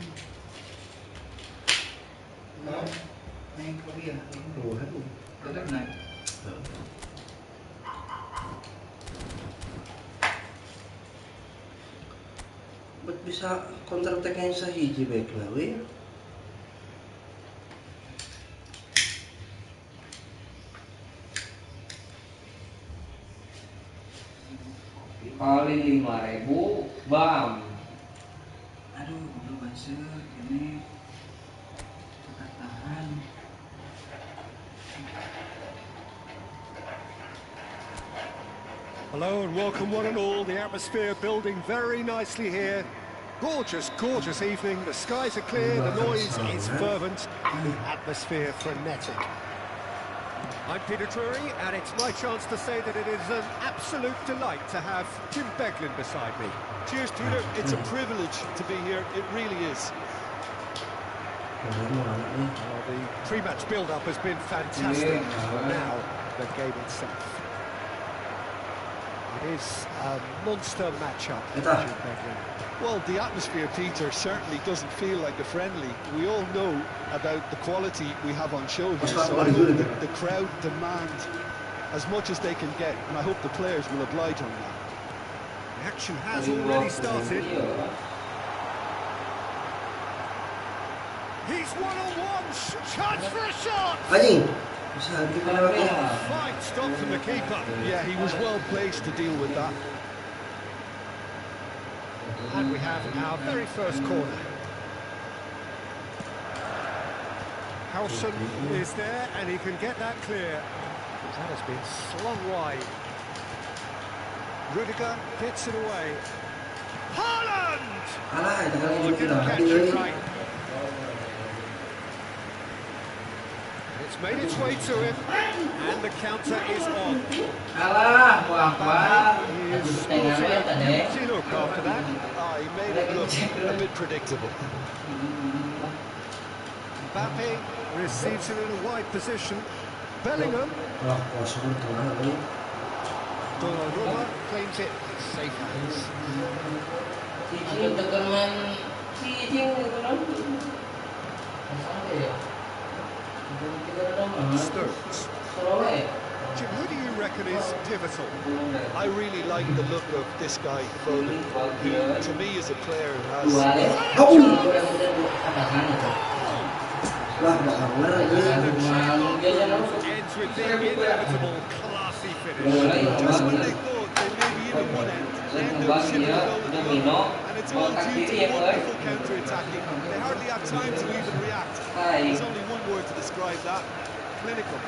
Bet bisa counter attack-nya sahiji baik lah we. Kali 5.000, bam. masuk ini tahan. Hello and welcome one and all. The atmosphere building very nicely here. Gorgeous, gorgeous evening. The skies are clear, the noise is fervent, the atmosphere frenetic. I'm Peter Drury, and it's my chance to say that it is an absolute delight to have Jim Beglin beside me. Cheers, Peter. It's a privilege to be here. It really is. Well, the pre-match build-up has been fantastic. Now, the game itself. It is a monster matchup, Jim Beglin. Well, the atmosphere, Peter, certainly doesn't feel like a friendly. We all know about the quality we have on show here, so I hope the crowd demand as much as they can get, and I hope the players will oblige on that. The action has already started. He's one-on-one, chance for a shot! Fine stop from the keeper. Yeah, he was well placed to deal with that. And we have our very first corner. Howson is there, and he can get that clear. That has been slung wide. Rudiger gets it away. Haaland! Oh, didn't catch it right. It's made its way to him, and the counter is on. Alah, wah. He is easy look after that. He made it look a bit predictable. Mbappe receives it in a wide position. Bellingham. Donnarumma claims it. Safe hands. Stokes. Jim, who do you reckon is pivotal? I really like the look of this guy, Foden. He, to me, is a player who has... Ends with the inevitable classy finish. Just when they thought they may be in at one end, they end up shipping a goal at the other. And it's all due to wonderful counter-attacking. They hardly have time to even react. There's only one word to describe that: clinical.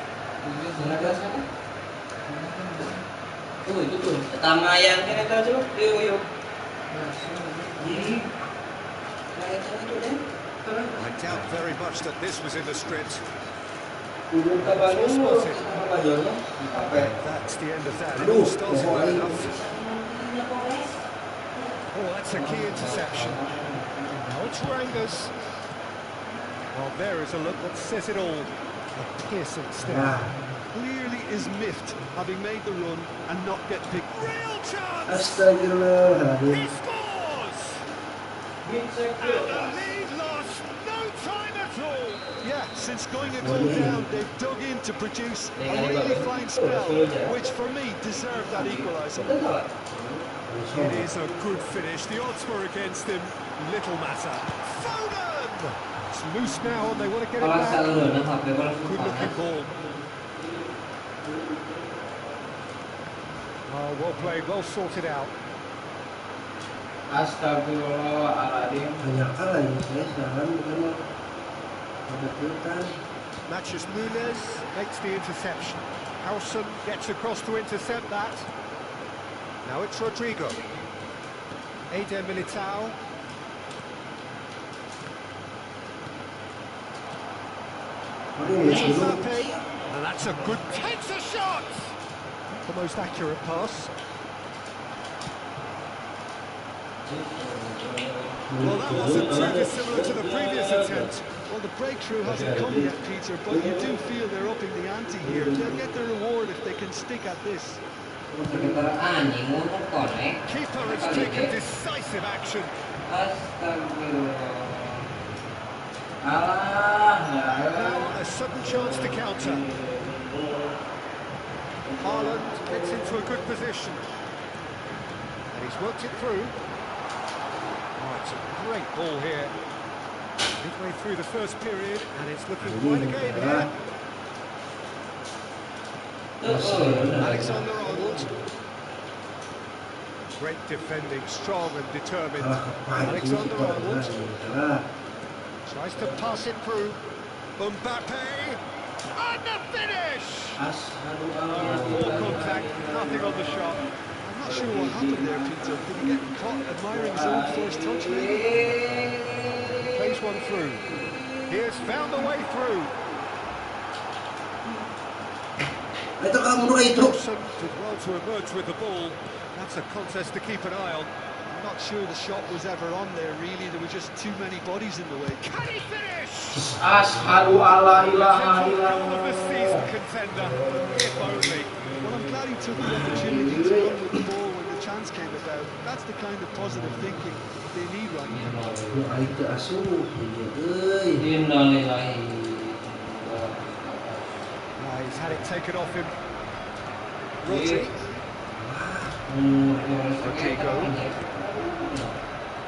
Itu pertama yang kita tahu yuk. I doubt very much that this was in the script. That's the end of that. It all started well enough. Oh, that's a key interception. Now it's Rangers. Well, there is a look that says it all. A piercing stare. Clearly is miffed, having made the run and not get picked. Real chance! He scores! And the lead lost no time at all. Yeah, since going a goal down, they've dug in to produce a really fine spell, which for me deserved that equaliser. It is a good finish. The odds were against him. Little matter. Foden! It's loose now and they want to get it back. Good looking ball. Oh, well played, well sorted out. Astagfirullahaladzim. Matches Nunes makes the interception. Howson gets across to intercept that. Now it's Rodrigo. Eder Militao. Mbappe. And that's a good... Takes a shot! The most accurate pass. Well, that wasn't too dissimilar to the previous attempt. Well, the breakthrough hasn't come yet, Peter, but you do feel they're upping the ante here. They'll get their reward if they can stick at this. Keeper has taken decisive action. Now a sudden chance to counter. Haaland gets into a good position. And he's worked it through. Oh, it's a great ball here. Midway through the first period, and it's looking quite a game here. Alexander-Arnold. Great defending, strong and determined. Kalah kepancing Alexander kita Arnold kalah. tries to pass it through. Mbappe, and the finish! Poor contact, nothing on the shot. I'm not sure what happened there, Peter. Did he get caught admiring his own first touch, maybe? Plays one through. He has found a way through. Ito ka muna kayo, Truk. Wilson did well to emerge with the ball. That's a contest to keep an eye on. I'm not sure the shot was ever on there, really. There were just too many bodies in the way. Can he finish? Ashhadu alla ilaha Potential goal of the illallah. season contender, if only. Well, I'm glad he took the opportunity to run with the ball when the chance came about. That's the kind of positive thinking they need right now. Yung ay ke asuh. Iya, euy. Innalillahi. He's had it taken off him. Rodri. Okay, go.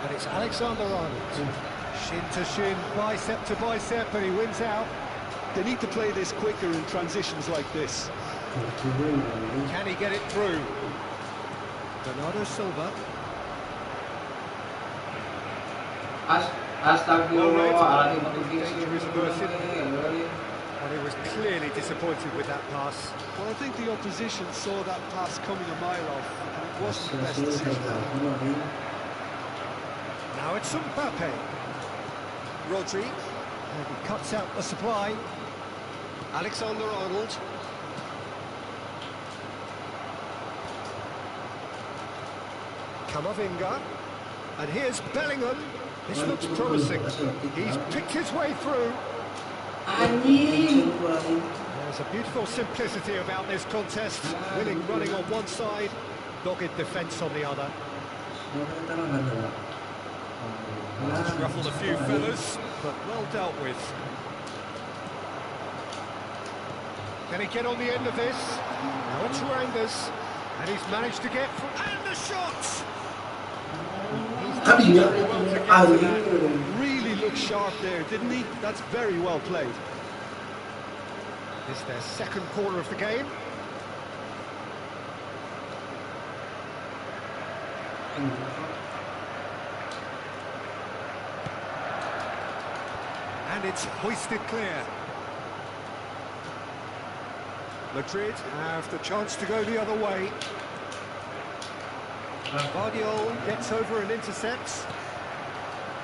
And it's Alexander Arnold. Shin to shin, bicep to bicep, and he wins out. They need to play this quicker in transitions like this. Can he get it through? Bernardo Silva. Astagfirullahaladzim. Danger is averted. And he was clearly disappointed with that pass. Well, I think the opposition saw that pass coming a mile off, and it wasn't the best decision. Now it's Mbappe. Rodri. And he cuts out the supply. Alexander Arnold. Camavinga. And here's Bellingham. This looks promising. He's picked his way through. Anjing. There's a beautiful simplicity about this contest. Winning running on one side, dogged defence on the other. It's ruffled a few feathers, but well dealt with. Can he get on the end of this? Now it's Rangers, and he's managed to get through. And the shot! Really looked sharp there, didn't he? That's very well played. This is their second corner of the game. And it's hoisted clear. Madrid have the chance to go the other way. Guardiola gets over and intercepts.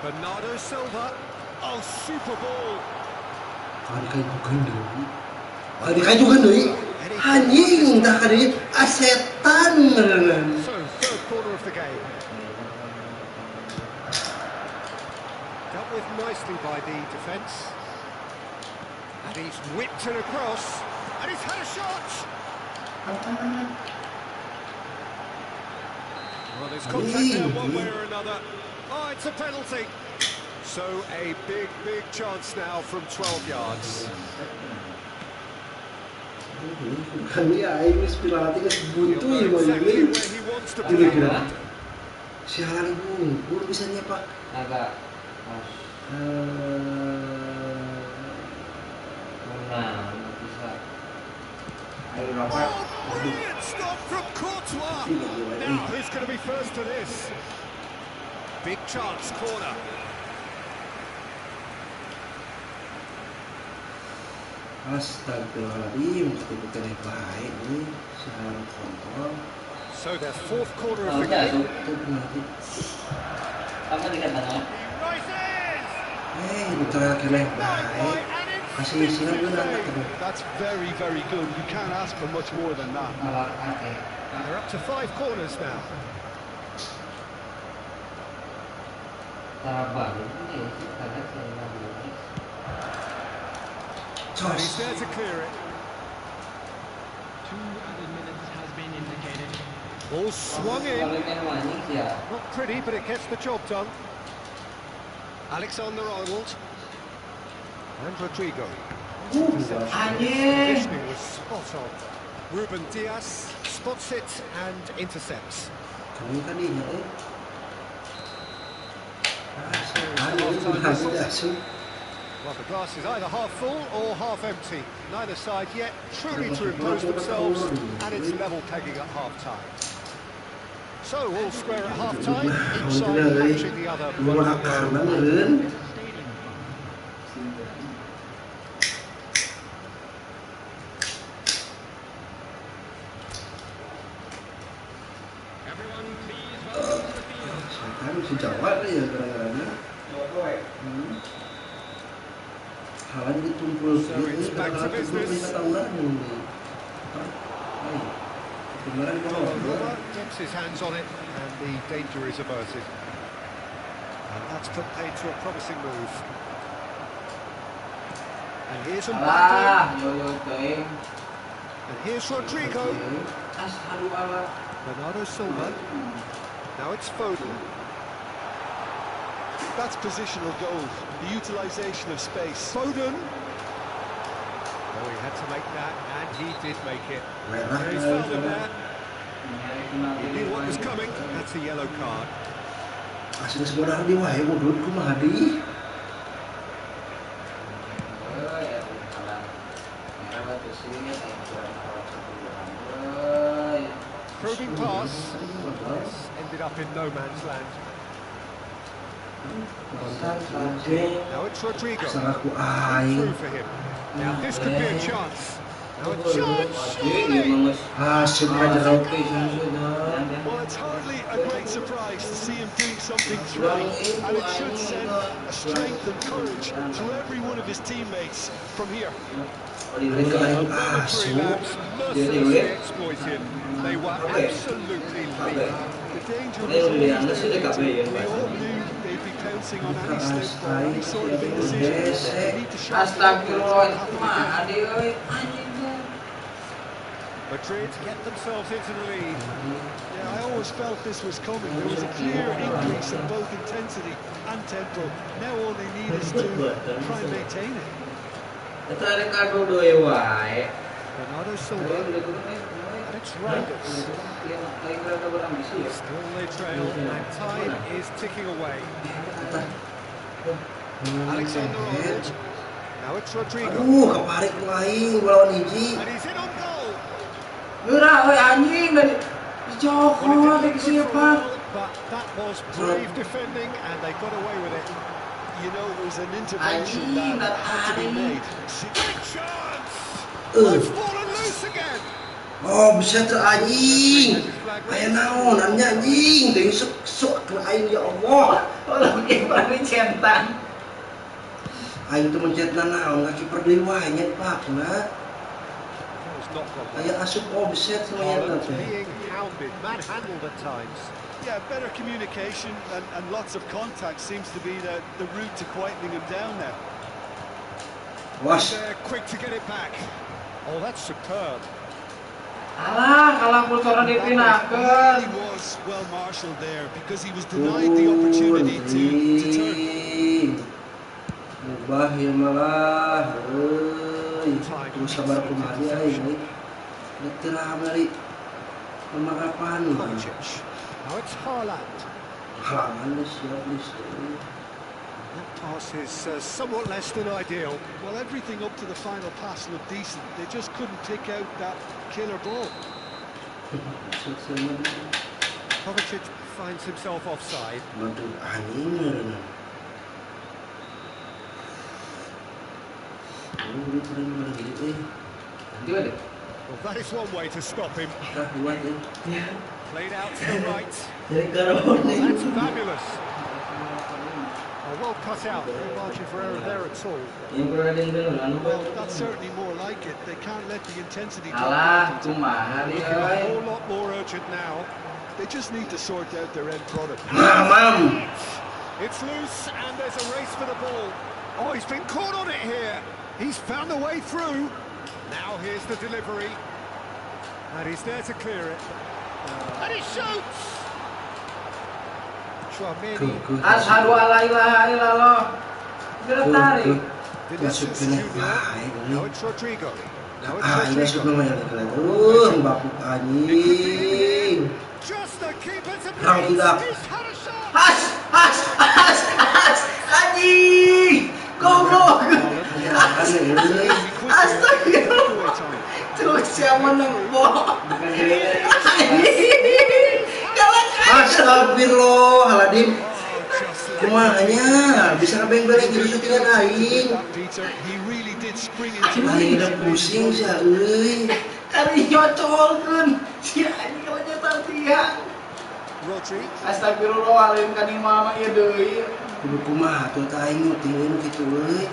Bernardo Silva. Oh, super ball. Kali juga nih. Anjing, dah kali asetan. So, third corner of the game. Dealt with nicely by the defence. And he's whipped it across. And he's had a shot. Well, there's contact there one way or another. Oh, it's a penalty. So a big, big chance now from 12 yards. Kali aing geus pilatih geus buntu He'll ieu know mah exactly ieu. where he wants to play. Kira-kira. Sialan ngumpul bisa nya, Pak. Agak menang bisa. Oh, brilliant stop from Courtois. Now, who's going to be first to this? Big chance, corner. Astagfirullahaladzim, ketika yang baik nih, sialan kontol. So their fourth corner of the Oke, game. Itu pelatih. apa dikatakan? He rises. Putra kena yang By baik. and Kasih silang it's benar kan. That's very, very good. You can't ask for much more than that. Malah kaki. They're up to 5 corners now. Cara balik ini karena saya lagi. And he's there to clear it. 2 added minutes has been indicated. Ball swung in. Kalau kan maning sih ya. Not pretty, but it gets the job done. Alexander Arnold. And Rodrigo. Anjing. Positioning was spot on. Ruben Diaz spots it and intercepts. Kami tadinya Well, the glass is either half full or half empty. Neither side yet truly to impose themselves, and it's level pegging at half-time. So, all square at half-time, each Udah side guys, matching the other. dua akar banget. Everyone, please welcome to the field. Saya bisa jawab ya gara-garanya. Halnya ditumpul So it's back to business. tahunan ini. Kemarin kalau Roma gets his hands on it and the danger is averted. And that's put paid to a promising move. And here's Mbappe. Alah, yo ting. And here's Rodrigo. Aduh Allah. Bernardo Silva. Now it's Foden. That's positional goal, the utilisation of space. Foden. Oh, he had to make that, and he did make it. merah. He's found him there. He knew what was coming. That's a yellow card. Asli sebenarnya di wae bodot kumaha di. Probing pass. Ended up in no man's land. Now it's Rodrigo. Salahku Through aing. for him. Now this could be a chance. Now a chance, surely. Hasil aja. Well, it's hardly a great surprise to see him doing something thrilling, and it should send a strength and courage to every one of his teammates from here. Three laps mercilessly exploit him. They were absolutely leaning. The danger was always there. They all knew they'd be pouncing on any slip or any sort of indecision. They need to show Astagfirullah, Madrid get themselves into the lead. Yeah, I always felt this was coming. There was a clear increase in both intensity and tempo. Now all they need is to try and maintain it. Bernardo Silva. And it's Rangers. Still they trail, and time is ticking away. Alexander Arnold. Now it's Rodrigo. Keparik lain lawan hiji. And he's in on goal. Gerah, oi anjing dari Well, dicokot it didn't dari look good for a siapa? while, but that was brave defending, and they got away with it. You know, there was an intervention that had to be made. Big chance! It's fallen loose again. Oh, bisa tuh anjing. Aya naon anjing, teuing sok ke aing ya Allah. Orang kiper dicetak. Aing tuh mencetna naon ka kiper deui wae nyet pakna. That was not gone well. Aya asup offset semuanya Haaland teh. being hounded, manhandled at times. Yeah, better communication and lots of contact seems to be the route to quietening him down now. Was. They're quick to get it back. Oh, that's superb. Alah, kalah pulsora He dipinahkeun. was well marshalled there because he was denied the opportunity to turn. Ubah ya malah. Terus sabar kumaha di aing. Letih balik. Pemakapan. Kovacic. Now it's Haaland. Halangan siap list. That pass is somewhat less than ideal. Well, everything up to the final pass looked decent. They just couldn't pick out that killer ball. Kovacic finds himself offside. Waduh anjing. Well, that is one way to stop him. Played out to the right. Dari That's fabulous. Oh, well cut out. No margin for error there at all. Well, that's certainly more like it. They can't let the intensity Alah, drop. kumaha Looking dia a euy. whole lot more urgent now. They just need to sort out their end product. Mamam. It's loose and there's a race for the ball. Oh, he's been caught on it here. He's found a way through. Now here's the delivery. And he's there to clear it. And he shoots! Chouameni. Asyhadu alla ilaha illallah. Gerak tarik. Masuk Vinicius kena Junior. bae Now it's Rodrigo. Now Ah, ini it's masuk Rodrigo. namanya bakuk anjing. Just the keeper to Rang beat. tidak. He's had a shot. Has, anjing. Goblok. Astagfirullah. Tuh siapa nembok. Anjing. Galak Astagfirullahaladzim. Oh, just like Kumanya bisa ngebeng-beng gitu syutingan aing. that, Peter. He really did spring into Aing udah it. pusing sih euy. Kari nyocolkeun. Si anjing kalau nyetar tiang. Rodri. Astagfirullahaladzim kan ieu mah ieu deui. Kudu kumaha tuh teh aing mutingin kitu euy.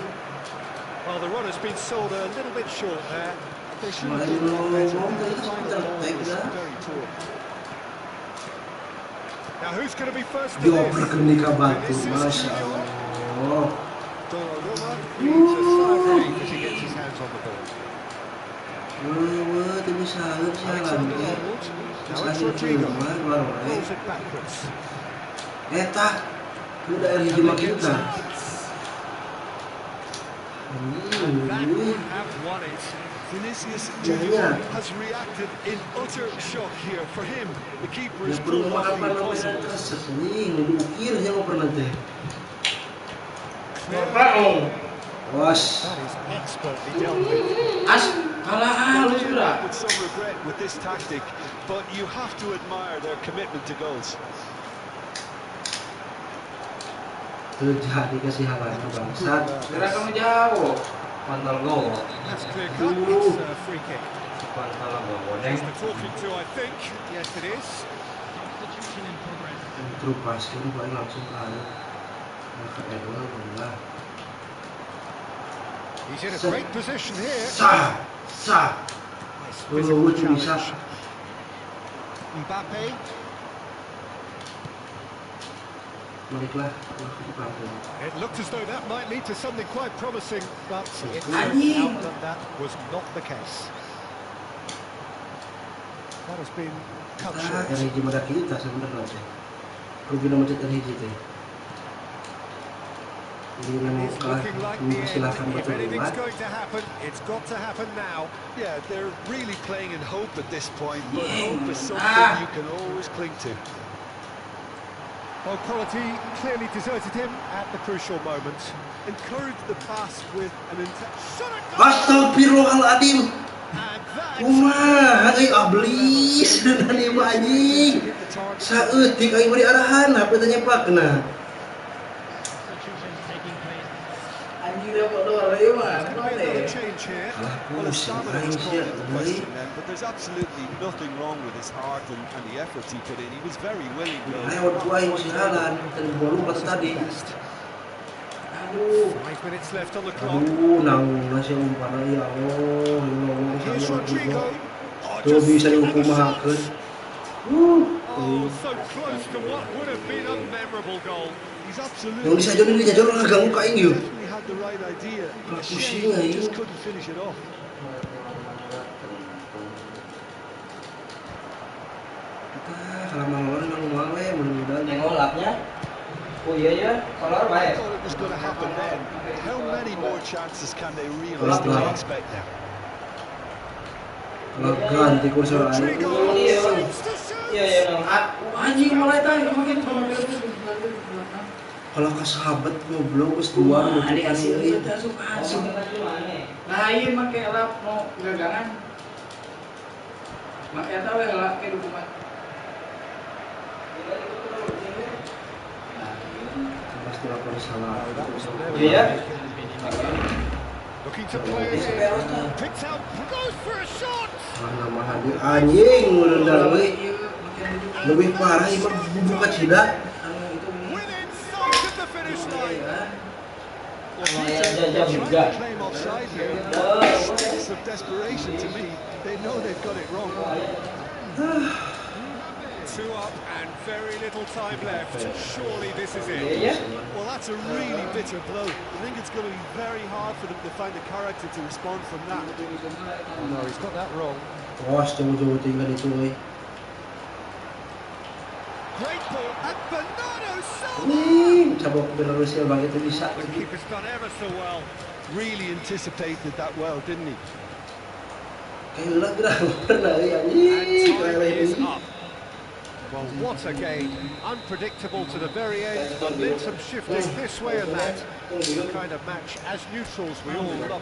Well, the run has been sold a little bit short there. They should have Malah done that better. ngomong tadi The final sebentar ball baik was dah. very poor. Now, who's going to be first to Dioperkeun di ka batu, Vinicius Masya Junior. Allah. Donnarumma needs a sigh of relief as he gets his hands on the ball. Wah, teu bisa haeur sih Alexander halan. Arnold. Now Sekali it's Rodrigo. mah luar wae. Rolls it backwards. Eta udah dari hiji mah kita. And that would have won it. Vinicius Junior has reacted in utter shock here. For him, the keeper Ya has perlu pulled off makan the panas impossible. kesek nih, nu diukir nya mau pernah teh. Was. That is expertly dealt with. Kalah halus udah. With some regret with this tactic, but you have to admire their commitment to goals. Tuh jadi kasih halannya bangsat. Gerak kamu jauh. Kontol gol. That's clear cut. It's a free kick. Kontol gol bodeng. They're talking to, I think. Yes, it is. Substitution in progress. Terus paskin paling langsung ke anu. Ke Erlang enggak. He's in a great position here. Sah. Nice Dulu physical bisa. challenge. Mbappe. Baliklah ke kampung. It looked as though that might lead to something quite promising, but it turned Anjing. out that that was not the case. That has been cut Ah, short. yang hiji mah kita sebenarnya teh. Rugi nama cetan hiji teh. Jadi And mau it's kalah, looking like the silakan end. If betul anything's buat. going to happen, it's got to happen now. Yeah, they're really playing in hope at this point, but hope is something you can always cling to. Well, quality clearly deserted him at the crucial moment. Encouraged the pass with an Astagfirullahaladzim. and that Kumaha euy ablis dan ieu anjing. hit the target. Saeutik aing beri arahan apa tanya pakna. Substitution taking place. Anjing dapat dua ieu mah. Another change here. Well, his pusing stamina aing was sia called into euy. question then, but there's absolutely nothing wrong with his heart and the efforts he put in. He was very willing. Lewat ku aing sialan tadi bola pas tadi. Aduh. 5 minutes left on the clock. Aduh, nanggung sih umpana ya Allah, ngomong Here's sama Rodrigo. juga. Oh, Tuh just bisa another dihukumakeun. shot. Oh, so close to what would have been a memorable goal. He's Yang absolutely bisa jadi dia jauh ngeganggu ka aing yeuh. definitely had the right idea. Kalau Shame pusing he aing. just couldn't finish it off. Kalau mangor mang we mudah-mudahan. Yang ngolapnya. Oh iya ya, kolor I baik. thought it was going to happen then. How many more chances can they Lap, realistically lap. expect now? Kalau ganti kursor aing. Rodrigo Iya. seems to shoot. Iya ya dong. Anjing mulai tadi makin Kalau ke sahabat goblok geus dua nu adik kan asih ieu. itu asup asup. Gimana? Nah ieu make lap mau gagangan. Make eta we lap ke dukungan. Pasti lapor salah. Iya. Looking to play it in. Picks out, goes for a shot. Mana mah hadir anjing ngeundang we. Lebih parah ieu mah buka cida. Within sight of the finish line. Jam juga. Claim offside here. It's of desperation to me. They know they've got it wrong. 2 up and very little time left. Surely this is it. Iya. Well, that's a really bitter blow. I think it's going to be very hard for them to find the character to respond from that. No, he's got that wrong. Was jauh-jauh tinggal itu we. Great ball and Bernardo Silva. Cabok berhasil banget itu bisa. The keeper's done ever so well. Really anticipated that well, didn't he? Kayak ulah gerah pernah ya And anjing. time is Kayak up. Well, what a game. Unpredictable to the very end. Momentum shifting this way and that. The kind of match, as neutrals, we all love.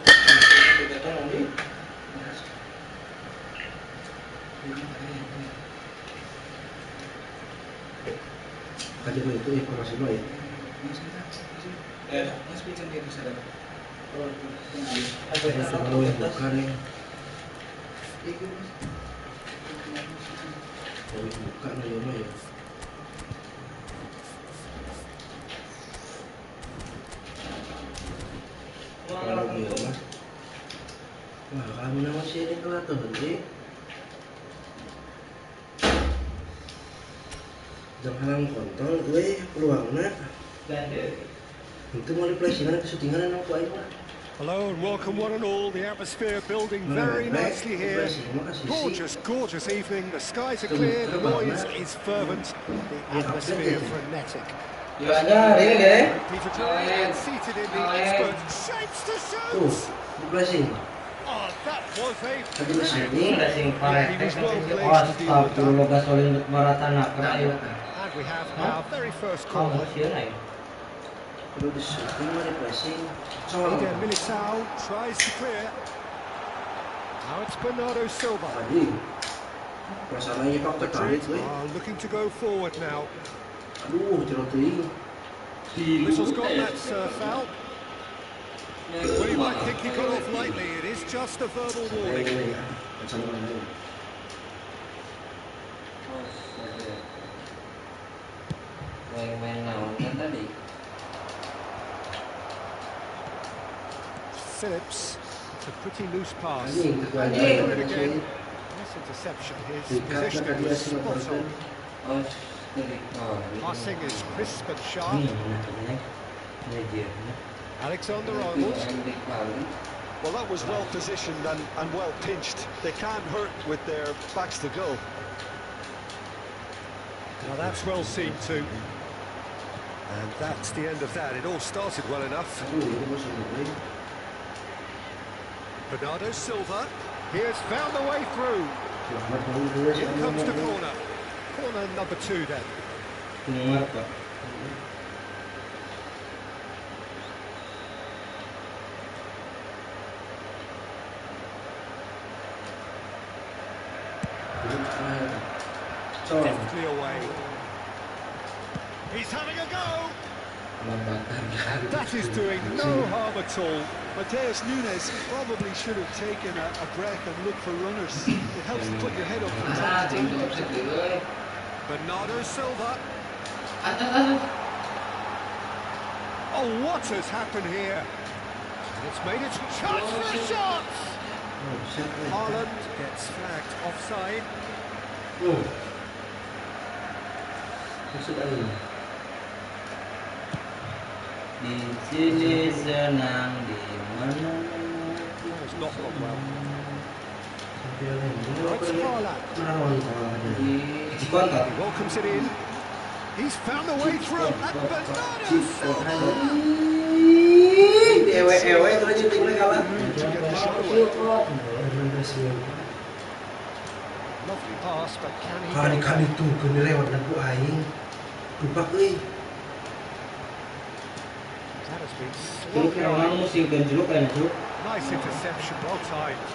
Kaji itu informasi lo ya. Mas bikin dia bisa dapat. Kalau yang bukan nih. Kalau bukan nih ya. Kalau dia mas. Wah, kamu nama sih ini telah tuh nanti. Jangan kontol gue peluangnya. Itu mau replacean ke syutingan aku ayo lah. Hello and welcome one and all. The atmosphere building very nicely here. Gorgeous evening. The skies are clear, the noise is fervent, the atmosphere frenetic. Ring deh. Peter Drury seated in the expert shapes to shoot. Replacing. Oh, that was a and we have our very first corner. Perlu disupping replacing. Eden Militao tries to clear. Now it's Bernardo Silva. Tadi. Masalahnya Pak tertarik gue. Looking to go forward now. Aduh, jeroting. Whistle's got that foul. Well, you might think he got off lightly. It is just a verbal warning. Main naon kan tadi? Phillips, it's a pretty loose pass. Anjing, Nice interception. His positioning was spot on. Oh, Passing is crisp and sharp. Alexander Arnold. Well, that was well positioned and well pinched. They can't hurt with their backs to go. Now that's well seen too. And that's the end of that. It all started well enough. Bernardo Silva, he has found the way through. Here comes the corner. Corner number 2 then. Deftly away. He's having a go. That is doing no harm at all. Mateus Nunes probably should have taken a breath and looked for runners. It helps to put your head up from time to time. Bernardo Silva. Oh, what has happened here? And it's made its chance for a shot. Haaland gets flagged offside. di sini senang di mana? It's not gone well. Di He welcomes it in. He's found a way through. And Bernardo Silva. Ewe-ewe itu aja tinggal kalah. To get the shot away. Lovely pass, but can he? Kali-kali tuh kena lewat lagu aing. Dupak euy. That has been Jeruk slow. yang mana musim dan jeruk kan jeruk. Nice interception, well timed.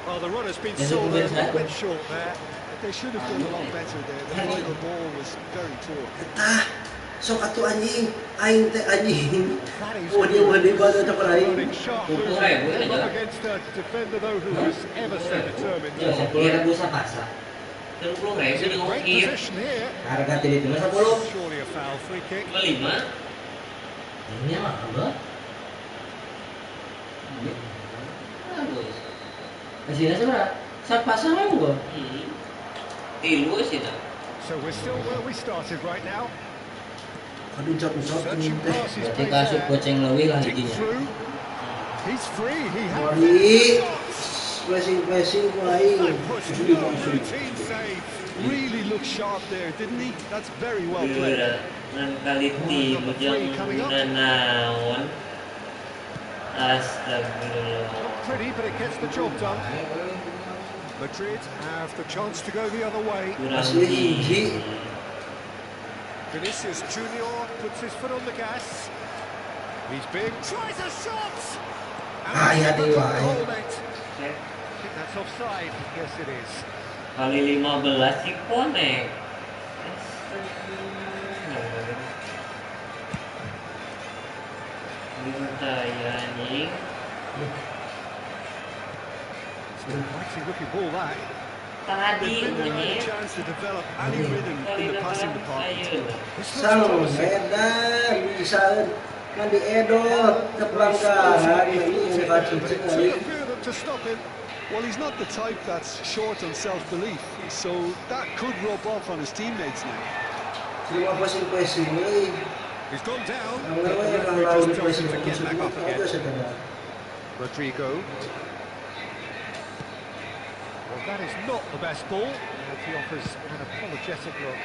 Well, the run has been sold a little bit short there. They should have done a lot better there. The final ball was very poor. Eta, sok atuh anjing, aing teh anjing. That is Oh dia mau dibawa tak aing. running sharp move. Not against a defender though who was ever so determined. Ya, saya kira busa pasar. 30.000 He's in di a great ngokir. position here. Harga tidak cuma 10. Surely a foul free kick. 5. Ini mah apa? Bagus. Kasihnya seberapa? Sak pasang kan gua? Tilu sih dah. So we're still where we started right now. Aduh ucap-ucap Searching teh. passes Berarti kasut goceng lebih lah Dig giginya. through. He's free. He has Wali. Flashing ku aing. that push. Routine save. Really looked sharp there, didn't he? That's very well played. Kali tim yang naon. Astagfirullah. Not pretty, but it gets the job done. Madrid have the chance to go the other way. Kurang Asli tinggi. hiji. Vinicius Junior puts his foot on the gas. He's big. Tries a shot. Ah, ya, And Dewa. hold it. I think that's offside. Yes, it is. Kali 15 sih konek. ya anjing. Mighty looking ball that. Tadi They've been bunyi. a chance to develop any rhythm in the passing department. Sang Medan bisa kan diedot ke pelanggaran ini yang But kacau it sekali. took a few of them to stop him. Well, he's not the type that's short on self-belief, so that could rub off on his teammates now. Cuma passing ini. He's gone down. Yang The namanya referee kalau just di tells him passing to get back up aja again. sekedar. Rodrigo. Well, that is not the best ball. And he offers an apologetic look.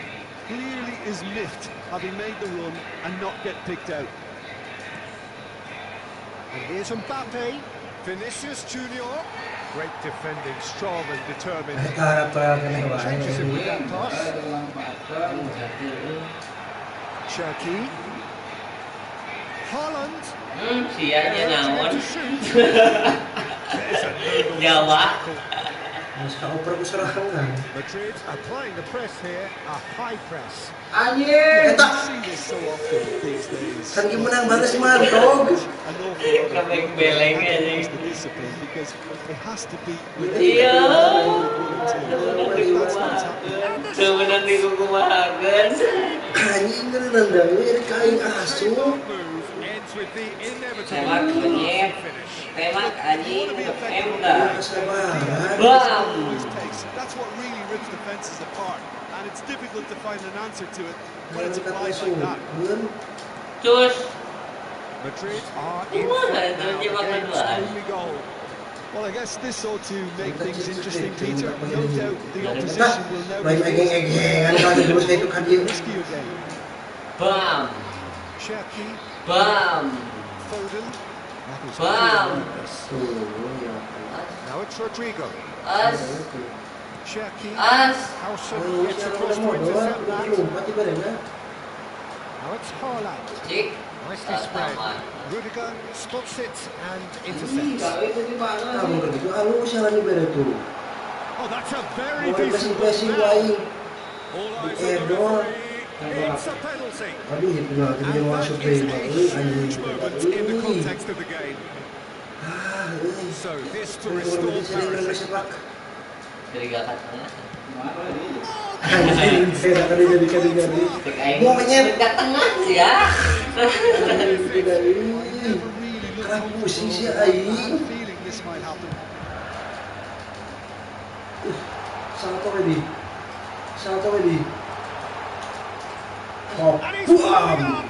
Clearly is miffed having made the run and not get picked out. And here's Mbappe. Vinicius Junior. Great defending, strong and determined. Harap kena Changes him with bahaya. that pass. Cherky. Haaland. Sianya naon. To shoot. There's a no-nonsense Jawa. tackle. Mas kau perlu serangan. Madrid applying the press here, a high press. Anjing, You tak. see this so often these days. Kan gimana batas mantog. An awful lot of Kabeng beleng people anjing. the discipline because it has to be with Iya. That's what's happening. Sebenarnya dikukumahakeun. Anjing kan nendangnya jadi kain asuh. Move ends with the inevitable Tembak bunyi. finish. Tembak anjing. Ya kesabaran. Bam. Always takes. That's what really rips defenses apart, and it's difficult to find an answer to it when it's Kita applied like that. Cus. Madrid are in Wah, front itu now cuma against keduaan. only goal. Well, I guess this ought to make things interesting, Peter. No doubt the Nah, opposition will now main be egeng-egengan kalau terus kayak itu kan dia. risky again. Bam. Cherky, Bam. Foden. That was Bam. Tuh, ya. Now it's Rodrigo. As. Cherky. As. Howson Oh, gets siapa across yang to mau doang? intercept that. Lupa tiba deh, nah. Now it's Haaland. Cik. Nicely spread. Taman. Rudiger spots it and Ih, intercepts. kawin itu di mana Kamu sih? begitu halus jalan di bere tuh. Oh, that's a very Mau decent passing ball wae. now. All eyes on the Edo. referee. It's a penalty. Aduh, itu lah And dia that masuk is ke a anjing. huge moment in the context of the game. Ah, So this to Kalau restore sering parity. sepak. Dari gakak tengah. Anjing, saya akan dijadikan jadi. Cek aing. Mau menyet. Gak tengah sih ya. Anjing, tidak ini. Never really looked Kerap pusing sih comfortable. I had a aing. feeling this might happen. Salto Wedi. Salto Wedi. Hop. And he's Buam. warming up.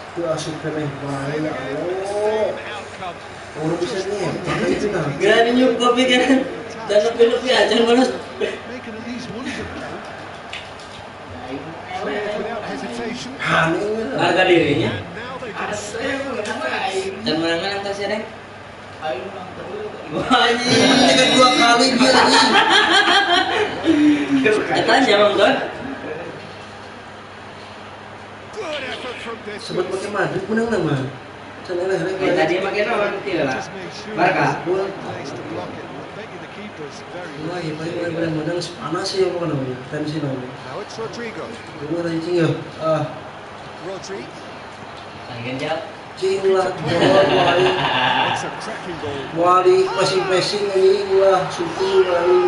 Itu asup kene bae ya Allah. Same outcome. Orang bisa nih, pakai itu nah. Gak nyukup kan. Dan lebih aja malas. Making at least one of them count. Cleared without hesitation. Aneh. Harga dirinya. And now they can Dan menangkan angka sih, Reng. Ayo menang terus. Ini kan 2 kali dia lagi. Kita jawab kan? good effort from this. Sebab pakai Madrid menang nama. Sana lah, Tadi makin lawan tidak lah. Just make sure Barca. there's a good place to block it. I bet you the keeper's very Wah, lucky. paling menang panas sih apa namanya? Tensi namanya. Now it's Rodrigo. Dengar aja cing ya. Ah, Rodri. Lagi jawab. cing lah. Wali, It's a cracking goal. wali passing ini wah syuting wali.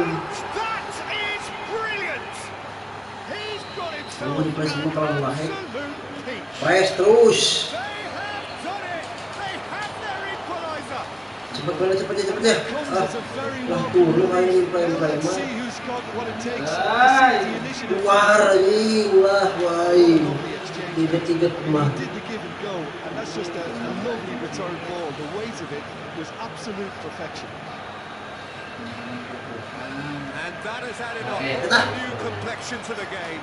That is brilliant. He's got himself Ini passing an kalau lah. absolute peach. Press terus. They have done it. They have their equaliser. Cepatnya. Comes Ah, as a very lah welcome turun main relief. prime Now let's mah. see who's got what it takes to Ay. seize the initiative. Keluar ini wah wai. Lovely exchange. Tiga-tiga mah. He did the give and go, and that's just a lovely return ball. The weight of it was absolute perfection. And that has added up Okay. a new complexion to the game.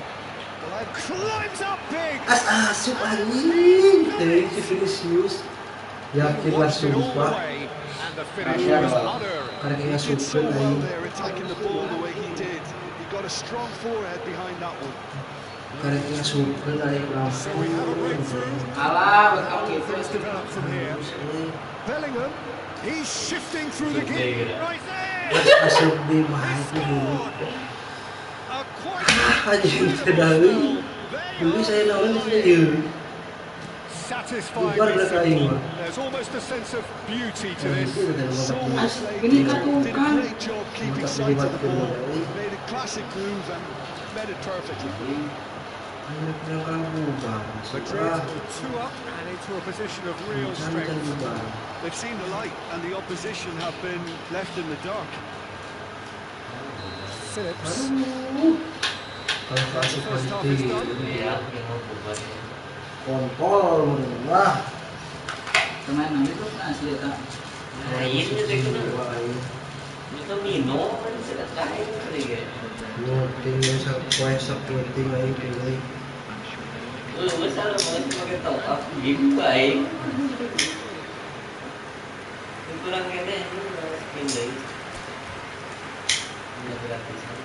Climbs up big. Asup anjing. Dari Vinicius. Yakin lah Watched it all the sumpah. way, and the finish Masya was Allah. unerring. Karena kayaknya He did so sumpah well anjing. there, attacking the ball the way he did. He got a strong forehead behind that one. Karena kayaknya sumpah naik So we have a breakthrough. Alah, bekam gitu. Things develop from here. Bellingham, he's shifting through the game. Right there. Asup di mana itu dulu. A quite Anjing sedali. there you Dulu are. saya nonton di sini. satisfying Bubar this berkali, football. Bang. There's almost a sense of beauty to Nah, this. itu udah So nomor well 14. played. Gini Did kan a tuh kan. great job keeping Mantap, sight of the dibantu ball. dulu. Made a classic move and made it perfectly. Ini yang bubar. Madrid are 2 up and into a position of real Jangan strength. bubar. They've seen the light and the opposition have been left in the dark. Phillips. Kalau masuk First half is nanti done. Iya, yang mau bubar. kontol, wah. Permainan itu kan asli tak. Nah, ini tuh kena. Wah, ini. Itu minum kan sudah kain kali ya. Tinggal satu penting lagi pilih. Masalah banget pakai top up game baik. Kurang kene ini pindah. Ini gratisan.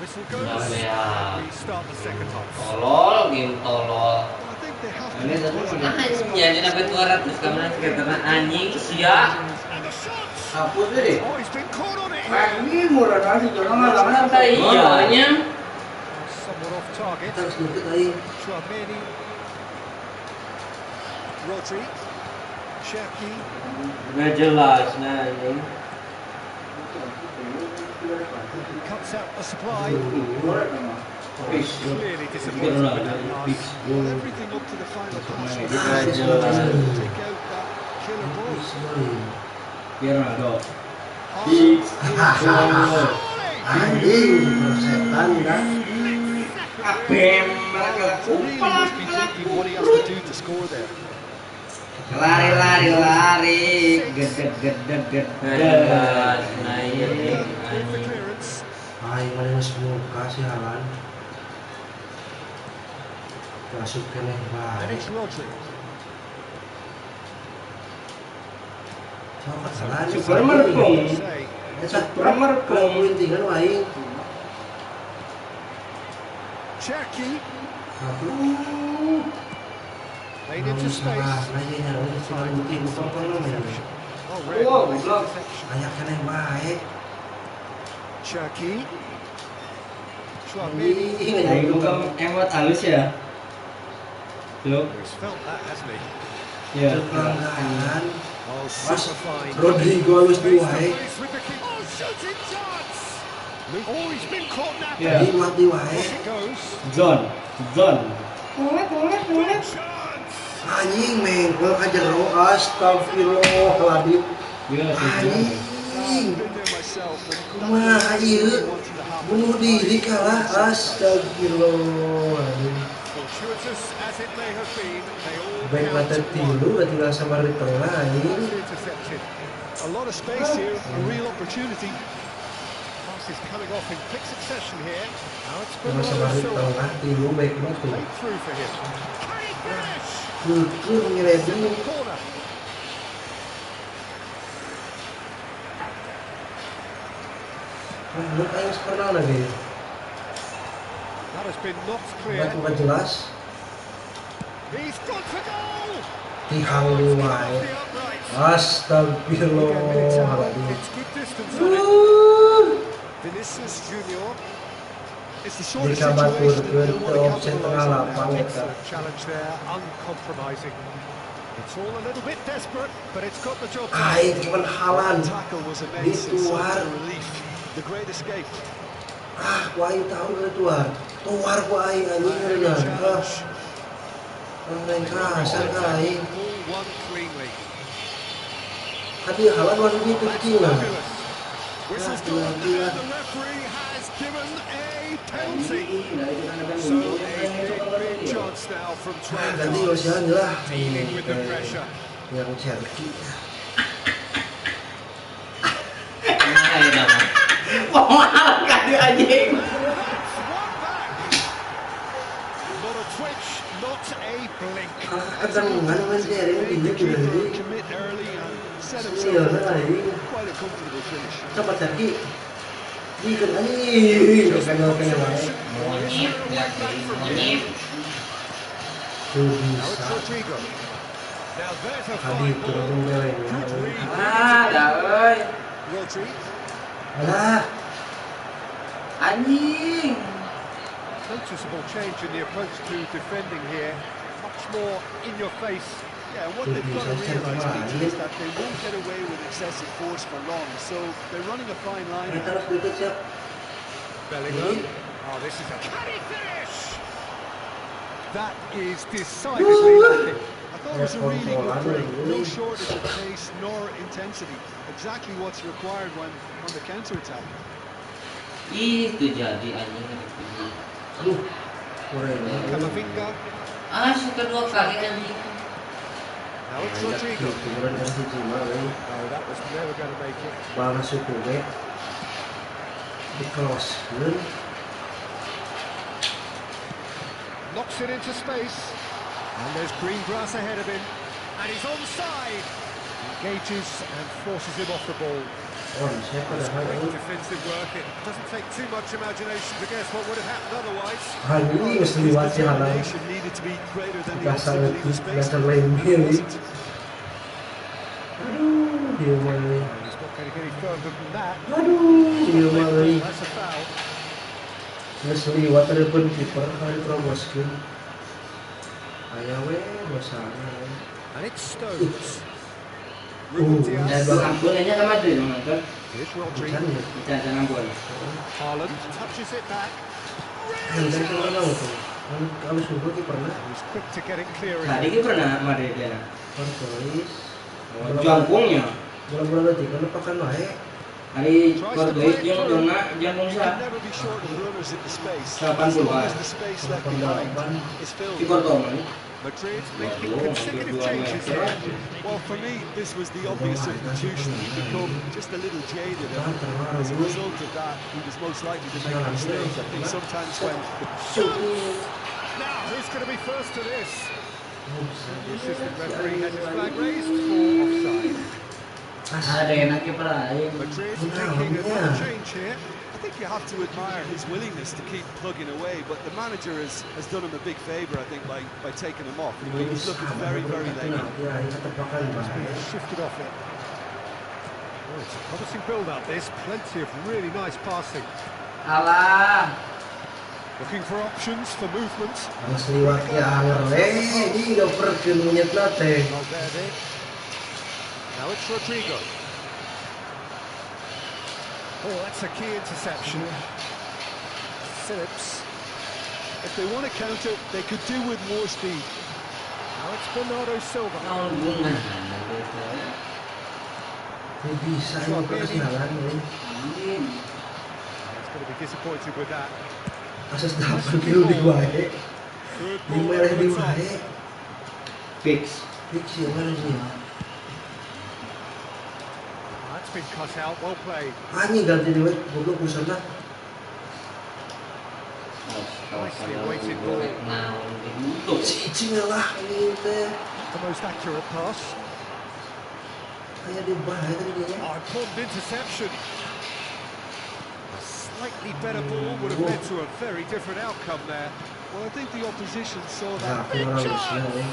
Whistle Kenapa goes. ya? We start the second half. Tolol, game tolol. I think they have to Ini be tapi Anjing, jadi dapat 200 kamu karena anjing sia. And the shots. hapus deh. Oh, he's been caught on it. Ini murah kali jangan malah Masa iyanya? Somewhat off target. Kita harus deket lagi. Chouameni. Rodri. Cherki. Udah jelas nah anjing. Cuts out a supply. Clearly disappointed Betul lah. with that pass. well, everything up to the final pass. Udah jelas. Take out that killer ball. Ronaldo. Anjing, setan dah. Bem, Really must be thinking what he has to do to score there. lari, gedet. Jelas. Nah iya With the anjing. clearance. Ay, mana mas muka sih halan. Masuk ke nih, And baik. it's Rodri. Coba halan. Super merkung. Say. Super merkung. Tinggal waing. Cherki. Aduh. Played into space. Lagi harus cuma bukti bukan perlu. Oh, red. Wow, Nice block. interception. Banyak kan yang baik. Cherki. Chouameni. Ini Itu kan emot halus ya. Yuk. He's felt that, hasn't he? Ya. pelanggaran. Oh, Mas super fine. Rodrigo harus Face to diwai. face with the keeper. Oh, shooting chance. Oh, he's been caught napping. Yeah. Di mati wae. Off it goes. Zone. Chance. Anjing mengkol ka jero. Astagfirullahaladzim. Iya, Anjing. I've been there myself. And Kumaha ieu? wanted to happen. Bunuh diri kalah. Astagfirullahaladzim. Fortuitous as it may have been, they all Baik count mata to one. tilu, tinggal sama di tengah anjing. Intercepted. A lot of space here, a real opportunity. Pass is coming off in quick succession here. Now it's Tinggal sama Bernardo di Silva. tengah tilu baik itu. Played through for him. Can he finish? Kukur ngereding. Corner. Lu aing pernah lagi. That has been knocked clear. Bukan jelas. He's gone for goal. Tihang Oh, it's come wae. off the uprights. Astagfirullahaladzim. It's good distance on it. Vinicius Junior. It's the sort of Jika situation that batur they'll ke want to opsi capitalise tengah on. lapang eta. Excellent challenge there, uncompromising. It's all a little bit desperate, but it's got the job done. Aing cuman halan. Tackle was immense and Dituar. such a relief. The great escape. Ah, ku aing tahu ke tuar. Tuar ku aing anjing Heavy bener. Ah, challenge. main kasar ka aing. All won cleanly. Hati halan warna gitu kecil. Fabulous. Whistle's Gila, gone, gila. and the referee has given a penalty. So a big chance now from 12 Ganti yards. usian lah. Dealing with the pressure. Yang Cherki. Nah, ya dah. Mahal kali anjing. That's one back. Not a twitch, not a blink. Kadang mana main sharing Made ini the juga keeper jadi. commit early and set Iya himself lah up aing. for quite a comfortable finish. Cepat Cherki. Diken anjing. Kenal kenal wae. Monyet, lihat nih, monyet. Tuh Now it's bisa. Rodrigo. Now there's a Tadi fine turun ball. beleng. Good read. Ah, dah euy. Rodri. Alah. Anjing. Noticeable change in the approach to defending here. Much more in your face. Yeah, and what they've got to realise, Peter, is that they won't get away with excessive force for long. So they're running a fine line. Harus duduk siap. Bellingham. Oh, this is a canny finish! That is decidedly lacking. I thought it was a really good break. No shortage of pace nor intensity. Exactly what's required when on the counter-attack. Itu jadi anjing. Aduh, kurang. Camavinga. Suka 2 kali anjing. Now it's Rodrigo. Kurang kan si Cima, Oh, that was never going to make it. bal masuk ke di close. Knocks it into space. And there's green grass ahead of him. And he's onside. Engages and forces him off the ball. Siapa dah Great defensive work. It doesn't take too much imagination to guess what would have happened otherwise. Ini mesti liwat si halang. Determination needed to be greater than the Biasa obstacle in the space. biasa lain dia ni. Wasn't. Aduh, dia malah. He's not going to get any further than that. Aduh, dia malah. That's a foul. Mesti liwat ada pun kiper kali promoskan. Ayah weh, masalah. And it's Stones. Ya 2 ampun aja sama Madrid nonton. Here's Rodrigo. Jangan ampun. Haaland touches it back. Anda kan tahu tuh. Kalau subuh kipernya. He's quick to get it clear. Tadi kita pernah Madrid ya. Portuis. Jangkungnya. Bulan-bulan nanti kan pakai naik. Hari Portuis jangkung Can siapa? never be short of runners in the space. 80 As long an. as the space left behind is filled. Di Porto nih. Madrid making consecutive changes here. Well, for me, this was the obvious substitution. He'd become just a little jaded, and as a result of that, he was most likely to make a mistake. I think sometimes when Now, who's going to be first to this? The assistant referee has his flag raised for offside. Ada yang nak kiper lain. Madrid making another change here. I think you have to admire his willingness to keep plugging away, but the manager has done him a big favour, I think, by taking him off. He was looking very, very late. Shifted off it. Oh, it's a promising build-up, this. Plenty of really nice passing. Alah. Looking for options for movement. Mas liwat ya anger ini gak perken menyet nate. Valverde. Now it's Rodrigo. Oh, that's a key interception. Phillips. If they want to counter, they could do with more speed. Now it's Bernardo Silva. Nanggungan. Ini bisa ini persialan ini. He's going to be disappointed with that. Asas 8 kilo di wae. Good Di ball merah over di the top. wae. Fix. Fix ya mana sih? That's been cut out, well played. Anjing ganti di wae, goblok busana. Nicely weighted ball. Nah, untuk Si Icing lah ini teh. The most accurate pass. Kayak di bahaya tadi dia. Oh, important interception. A slightly better ball would have led to a very different outcome there. Well, I think the opposition saw Nah, that. kurang Rusia nih.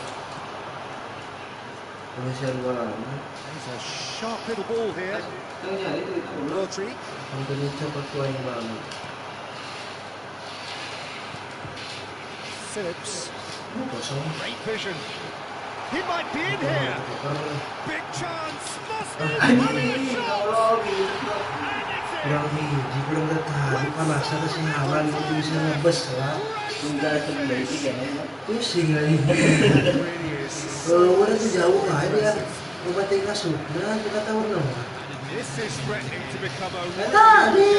Rusia dua lama. There's a sharp little ball here. Rodri. Hampir cepat tuan banget. Phillips. Kosong. Great vision. He might be in here. Big chance. Must be. Kurang biji, kurang tertarik. Panasan si Halan itu bisa ngebes lah. Enggak terbaik kayaknya. Pusing lagi. Really is. Kalau udah tuh jauh lah dia. Obat tinggal sudah kita tahu dong. This is threatening to become a Tadi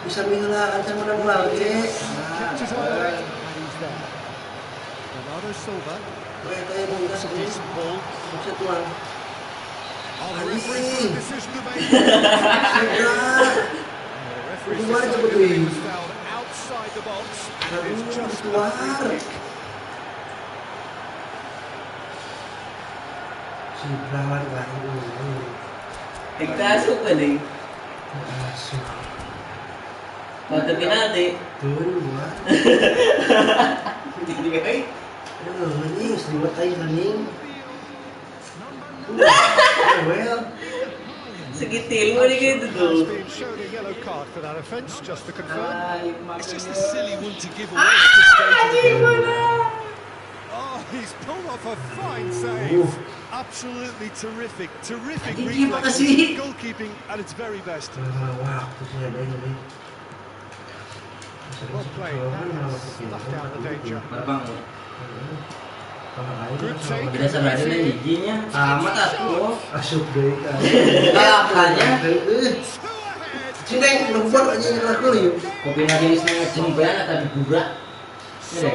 bisa menghilang ancaman lagi. Catches on it. And he's there. Bernardo Silva. Kayak mau That's a decent ball. bisa tuan. Oh, the referee's got a decision to make. Sudah. The referee's Keluar decided cepet, that he Win. was fouled outside the box. And Aduh, it's just a keluar. free kick. Sudah lari dulu. Kita asup nih. Masuk. Waktu penalti. Dua. Jadi kayak Aduh, ini mesti buat air hening. Well, Segitu lu gitu Has tuh. been shown a yellow card for that offence, just to confirm. It's just a silly one to give away at this stage of the game. Oh, he's pulled off a fine save. Absolutely terrific Terima reflexes, kasih. goalkeeping at its very best. Waktu sih ada ini. Well played. That has snuffed out the danger. Barbang. Good save. Biasa berada di giginya. Amat atuh. Asup deh kan. Kalahkannya. Cinteng lembut aja ngelakuin yuk. Kopi nari setengah jempean atau digubrak. So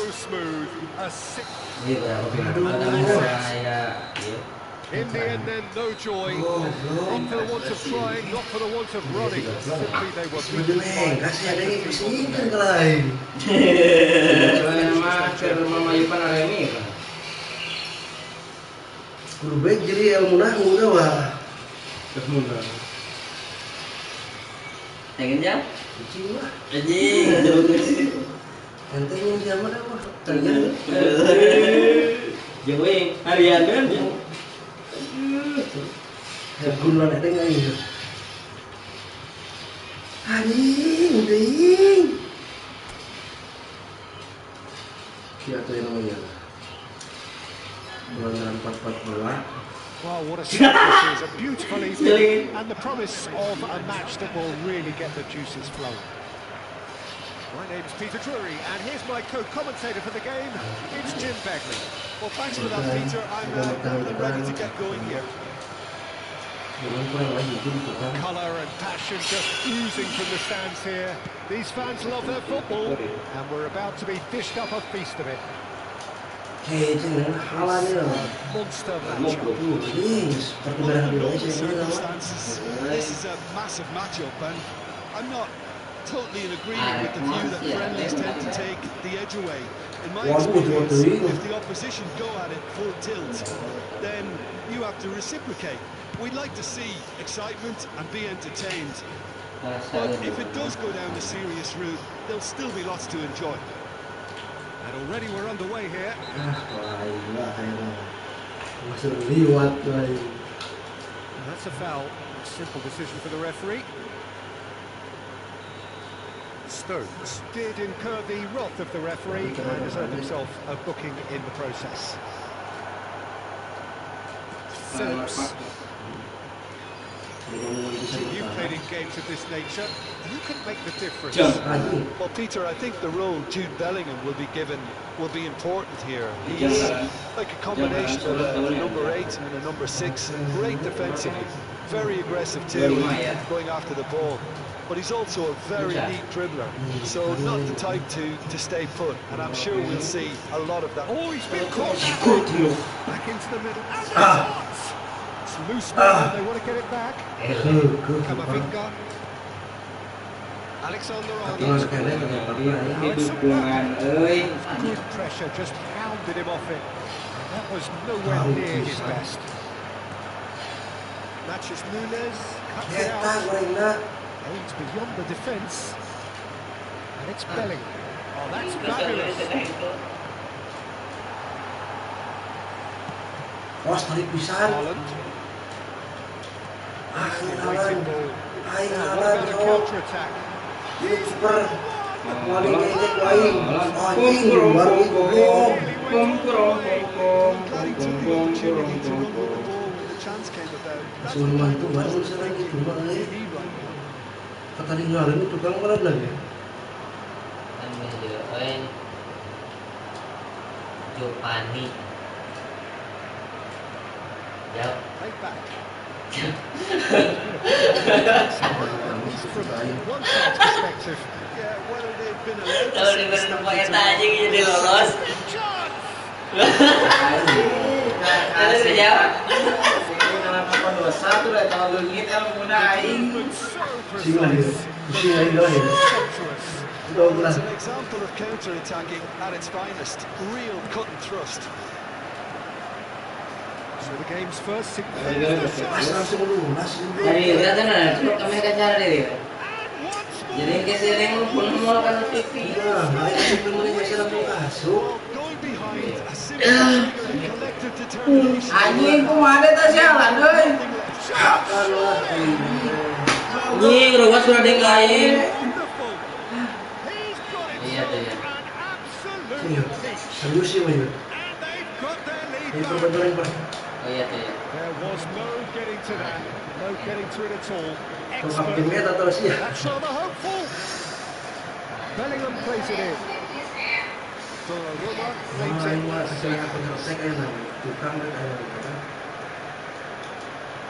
smooth. A sick. Iya, kopi nari saya. In the end, then, no joy. Not for the want of trying, not for the want of running. Simply they were beaten Sebenarnya by kasih ada yang kesini kan lain. Soalnya mah ke Mama Yupan Aremi kan. Kudu baik jadi ilmu nahu udah wah. Pengen jam? Kucing lah. Anjing. Ente yang zaman apa? Ternyata. Jauhin harian kan ya. Gulan ada nggak ini? Anjing. Siapa yang namanya? Pelanggaran 4-4 bola. Well, what a start this is. A beautiful evening and the promise of a match that will really get the juices flowing. My name's Peter Drury, and here's my co-commentator for the game. It's Jim Begley. Well, thanks for that, Peter. I'm more than ready to get going here. Colour and passion just oozing from the stands here. These fans love their football, and we're about to be dished up a feast of it. Hei, jangan halanya. Monster matchup. Pertukaran Under dulu normal sih ini nama. circumstances, this is a massive matchup, and I'm not totally in agreement with the view that friendlies tend to take the edge away. In my experience, if the opposition go at it full tilt, then you have to reciprocate. We'd like to see excitement and be entertained, but if it does go down a serious route, there'll still be lots to enjoy. And already we're underway here. Masuk liwat lagi. And that's a foul. Simple decision for the referee. Stones did incur the wrath of the referee and has earned himself a booking in the process. Phillips. You've played in games of this nature. Who can make the difference? Well, Peter, I think the role Jude Bellingham will be given will be important here. He's like a combination of a number 8 and a number 6. Great defensively, very aggressive too, going after the ball. But he's also a very neat dribbler, so not the type to stay put. And I'm sure we'll see a lot of that. Oh, he's been caught. Back into the middle. It's loose ball, and they want to get it back. Kamavinga. Alexander Arnold. Good pressure, just hounded him off it. That was nowhere near his best. Matches Nunes, cuts it out. Aims beyond the defence. And it's Bellingham. Oh, that's fabulous. Was tarik pisan. Haaland. Haaland. What about a counter-attack? Super. Wali kayaknya kuaing. Anjing baru itu. Glad he took the opportunity to run with the ball when the chance came about. That's Suruh itu baru saya lagi cuma lagi. Kata tinggalin itu tukang mana lagi? Jopani. Yep. Right back. from one side's perspective. Yeah, whether they've been allowed to Kalau set the diberi pakai standards tanya jadi lolos. Terus Asik. dijawab. Kenapa 21 lah kalau gitu muna aing. Sing lagi. Sing lagi lagi. Well, it's an example of counter-attacking at its finest. Real cut and thrust. So the game's first Pas langsung lunas. Dari lihat kan ada tuh kami kan cari dia. Jadi kesini pun mau kan TV. Nah, hari ini pemain masih dalam masuk. Going behind, a simple, collective determination. Anjing kumaha teh sialan euy. Hakan lah. Anjing, Ruas sudah ada yang lain. Wonderful. He's got it Iya tuh ya. an absolute Iya, serius sih Mas. and they've got their lead Ini back. perbenturan Pak. Oh iya tuh ya. There was no getting to that, no getting to it at all. Kalau Expert. timnya tak terus ya. That's rather hopeful. Bellingham plays it in. Donnarumma makes Ini it. mah kesalahan penyelesaian kayak nang tukang kayak gitu.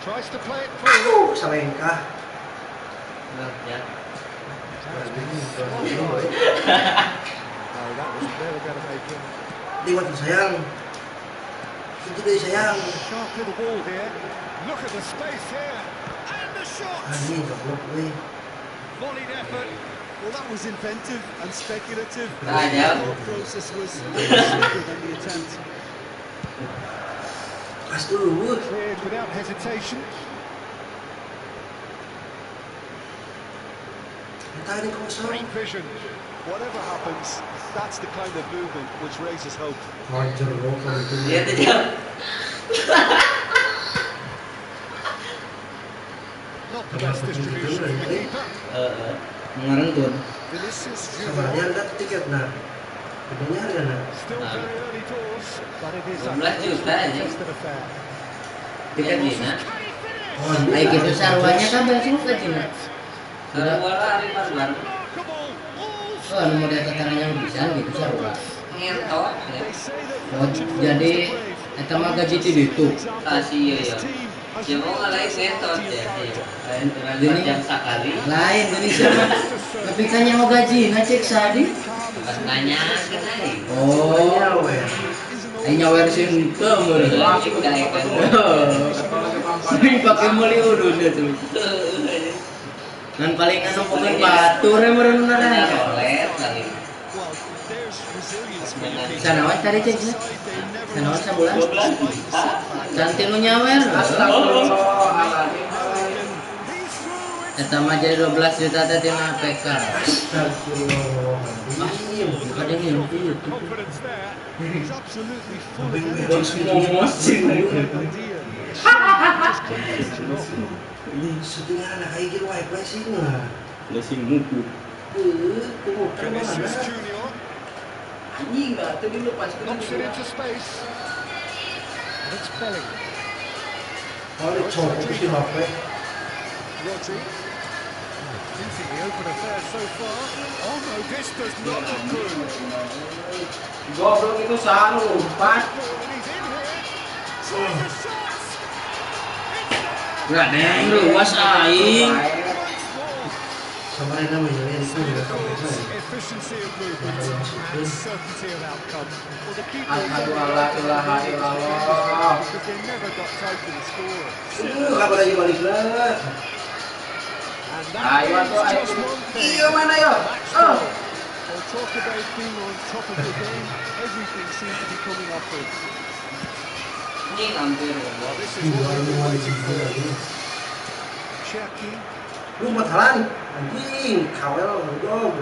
Tries to play it through. Salengkah. Nah, ya. Oh, that was never going to make it. Lewat sayang. Itu deh sayang. Sharp little ball here. Look at the space here. And the shot. Anjing goblok euy. Volleyed effort. Well, that was inventive and speculative. Nah, ya. The thought process was slicker than the attempt. Pas dulu. Cleared without hesitation. Tadi kosong. Great vision. Whatever happens, that's the kind of movement which raises hope. Wajar loh kalau itu. Iya tuh ya. Not the best distribution from the keeper. Mengarengtun. Vinicius Sama Junior. dia ada tiket nah. Kedenya ada nah. Still very early doors, but it is a 12 juta aja. contested affair. Tiket Cina. Oh, Kayak gitu sarwanya kan langsung ke Cina. Sarwa hari barbar. Remarkable. All Oh, nomor di atas tangannya bisa gitu sarwa. Ngentot ya. They say that Oh, jadi eta mah gaji di itu. Kasih ya. Ya mau ngalahin ngentot ya. Lain tenaga Gini. jam sekali. Lain Indonesia mah. Tapi kan nyawa gaji cek sadi. Pas nanya kenai. Oh. Ayo nyawer sing teu meureun. Lagi udah ikan. Sering pakai meli udun dia tuh. Dan paling anu pokoknya batur meureun Nah, nana. rolet kali. well, there's resilience for your team. Sanawan tadi cek ya. Sanawan sabulan. 12 juta. Cantik lu nyawer. Eta mah jadi 12 juta teh tina PK. Astagfirullahaladzim. Kadang ngimpi itu. confidence there. He's absolutely full of Bos energy. momosin. Idea. Setengah anak kayak gitu wae pressing lah. Lesing muku. Kumutan Vinicius mana? Junior Anjing enggak tadi lu pas knocks it into space. And it's Bellingham. Kalau cowok itu si Bapak. Rodri. Hinting the open affair so far. Oh no, this does not look good. goblok itu salah umpat. And he's in here. Tries a shot. Enggak neng luas aing. Once Sama ini namanya ini juga sampai more. saya. Efficiency of movement and certainty of outcome. Well, the keeper Ashhadu an la ilaha illallah. because they never got tight to the score. Kapan lagi balik lah? And that Ayo is atuh, ayo. just one thing. Iya mana yo? Match Oh. ball. Well, talk about being on top of your game. Everything seems to be coming off it. Ini hampir. Well, this is what we've been waiting for. Cherki Lu matalan, anjing, kawel dong.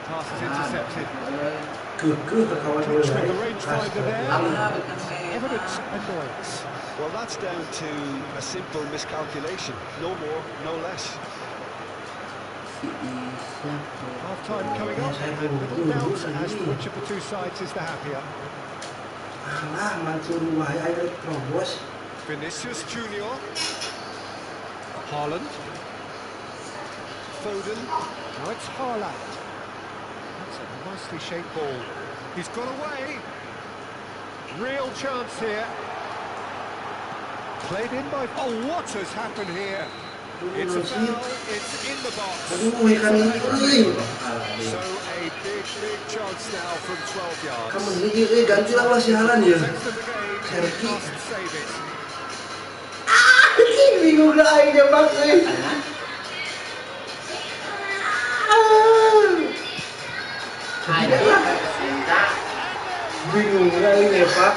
pass is intercepted. Kekeh ke kawan dulu. Touch with the rangefinder there. Allah Evident annoyance. Well, that's down to a simple miscalculation. No more, no less. Half time coming up, and we'll bounce as to which of the two sides is the happier. Alah, Mansur wae ayo terobos. Vinicius Junior. Haaland. Foden. Now it's Haaland. That's a nicely shaped ball. He's got away. Real chance here. Played in by... Oh, what has happened here? It's a foul. It's in the box. Aduh, ikan ini. So a big chance now from 12 yards. Kamu ini ganti lah si Halan ya. Next of the game, he Cherki. must save it. Bingung lah aing jebak euy. Bingung lah aing jebak.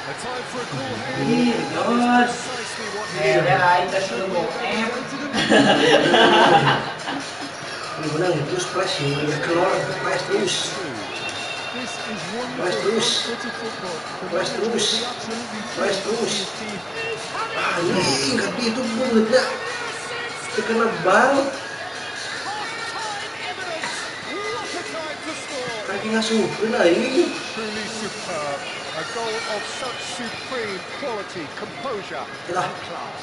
A time for a cool hand. Ih, Jos. Precisely what he Eh, needed. dah aing tes lu M. Ini benar ya, terus press ya, keluar press terus. This is wonderful Nice push. front-footed football. The Nice manager will push. be absolutely Nice thrilled to push. see his team. Anjing, kaki itu banget ya. Kena bal. Half-time imminent. What a time to score. Kaki ngasuhin aing. Truly superb. A goal of such supreme quality, composure Itulah. and class.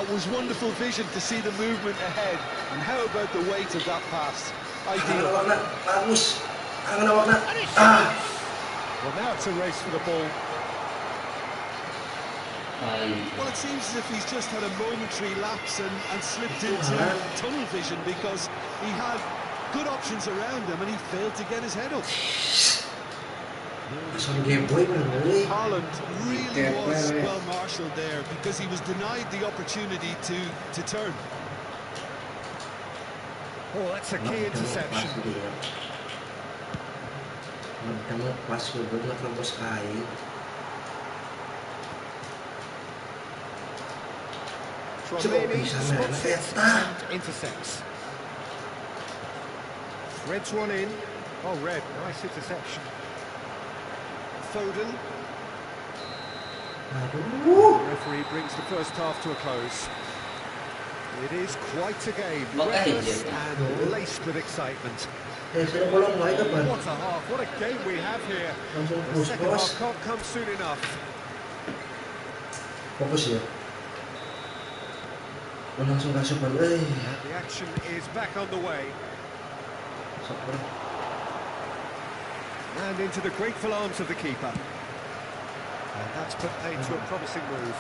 It was wonderful vision to see the movement ahead. And how about the weight of that pass? Angan Ideal. awakna, bagus. Angan awakna. And it Ah. shoots. Well, now it's a race for the ball. Well, it seems as if he's just had a momentary lapse and slipped into tunnel vision because he had good options around him and he failed to get his head up. Langsung game boy bener euy. Haaland really was well marshalled there because he was denied the opportunity to turn. Oh, that's a key interception. Kamu pas goblok lah kampus aing. Tromini bisa spots main it eta. and intercepts. Threads one in. Oh, Red, nice interception. Foden. Aduh. The referee brings the first half to a close. It is quite a game, Makanya breathless dia. and laced with excitement. Saya bolong baik kapan? What a half, what a game we have here. Langsung The push second bos. half can't come soon enough. Fokus ya. Langsung kasih ban. And the action is back on the way. Sabar. And into the grateful arms of the keeper. And that's put paid to a promising move.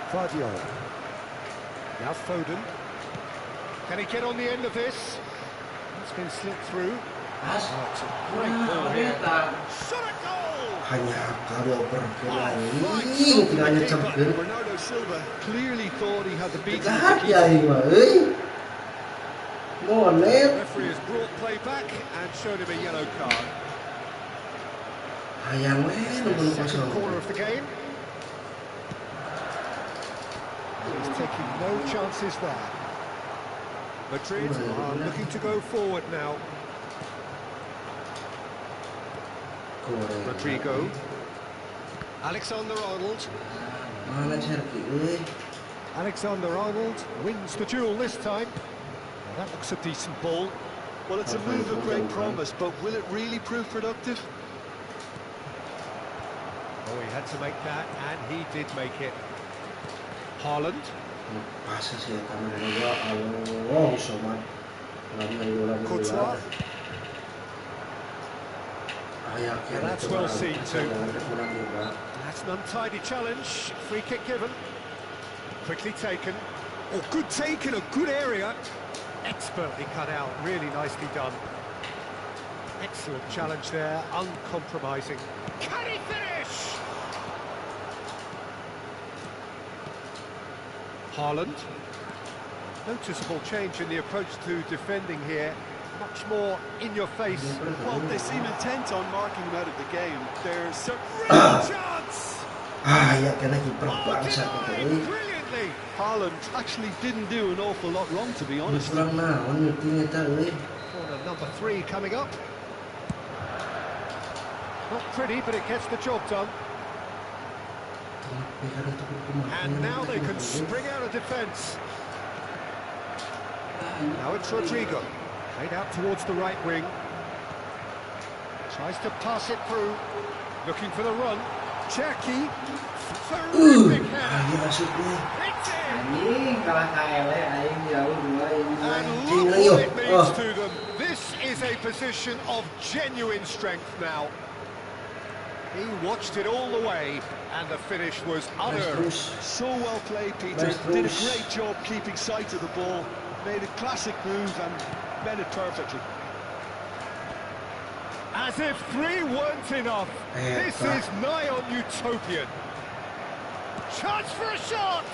Guardiola. Now Foden. Can he get on the end of this? It's been slipped through. Oh, it's a great ball here. Shot a goal! Hanya dioper ke aing. Tinggal hanya cemkeun. Bernardo Silva clearly thought he had the beat. Jahat ya aing mah euy. The Monet. referee has brought play back and showed him a yellow card. Hayang we nomor Second 0. corner of the game. And he's taking no chances there. Madrid are looking to go forward now. Rodrigo. Alexander-Arnold. Mana Sergi euy. Alexander-Arnold wins the duel this time. Well, that looks a decent ball. Well, it's a move of great promise, but will it really prove productive? Oh, he had to make that, and he did make it. Haaland. Pas sih kamera gua Allah soman. Lama Courtois. Akhirnya That's well seen too. That's an untidy challenge. Free kick given. Quickly taken. Oh, good take in a good area. Expertly cut out. Really nicely done. Excellent challenge there. Uncompromising. Can he finish? Haaland. Noticeable change in the approach to defending here. Much more in your face. Well, they seem intent on marking him out of the game. There's a real chance! Ya kena kiper bangsa euy. Brilliantly. Haaland actually didn't do an awful lot wrong, to be honest. Kurang naon meeting eta euy. Corner number 3 coming up. Not pretty, but it gets the job done. And now they can spring out of defence. Now it's Rodrigo. Played out towards the right wing. Tries to pass it through. Looking for the run. Jackie. Terrific header. Ayo masuknya. It's in. Anjing kalah KL aing jauh dua ini. And Jing look ayo. what it means Oh. to them. This is a position of genuine strength now. He watched it all the way, and the finish was unearned. So well played, Peter. Nice Did a push. great job keeping sight of the ball. Made a classic move and met it perfectly. As if 3 weren't enough. This is nigh on utopian. Chance for a shot!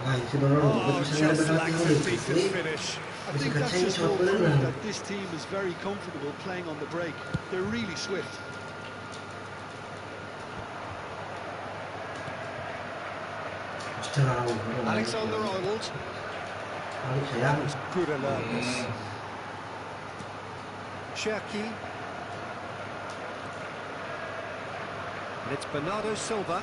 Wah, itu dorong Oh, bisa just berhati lacks a decent finish. I think that's just more proof that this team is very comfortable playing on the break. They're really swift. Alexander-Arnold. Sayang. Good alertness. Cherki. And it's Bernardo Silva.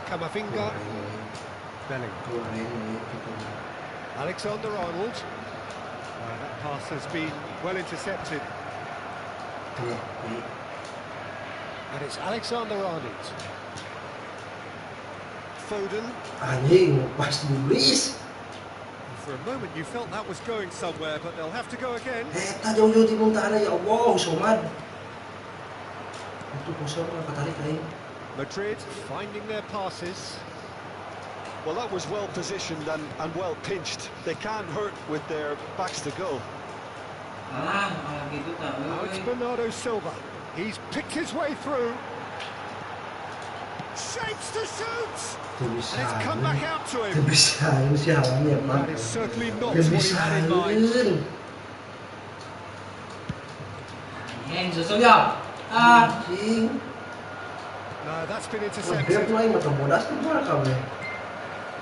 Camavinga. Belling. Alexander-Arnold. That pass has been well intercepted. And it's Alexander-Arnold. Foden. Anjing, pas Luis. For a moment you felt that was going somewhere, but they'll have to go again. Eta jauh-jauh dimuntahan ya Allah, Somad. Itu kosong katarik aing. Madrid finding their passes. Well, that was well positioned and well pinched. They can't hurt with their backs to goal. Alah, gitu tak. Now it's Bernardo Silva. He's picked his way through. Shapes to shoot! And it's come back out to him. That is certainly not what he had in mind. Yang susul ya. Anjing. No, that's been Dia intercepted. main macam bodas tu mana kabeh.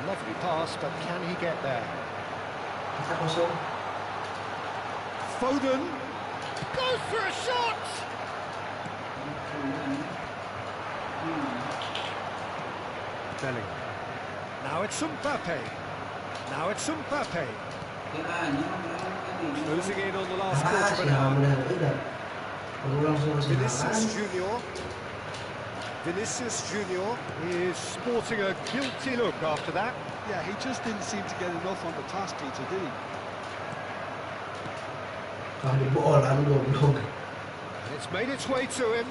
Lovely pass, but can he get there? Kita kosong. Foden goes for a shot! Belling. Now it's Mbappe. Now it's Mbappe. Closing in on the last quarter of an hour. Vinicius Junior. Vinicius Junior is sporting a guilty look after that. Yeah, he just didn't seem to get enough on the pass, Peter, did he? And it's made its way to him.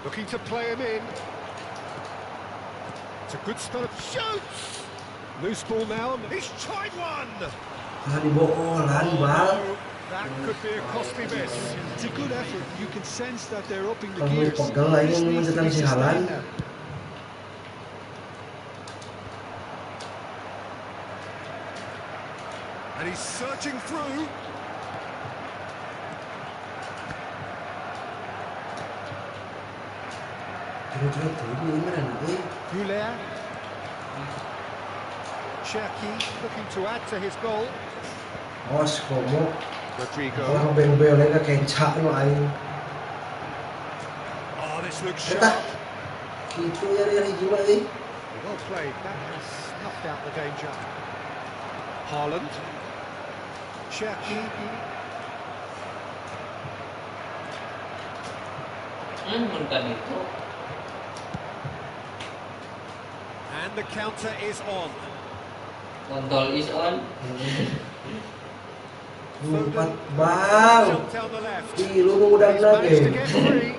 Looking to play him in. It's a good start. Shoots! Loose ball now. He's tried one! Oh, that could be a costly miss. It's a good effort. You can sense that they're upping the Kamu gears. pegang lagi This needs to be mencetak si Haaland. sustained now. And he's searching through. Goulet. Cherki looking to add to his goal. Os komo. Rodrigo. Orang bel-bel lagi kencak no aing. Oh, this looks Eta. sharp. Gitu ya dia hijau ni. Well played. That has snuffed out the danger. Haaland. Cherki. Bukan itu. And the counter is on. Kontrol is on. Empat bang. Jumped down the left. Ih, lu udah He's managed to lagi. get free.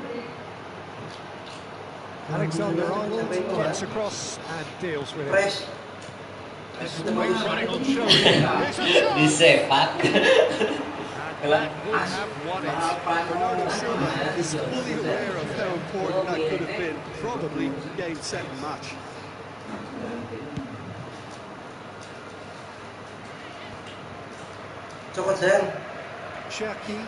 Alexander-Arnold gets across and deals with it. Fresh. Weight running on show. Here's a shot. Disepak. And that would have won it. Bernardo Silva is fully aware of how important that could have been. Probably game, set and match. Cokot sayang. Cherki.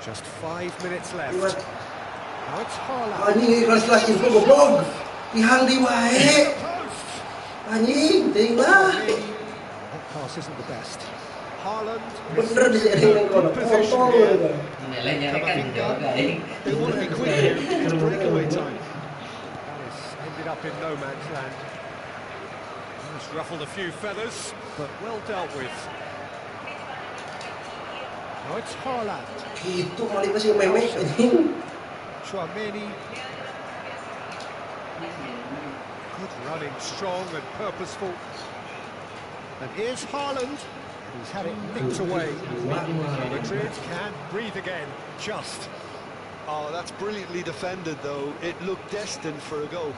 Just 5 minutes left. Liwat. Now it's Haaland. Anjing kelas-kelas info goblok. Ihang di wae. Post. Anjing, ting lah. That pass isn't the best. Haaland. Bener di sini yang kono. Kontol. Nilainya kan jauh guys. They want to be quick here. It's breakaway time. That has ended up in no man's land. It's ruffled a few feathers, but well dealt with. Now it's Haaland. Gitu kali masih memek anjing. Chouameni. Good running, strong and purposeful. And here's Haaland. He's had it nicked away. Madrid can breathe again, just. Oh, that's brilliantly defended, though. It looked destined for a goal.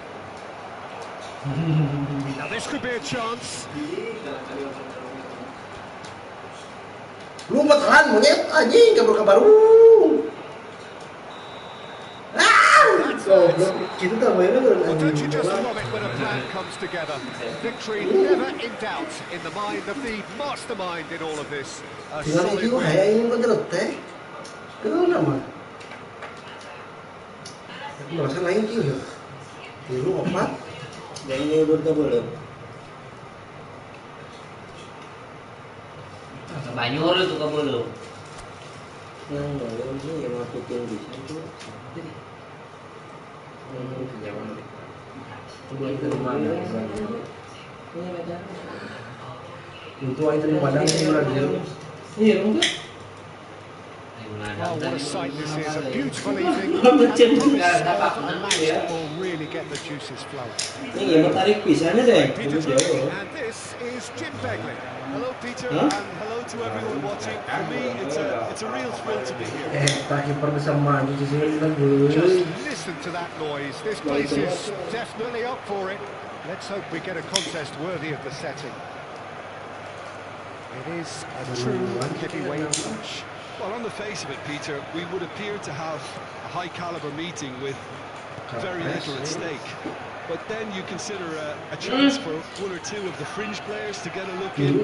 Now this could be a chance. Lu materan monyet anjing kabar-kabar. Goblok, gitu tak mainnya kan. Well, don't you just love it when a plan comes together? Victory never in doubt in the mind of the mastermind in all of this. A Tinggal solid itu win. kayak ini kan terus teh. Kenapa nama? Aku merasa lain kieu ya. Tilu 4. Yang ini udah belum. Banyur itu kabulong. Yang belum sih yang aku tinggi itu. Coba itu di mana? Itu itu di Padang sih lagi. Iya, betul. Oh, what a sight this is, a beautiful evening. And the promise of a match that will really get the juices flowing. Ini yang tarik pisannya deh. Peter Drury, and this is Jim Begley. Hello, Peter, and hello to everyone watching. For me, it's a real thrill to be here. Kiper bisa maju di sini bagus. Just listen to that noise. This place is definitely up for it. Let's hope we get a contest worthy of the setting. It is a true heavyweight match. Well, on the face of it, Peter, we would appear to have a high-caliber meeting with very little at stake. But then you consider a chance for one or two of the fringe players to get a look in,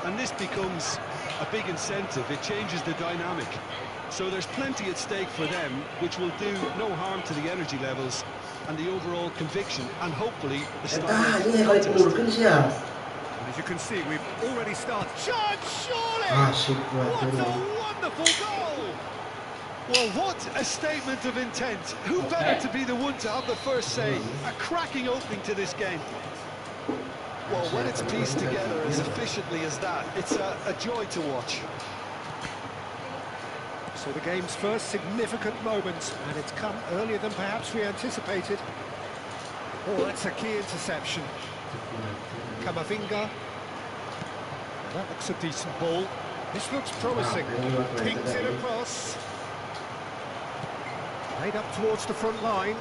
and this becomes a big incentive. It changes the dynamic. So there's plenty at stake for them, which will do no harm to the energy levels and the overall conviction, and hopefully the style of the contest. And as you can see, we've already started. Shot, surely! What a wonderful goal! Well, what a statement of intent. Who better to be the one to have the first say? A cracking opening to this game. Well, when it's pieced together as efficiently as that, it's a joy to watch. So the game's first significant moment, and it's come earlier than perhaps we anticipated. Oh, that's a key interception. Camavinga. That looks a decent ball. This looks promising. Pinked it across. Played up towards the front line.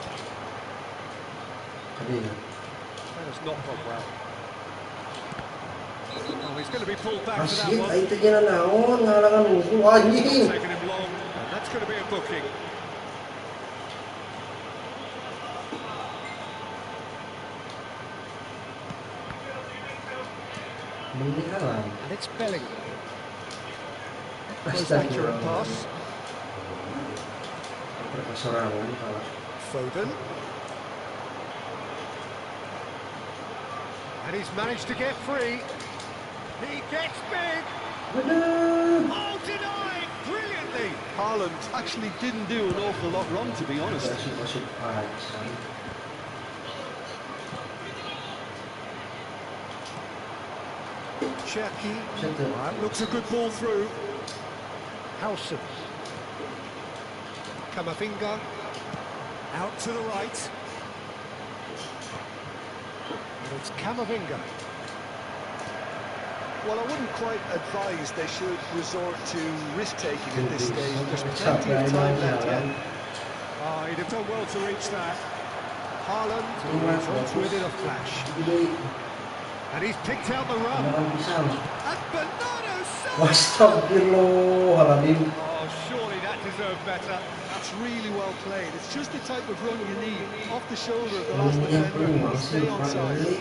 That has not gone well. Oh, he's going to be pulled back for that one. Taking him long, and that's going to be a booking. And it's Bellingham. Most accurate pass. Foden. And he's managed to get free. He gets big. Oh, denied brilliantly. Haaland actually didn't do an awful lot wrong, to be honest. Cherki. That looks a good ball through. Howson. Camavinga. Out to the right. And it's Camavinga. Well, I wouldn't quite advise they should resort to risk-taking at this stage. There's plenty of time left yet. Oh, he'd have done well to reach that. Haaland runs with it a flash. And he's picked out the run. And Bernardo Silva. Oh, surely that deserved better. That's really well played. It's just the type of run you need. Off the shoulder of the last defender. Stay on side.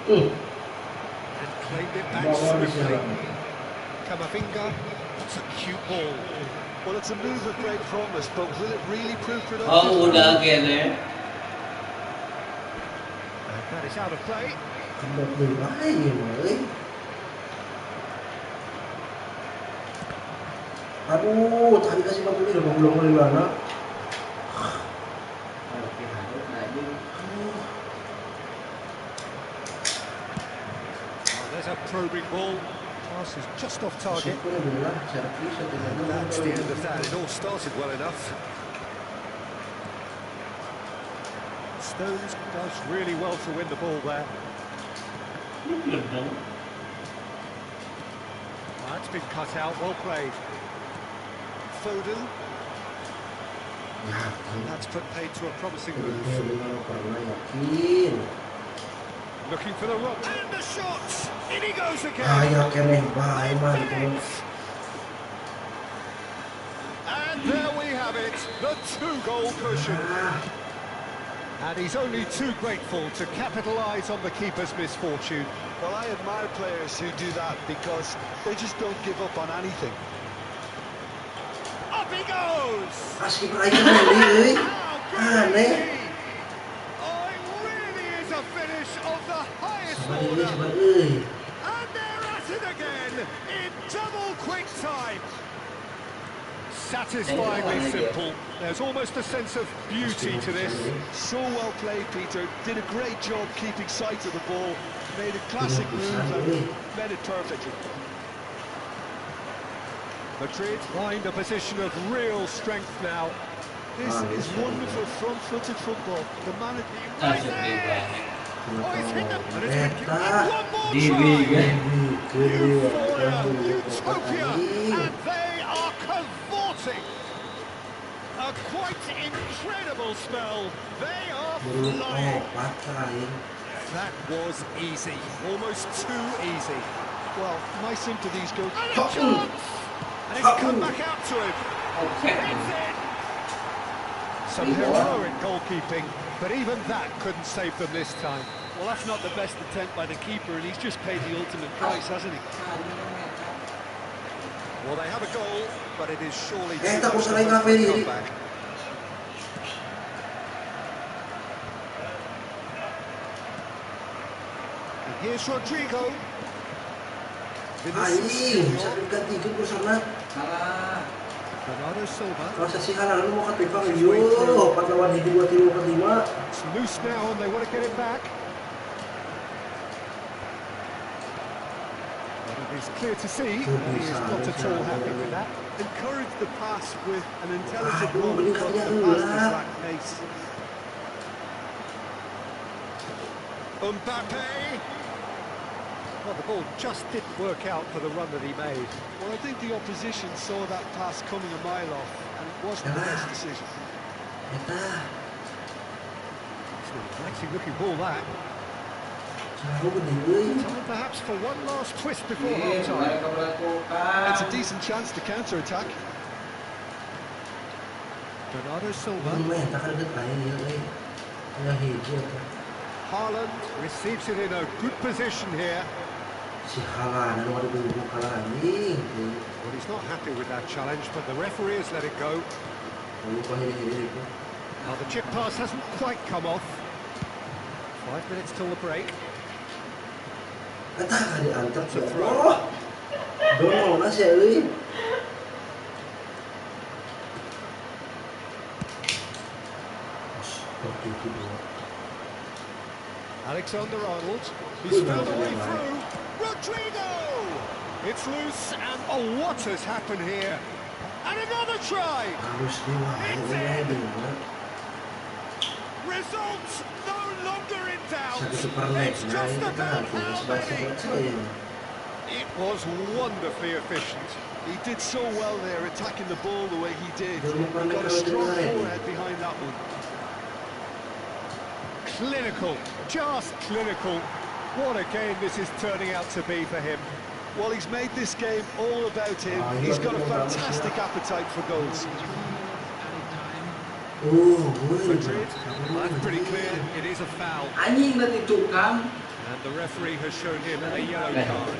And claimed it back swiftly. Camavinga. That's a cute ball. Well, it's a move of great promise, but will it really prove productive? Oh, udah again eh. That is out of play. Aduh, tadi kasih bangku dia belum mulai mana? There's a probing ball. Pass is just off target. That's the end of that. It all started well enough. Stones does really well to win the ball there. That's been cut out, well played. Foden. And that's put paid to a promising move. Looking for the run. And the shot! In he goes again! And there we have it, the two-goal cushion. And he's only too grateful to capitalise on the keeper's misfortune. Well, I admire players who do that because they just don't give up on anything. Up he goes! Asik lagi nih. satisfyingly simple. There's almost a sense of beauty to this. So well played, Peter. Did a great job keeping sight of the ball. Made a classic move and met it perfectly. Madrid find a position of real strength now. This is wonderful front-footed football. The manager... Langsung diubah. Oh, he's hit them, and it's Eta. been given one more Diwi try. kan. Euphoria, utopia, and they are cavorting. A quite incredible spell. They are flying. That was easy, almost too easy. Well, my sympathies go... And a chance! And it's come back out to him. It's in. Some heroic goalkeeping, but even that couldn't save them this time. Well, that's not the best attempt by the keeper, and he's just paid the ultimate price, hasn't he? Well, they have a goal, but it is surely too Eta much kok to sering hope for a ngapain ini? comeback. And here's Rodrigo. Anjing, sakit gantikan ku sana. Salah. Bernardo Silva. Kalau sasihan lu mau katipang yo, 4 lawan 2 3 4 5. It's loose now, and they want to get it back. But it is clear to see that he is not at all happy with that. Encourage the pass with an intelligent Aduh, move, bening but the kaya pass lah. just lacked pace. Mbappe. Well, the ball just didn't work out for the run that he made. Well, I think the opposition saw that pass coming a mile off, and it wasn't the best decision. Eta, It's a relaxing looking ball, that. jauh gede euy. Time perhaps for one last twist before Ini half-time. mereka melakukan. It's a decent chance to counter-attack. Bernardo Silva. Main tak ada depan ini euy. Ya hiji eta. Haaland receives it in a good position here. Si Haaland anu ada dulu kalah anjing. Well, he's not happy with that challenge, but the referee has let it go. Lupa ini itu. Now, the chip pass hasn't quite come off. 5 minutes till the break. Eta diantar oh. Dono na siya euy. Alexander-Arnold, he's found a way through. Rodrigo! It's loose, and oh, what has happened here? And another try! Harus diwai Results no longer in doubt. Satu super leg It's nah just ini about kan how sebelah many. saya. It was wonderfully efficient. He did so well there, attacking the ball the way he did. He Jangan lupa got a kalau strong dengar ini. forehead behind that one. Clinical, just clinical. What a game this is turning out to be for him. Well, he's made this game all about him. He's got a fantastic appetite for goals. Madrid, that's pretty clear. It is a foul. Anjing nanti tukang. And the referee has shown him a yellow card.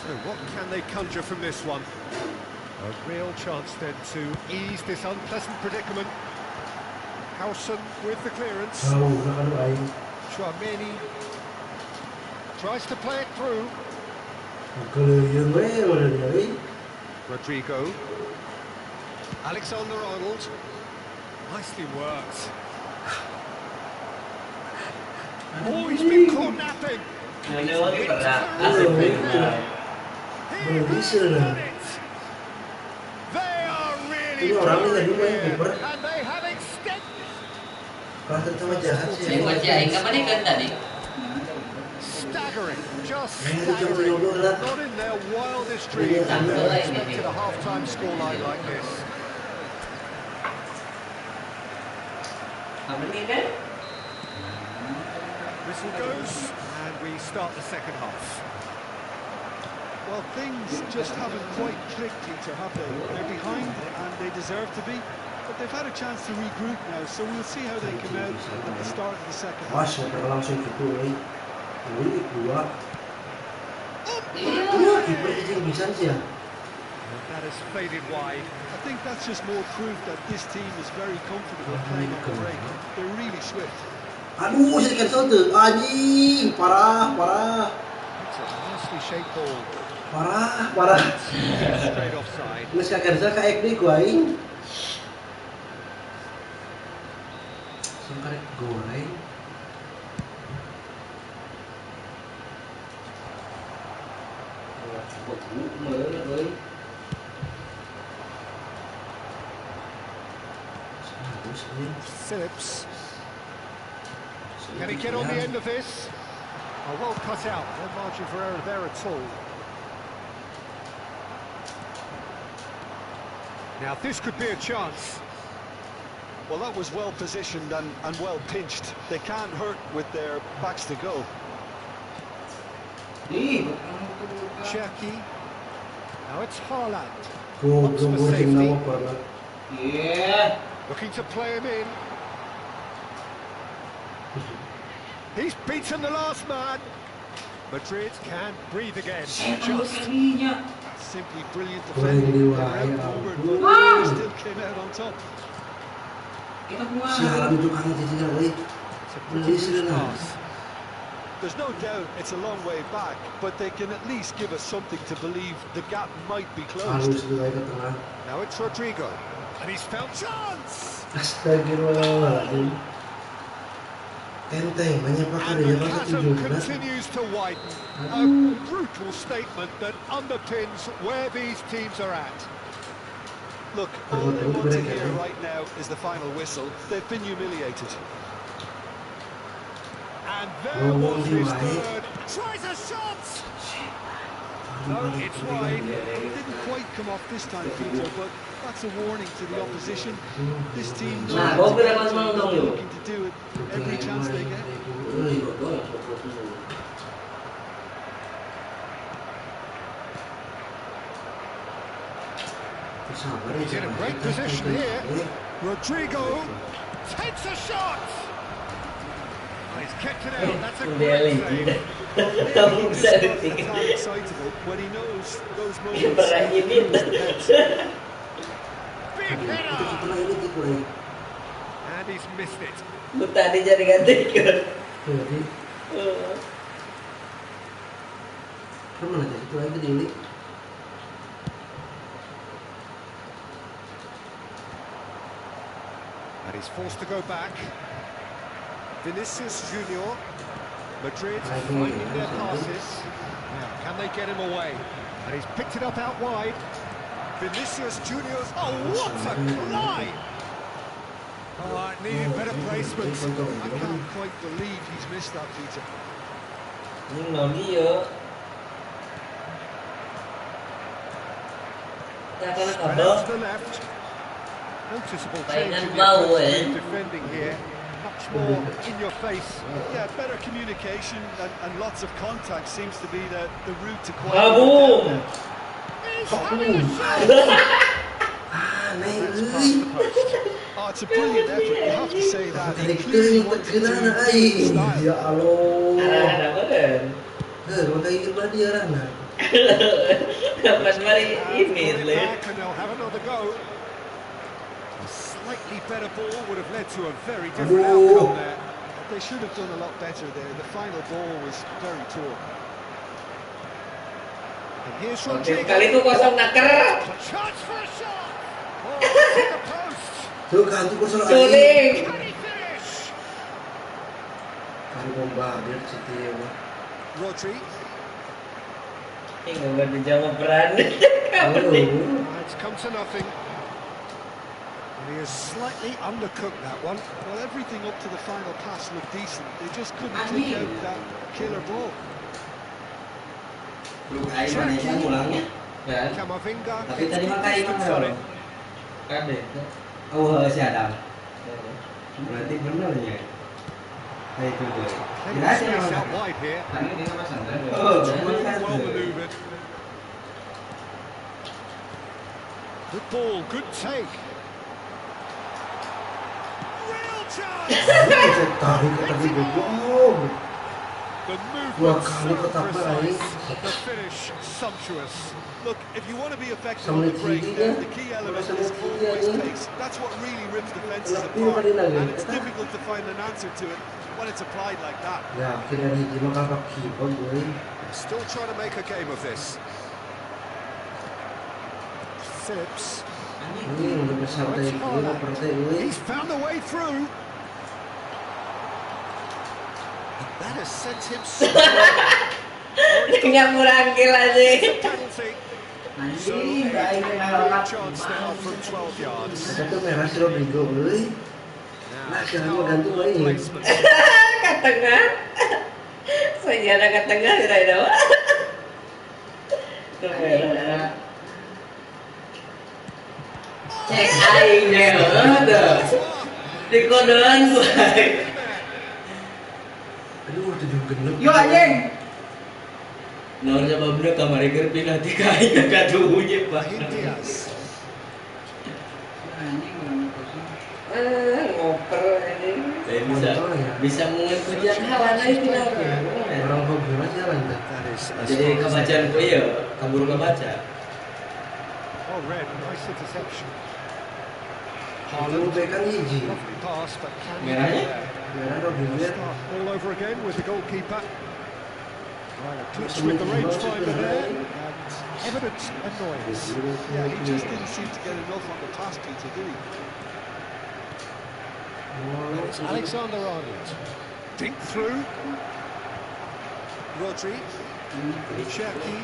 So what can they conjure from this one? A real chance then to ease this unpleasant predicament. Howson with the clearance. Chouameni tries to play it through. Rodrigo. Alexander-Arnold. Nicely worked. Oh, he's been caught napping. Ini lagi pernah asik benar. He has done it. They are really powering here, and they have extended. Yang baca ingat mana kan tadi? Staggering, just staggering. Not in their wildest dreams would they have expected a half-time scoreline like this. Apa ni kan? Whistle goes, and we start the second half. Well, things just haven't quite clicked, Peter, have they? They're behind, and they deserve to be. But they've had a chance to regroup now, so we'll see how they come out at the start of the second half. langsung gitu euy. Dua. Bisa sih ya. And that has faded wide. I think that's just more proof that this team is very comfortable playing on the break. They're really swift. Aduh, saya cancel tuh. Anjing, parah. It's a nicely shaped ball. Parah. Straight offside. Geus kakerja ka ekdi ku aing. Karek goreng. Phillips. Can he get on the end of this? Oh, well cut out. No margin for error there at all. Now this could be a chance. Well, that was well positioned and well pinched. They can't hurt with their backs to goal. Cherky. Now it's Haaland. Go Looks for tinggal safety. pernah. Iya. Looking to play him in. He's beaten the last man. Madrid can breathe again. Just Simply brilliant Goreng defending. di They were wae. outnumbered, but they still came out on top. Sialan itu kan jadinya euy. it's a pretty loose pass. There's no doubt it's a long way back, but they can at least give us something to believe the gap might be closed. Halus di wae ke tengah. Now it's Rodrigo. And he's found chance. Astagfirullahaladzim. Enteng banyak pakar And ya the masa chasm 17. continues to widen. A brutal statement that underpins where these teams are at. Look, all they want to hear right now is the final whistle. They've been humiliated. And there was his third. Tries a shot! No, it's wide. It didn't quite come off this time, Peter, but that's a warning to the opposition. This team looking to do it every chance they get. He's in a great position here. Rodrigo takes a shot! Oh, he's kept it out. That's a great save. Kamu bisa detik. When he knows those Dia moments. pernah nyimit. Big header! And he's missed it. Lu tadi jadi ganti ke. Jadi, kan mana jadi itu lagi di And he's forced to go back. Vinicius Junior. Madrid finding their passes. Now, can they get him away? And he's picked it up out wide. Vinicius Junior's. Oh, what a glide! Oh, it needed better placement. I can't quite believe he's missed that, Peter. Nhưng nó dia. Ya kan Spread kabel. out to the left. Noticeable change Mainan in the bau, approach eh? to defending here. Much more in your face. Yeah, better communication and lots of contact seems to be the route to Kabum. He's having a shot! Aneh That's past euy. the post. Oh, it's a brilliant effort, you have to say that. Tadi He kita clearly yang wanted to terkena play aing. with style. Ya Allah. Ada beren. Maka ingin dia rana. Pas mari And ini got it le. back and they'll have another go. A slightly better ball would have led to a very different outcome there. They should have done a lot better there. The final ball was very poor. And here's Kali Rodrigo. itu kosong naker. A chance for a shot. Oh, it's in the post. Tuh kan tuh kosong aing. Suling. Can he finish? Kali bombardir situ ya mah. Rodri. Ini nggak dijawab peran. It's come to nothing. And he has slightly undercooked that one. Well, everything up to the final pass looked decent. They just couldn't take out that killer ball. Lu aing mana yang ulangnya? Kan? Camavinga Tapi gets tadi good makan distance mana on bro? it. Kan deh. Oh, si Adam. Berarti benar ya. Kayak itu tuh. Plenty of space out wide here. Tadi dia apa santai? Oh, Well manoeuvred. Good ball, good take. Real chance! Tarik ke tadi goblok. The Wah, movement kali so ketapa aing. precise. The finish sumptuous. Look, if you want to be effective Sama on the break, Liga, then the key element sama is Liga always ni. pace. That's what really rips defenses Anak apart, pintar ni lagi. and it's difficult to find an answer to it when it's applied like that. Ya, akhirnya di mah kakak kiper gue. Still trying to make a game of this. tips. Udah bersantai gila pertai ini. He's found the way through. That has sent him Nggak murangkil aja. penalty. So a clear chance now from 12 yards. Kata merah si Rodrigo euy. Nah, jangan mau gantung Well euy. placement. Ke tengah. Sejarah ke tengah kira-kira. Cek aingnya tuh. Di kodean gue. Aduh, 7 genep. Yo anjing. Nor coba bener kamar iker pindah di kain kakak tuhunya pak. Raheem Diaz. Anjing orang kosong. Ngoper ini. Bisa mengikuti yang halan aja final. Orang kok gimana jalan dah. That is as Jadi far as kebacaan gue ya, kabur kebaca. Oh, red, nice interception. Lu pegang hiji. Lovely pass, but can Merahnya? Merah Rodrigo. start all over again with the goalkeeper. Right, a touch with the rangefinder there, and evident annoyance. Yeah, he just didn't seem to get enough on the pass, Peter, did he? And it's Alexander-Arnold. Dink through. Rodri. Cherki.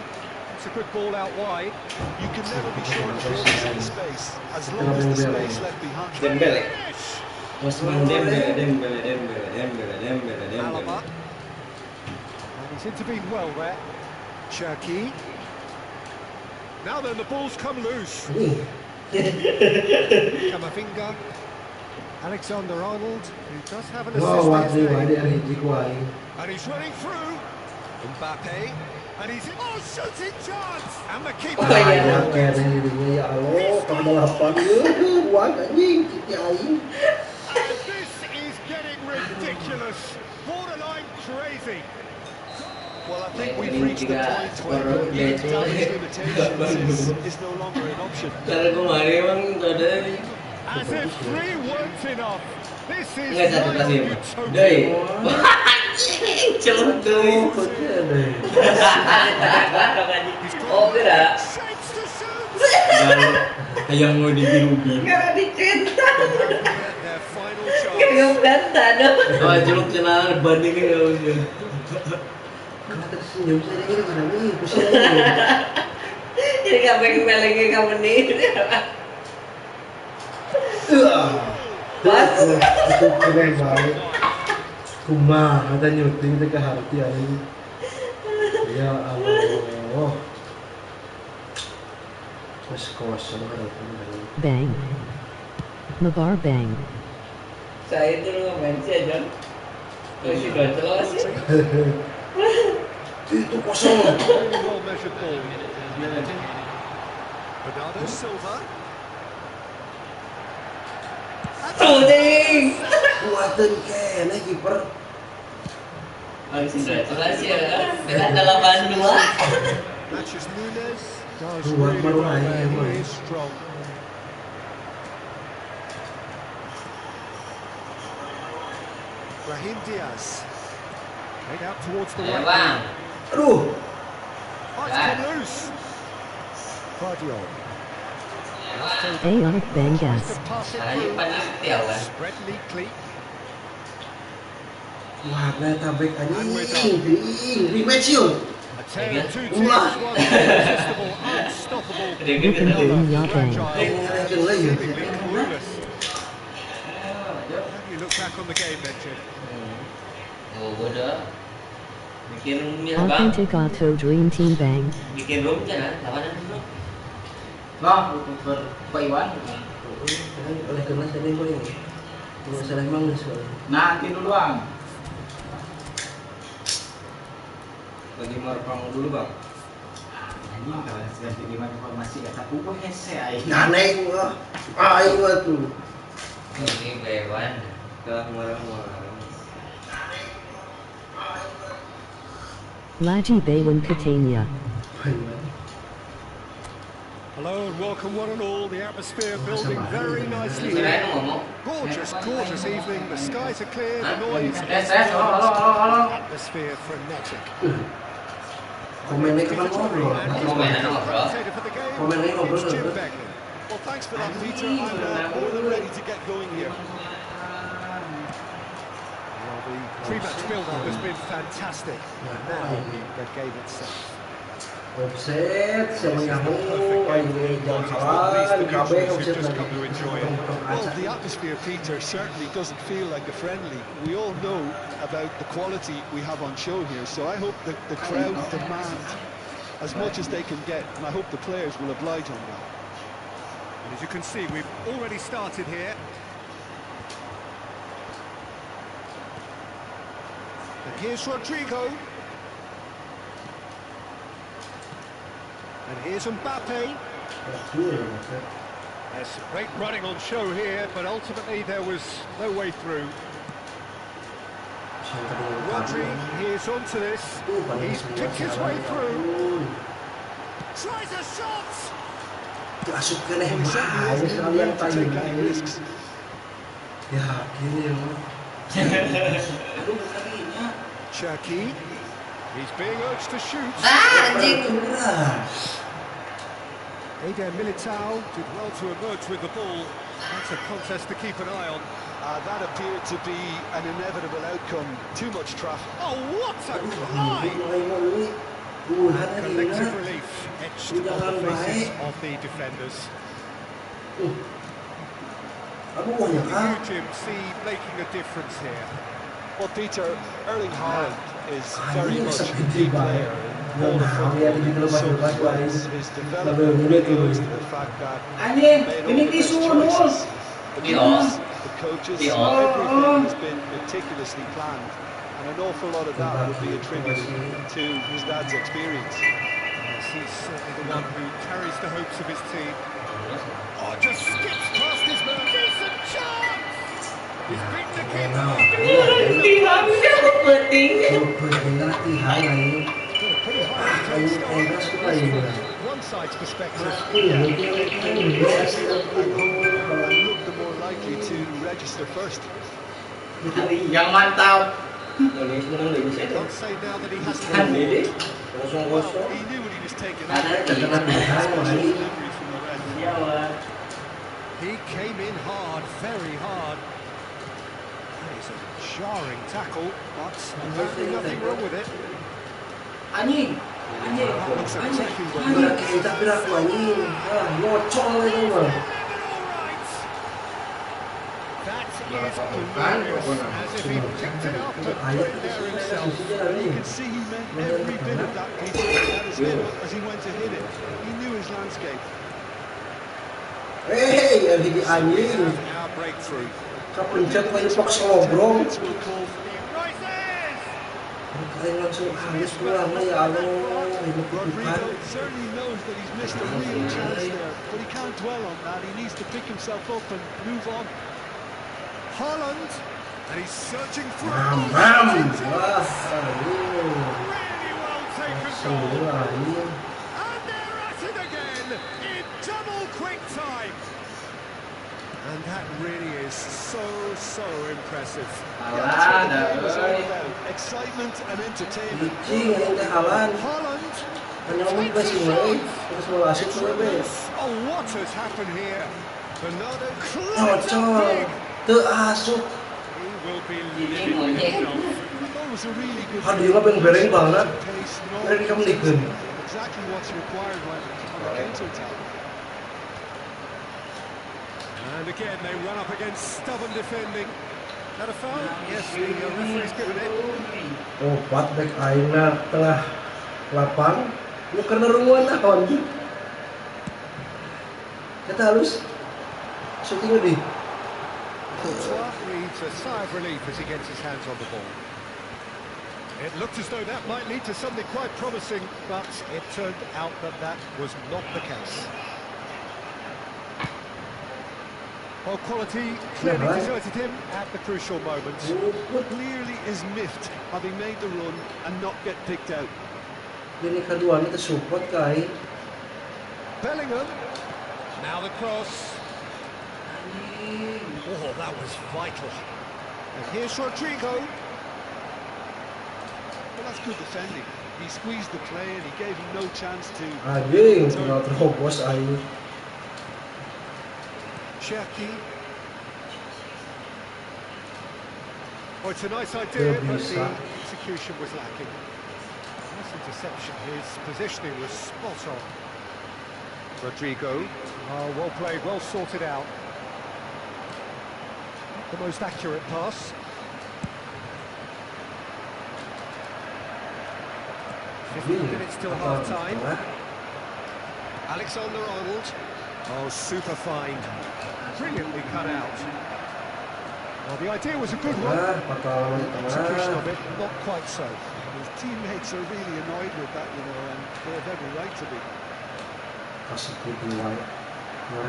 It's a good ball out wide. You can never be sure of the space, as long as the space left behind. Dembele. Osman Dembele. Alaba. And he's intervened well there. Cherki. Now then, the ball's come loose. Camavinga. Alexander-Arnold, who does have an Wow, assist waduh, there. ada hiji ku aing. And he's running through. Mbappe. And he's shooting chance. And the keeper. Oh, iya. Ya kene dirinya ya Allah, pada apa yeuh, buang anjing citi aing. And this is getting ridiculous. Borderline crazy. Well, I think we've reached the point where even damage limitations is no longer an option. Kalau kemarin emang ada As if 3 weren't enough. This is nggak satu right kasih on ya, utopia. Doi. Celuk doi. Oh, betul deh. Oh kira. Shapes to shoot. Yang mau dibiru-biru. Karena dicinta. Their final chance. Kriuk dan tado. Oh celuk cenah bandingin ya udah. Karena tadi senyum saya ini gini pusing. Jadi gak pengen-pengen kamu nih. Bas. Itu keren banget. Kumaha ada nyuting teh ke hati aing. Ya Allah. Mas kosong harapan aing. Bang. Mabar bang. Saya itu ngapain sih aja? Masih gak jelas sih. Itu kosong. Very well measured ball. Bernardo Silva. Tuding. Kuatin kene kiper. Harus jelas ya. Dengan 82. Matches Nunes does Kuat really baru well aing there. emang. He is strong. Raheem Diaz. Played out towards the Ya right. bang. Aduh. Oh, it's come loose. Guardiola. AR Bengas. To pass it Caranya through. panitia kan. Spread neatly. Warna tabek anjing. Rematch yuk. A tale of two teams, Ulah. one irresistible, unstoppable, Bukan another ini ya, Bang. fragile, Ngelakin lagi. seemingly clueless. How do you look back on the game, then, Jim? Oh udah. Bikin mil bang. Authentic Auto Dream Team Bang. Bikin room jangan. Lawanan dulu. Bang, Pak Iwan. Oleh karena saya ini ini. Kalau salah emang soalnya. Nanti dulu bang. Lagi merekam dulu bang. Anjing kalau ganti gimana informasi kata pukul hese aing. Aneh gua. Aing mah tuh. Ini Bewan. Kalah marah-marah. Laji Baywin Catania. Hello and welcome one and all. The atmosphere building very nicely Saya here. ngomong. Gorgeous, gorgeous evening. The skies are clear, the noise is Halo. atmosphere frenetic. Komennya kemana ngobrol? Mau mainan ngobrol. Commentator for the game Komennya ngobrol is Jim loh. Begley. Thanks for that, Peter. I'm more than ready to get going here. Well, the pre-match build-up has been fantastic. Now the game itself. Offset, siya This is the manyaho, perfect ay game for the jauh It's not least kawan, the grabe neutrals offset who've just lagi. come to enjoy it. Well, the atmosphere, Peter, certainly doesn't feel like a friendly. We all know about the quality we have on show here, so I hope that the crowd demand as much as they can get, and I hope the players will oblige on that. And as you can see, we've already started here. And here's Rodrigo. And here's Mbappe. There's some great running on show here, but ultimately there was no way through. Rodri, here's onto this. He's picked his way through. Tries a shot! Asuk ka na Well, yung he certainly bahaya wasn't sa willing kalian to tayo. take any risks. Ya, gini mo. Aduh, kakinya. Cherki. He's being urged to shoot. Anjing. Eder Militao did well to emerge with the ball. That's a contest to keep an eye on. That appeared to be an inevitable outcome. Too much traffic. Oh, what a line! Collective relief etched on the faces of the defenders. Aduh, What ya do kan? you, Jim, see making a difference here? Well, Peter, Erling Haaland is very Ini much a seperti key baik. player in all the football Yang in di the sub as well. lepas-lepas His development goes to the fact that Anjing, made ini all the best kisu choices. The Di clubs, on. the coaches, Di on. everything has been meticulously planned. And an awful lot of that would be attributed to his dad's experience. Yes, he's certainly the one who carries the hopes of his team. Oh, just skips past his man. Decent chance! He's beaten the keeper. Di habisnya kok penting. Latihan ini. Got a pretty high octane start, at least from one side's perspective. And look the more likely to register first. Yang mantap. Can't say now that he has to. Kan Dede. Well, he knew what he was taking on. Ada Special deliveries from the rest. Iya, Wak. He came in hard, very hard. That is a jarring tackle, but apparently nothing wrong with it. Anjing. Anjing. That looks a Anjing. tackling goal. Anjing. Kita bilang anjing. Ngocong itu mah. That is glorious, as if he picked it up and put it there himself. You can see he meant every bit of that piece at his head as he went to hit it. He knew his landscape. Hei, yang di anjing. Our breakthrough. Kapencet kayak box ngobrol. Critics will call Rises! Kalian langsung habis pulang ya Allah. Ini kutukan. Rodrigo certainly knows that he's missed a real chance there, but he can't dwell on that. He needs to pick himself up and move on. Haaland, and he's searching for Ram, a ram. goal. Wah, Really well taken goal. semua ini. And they're at it again in double quick time. And that really is so impressive. Alah, It was all dah. about excitement and entertainment. Bicing yang teh halan. Haaland, Hanya ngomong ke sini, terus mau asik semua oh, what has happened here? Bernardo Cocok. big. Teu asup. He will be Ini living monyet. That was a really good Aduh, ieu mah bereng banget. pace, Bereng kamu dikeun. exactly what's required when on the counter-attack. And again, they run up against stubborn defending. That a foul? Yes, the referee's given it. Opat back aina tengah lapang. Lu karena rumuan naon. Kita halus. Shooting di. Courtois breathes a sigh of relief as he gets his hands on the ball. It looked as though that might lead to something quite promising, but it turned out that that was not the case. Well, quality clearly deserted him at the crucial moment. Clearly is miffed having made the run and not get picked out. Ini kedua kita support kai. Bellingham. Now the cross. Oh, that was vital. And here's Rodrigo. Well, that's good defending. He squeezed the play and he gave him no chance to... Anjing, tinggal terobos ai. Cherky. Oh, it's a nice idea, but the execution was lacking. Nice interception. His positioning was spot on. Rodrigo. Oh, well played, well sorted out. Not the most accurate pass. 15 minutes till half-time. Alexander-Arnold. Oh, super fine. Brilliantly cut out. Well, the idea was a good one. Execution of it, not quite so. His teammates are really annoyed with that, you know, and they have every right to be.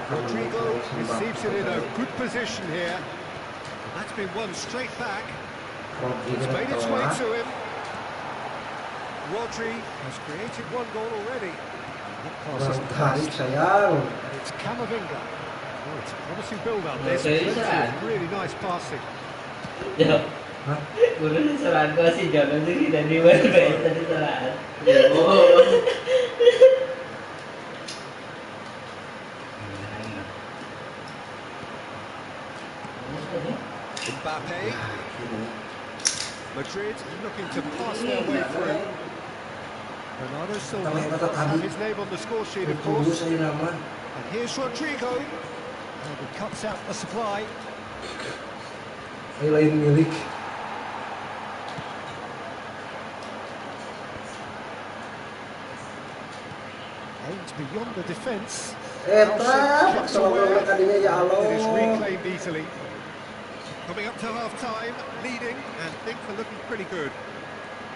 Rodrigo receives it in a good position here. That's been won straight back. It's made its way to him. Rodri has created one goal already. It's Camavinga. Oh, it's a promising build-up. This really nice passing. Jauh. Guru kesalahan gua sih John sih tidak dibuat tadi kesalahan. Mbappe. Madrid looking to pass their way through. Bernardo Silva has his name on the score sheet, of course. And here's Rodrigo. And he cuts out the supply. Milik. Aimed beyond the defence. Tadinya ya Allah. It is reclaimed easily. Coming up to half-time, leading, and things are looking pretty good.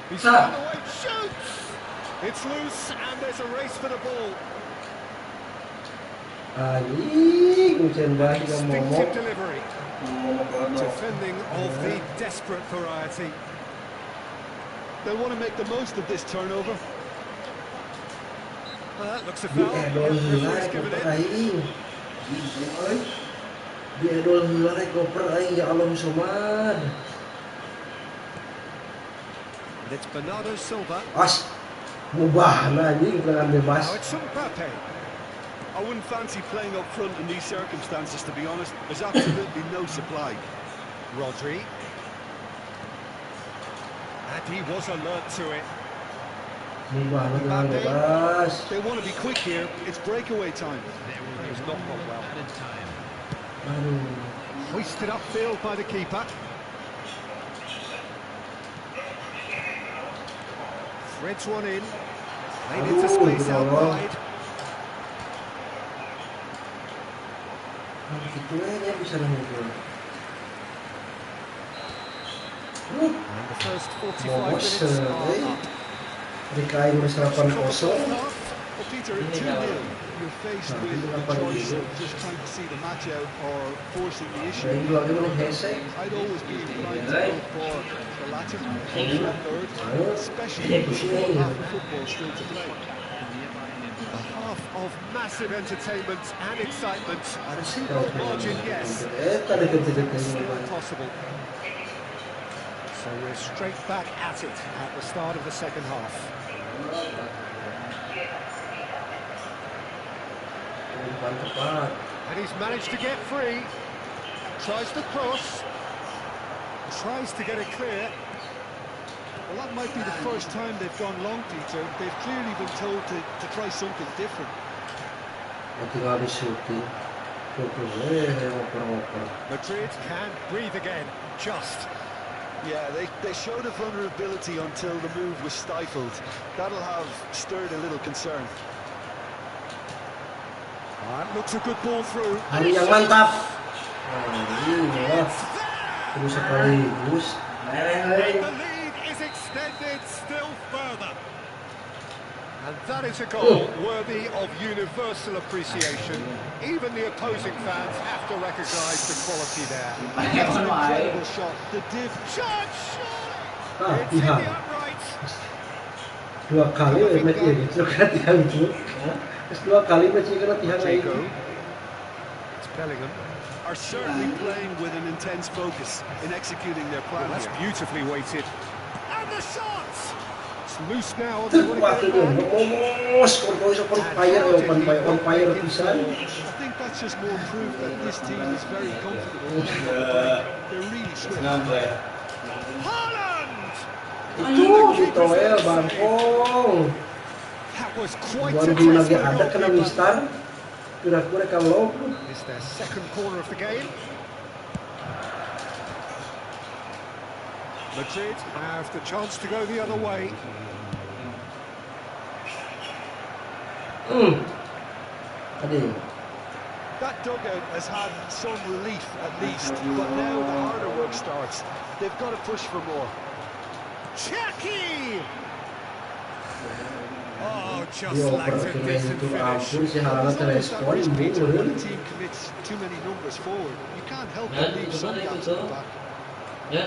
He's found the way, shoots! It's loose, and there's a race for the ball. Instinctive delivery. Defending of the desperate variety. They want to make the most of this turnover. Well, that looks a foul. Referee's given it. And it's Bernardo Silva. Now it's Mbappe. I wouldn't fancy playing up front in these circumstances, to be honest. There's absolutely no supply. Rodri. And he was alert to it. Mbappe. They want to be quick here. It's breakaway time. He's not gone well. Hoisted upfield by the keeper. Threads one in. Played into space out wide. And the first 45 minutes are up. Well, Peter, 2-0. You're faced with the choice of just trying to see the match out or forcing the issue. I'd always be inclined to go for the latter, third, especially if there's half of football still to play. A half of massive entertainment and excitement. A two-goal margin, yes. Still possible. So we're straight back at it at the start of the second half. And he's managed to get free. Tries to cross. Tries to get it clear. Well, that might be the first time they've gone long, Peter. They've clearly been told to try something different. Madrid can breathe again, just. Yeah, they showed a vulnerability until the move was stifled. That'll have stirred a little concern. That looks a good ball through. Yang mantap. The lead is extended still further. And that is a goal worthy of universal appreciation. Even the opposing fans have to recognise the quality there. That's an incredible shot. The div. Shot! It's in the upright. Jago. It's Bellingham. Are certainly playing with an intense focus in executing their plan. Well, that's beautifully weighted. And the shot! It's loose now. They want to Wah, get it tuh back. on fire pisan. I think that's just more proof that this team is very comfortable playing on the break. They're really swift. Haaland! Itu Toel bangkong. That was quite a Baru test lagi for the ada kena goalkeeper. mistar. Kira-kira kalau It's their second corner of the game. Madrid have the chance to go the other way. Aduh. That dugout has had some relief at least, but now the harder work starts. They've got to push for more. Chucky! Oh, just Dioper lacked a kena decent itu finish. ampun si Haaland There's always that terespon risk, Peter, when mundur. a team commits too many numbers forward. You can't help but leave some gaps at the back. Ya.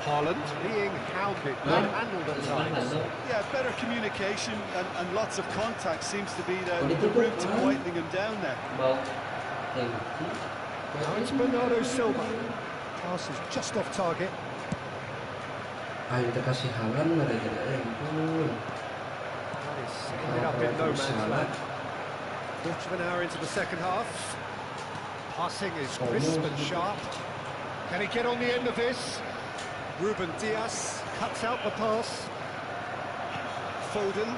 Haaland being hounded, handled at times. Yeah, better communication and lots of contact seems to be the itu route to tuh. quietening him down there. Bau. Now it's Bernardo Silva. Pass is just off target. Ayo kita kasih Haaland gara-gara ampun. That is ended up in no man's land. Quarter of an hour into the second half. Passing is crisp and sharp. Can he get on the end of this? Ruben Diaz cuts out the pass. Foden.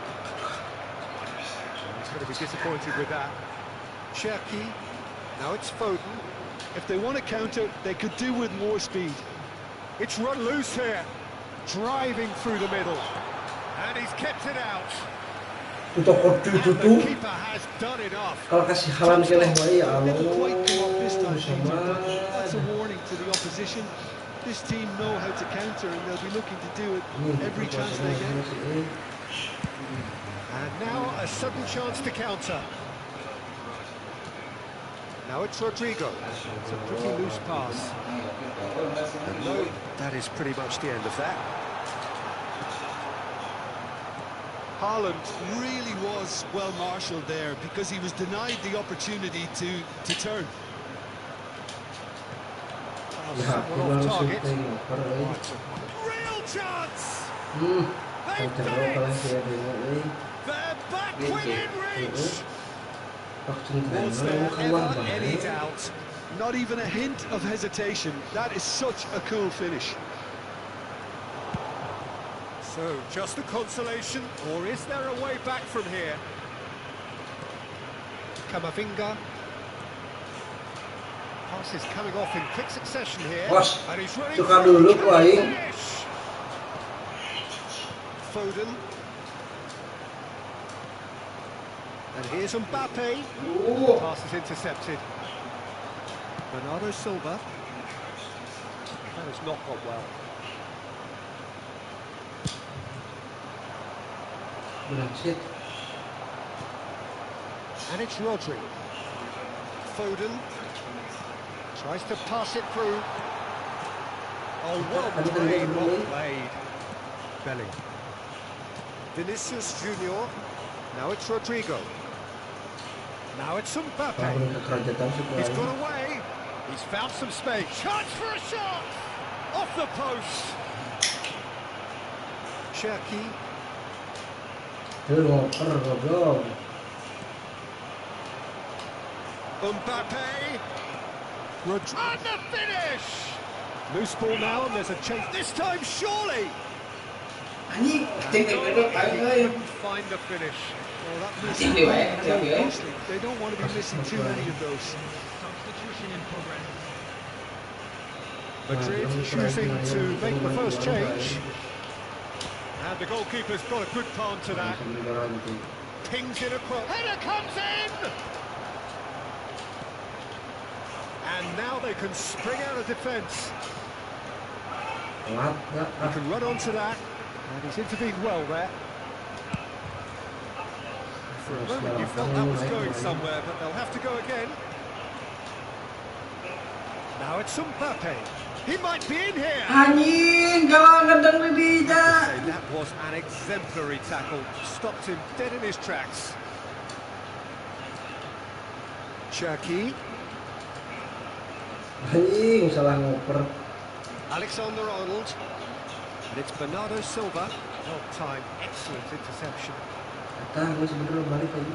He's going to be disappointed with that. Cherki. Now it's Foden. If they want to counter, they could do with more speed. It's run loose here. Driving through the middle. And he's kept it out. Tutup kortu And itu the tuh. keeper has done it off. Kalau kasih Haaland ke leh wae ya Didn't quite come off this time, Allah. Peter, but that's a warning to the opposition. This team know how to counter, and they'll be looking to do it every chance they get. And now a sudden chance to counter. Now it's Rodrigo. It's a pretty loose pass. And no, that is pretty much the end of that. Haaland really was well marshalled there because he was denied the opportunity to turn. Someone off target. Real chance! They've done it! They're back within reach! Was there ever any doubt? Not even a hint of hesitation. That is such a cool finish. So, just a consolation, or is there a way back from here? Camavinga. Pass is coming off in quick succession here. Bos, And he's running suka through. dulu Can ku he aing. finish? Foden. And here's Mbappe. Pass is intercepted. Bernardo Silva. That has not gone well. Berhasil. And it's Rodri. Foden tries to pass it through. Oh, well played, well played. Belly. Vinicius Junior. Now it's Rodrigo. Now it's Mbappe. He's got away. He's found some space. Chance for a shot! Off the post. Cherki. Mbappe. And the finish! Loose ball now, and there's a chase. This time, surely! Anjing, Couldn't find the finish. Well, that Masih missing dia, very dia. costly. They don't want to be missing too many of those. Substitution in progress. Madrid choosing to make the first change. And the goalkeeper's got a good palm to that. Pings in across. Header comes in! And now they can spring out of defence. He can run onto that. And he's intervened well there. For a moment you felt that was going somewhere, but they'll have to go again. Now it's Mbappe. He might be in here. Anjing, galang gendeng di dia. Say that was an exemplary tackle. Stopped him dead in his tracks. Cherki. Anjing, salah ngoper. Alexander-Arnold. And it's Bernardo Silva. Well timed, excellent interception. Gue sebenernya balik lagi.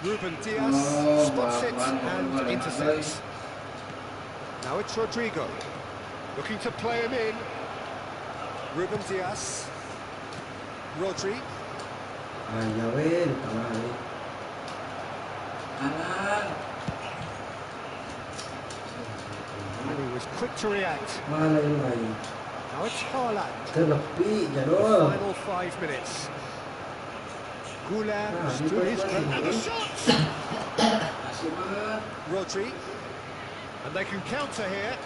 Ruben Diaz spots it and intercepts. Now it's Rodrigo, looking to play him in. Ruben Diaz. Rodri. Jauhin, kalah lagi. And he was quick to react. Mana yang lain? Now it's Haaland. Terlebih The jadul. final 5 minutes. Goulam Nah, stood his gitu ground. aja. And the shot! Kasih banget. Rodri. And they can counter here.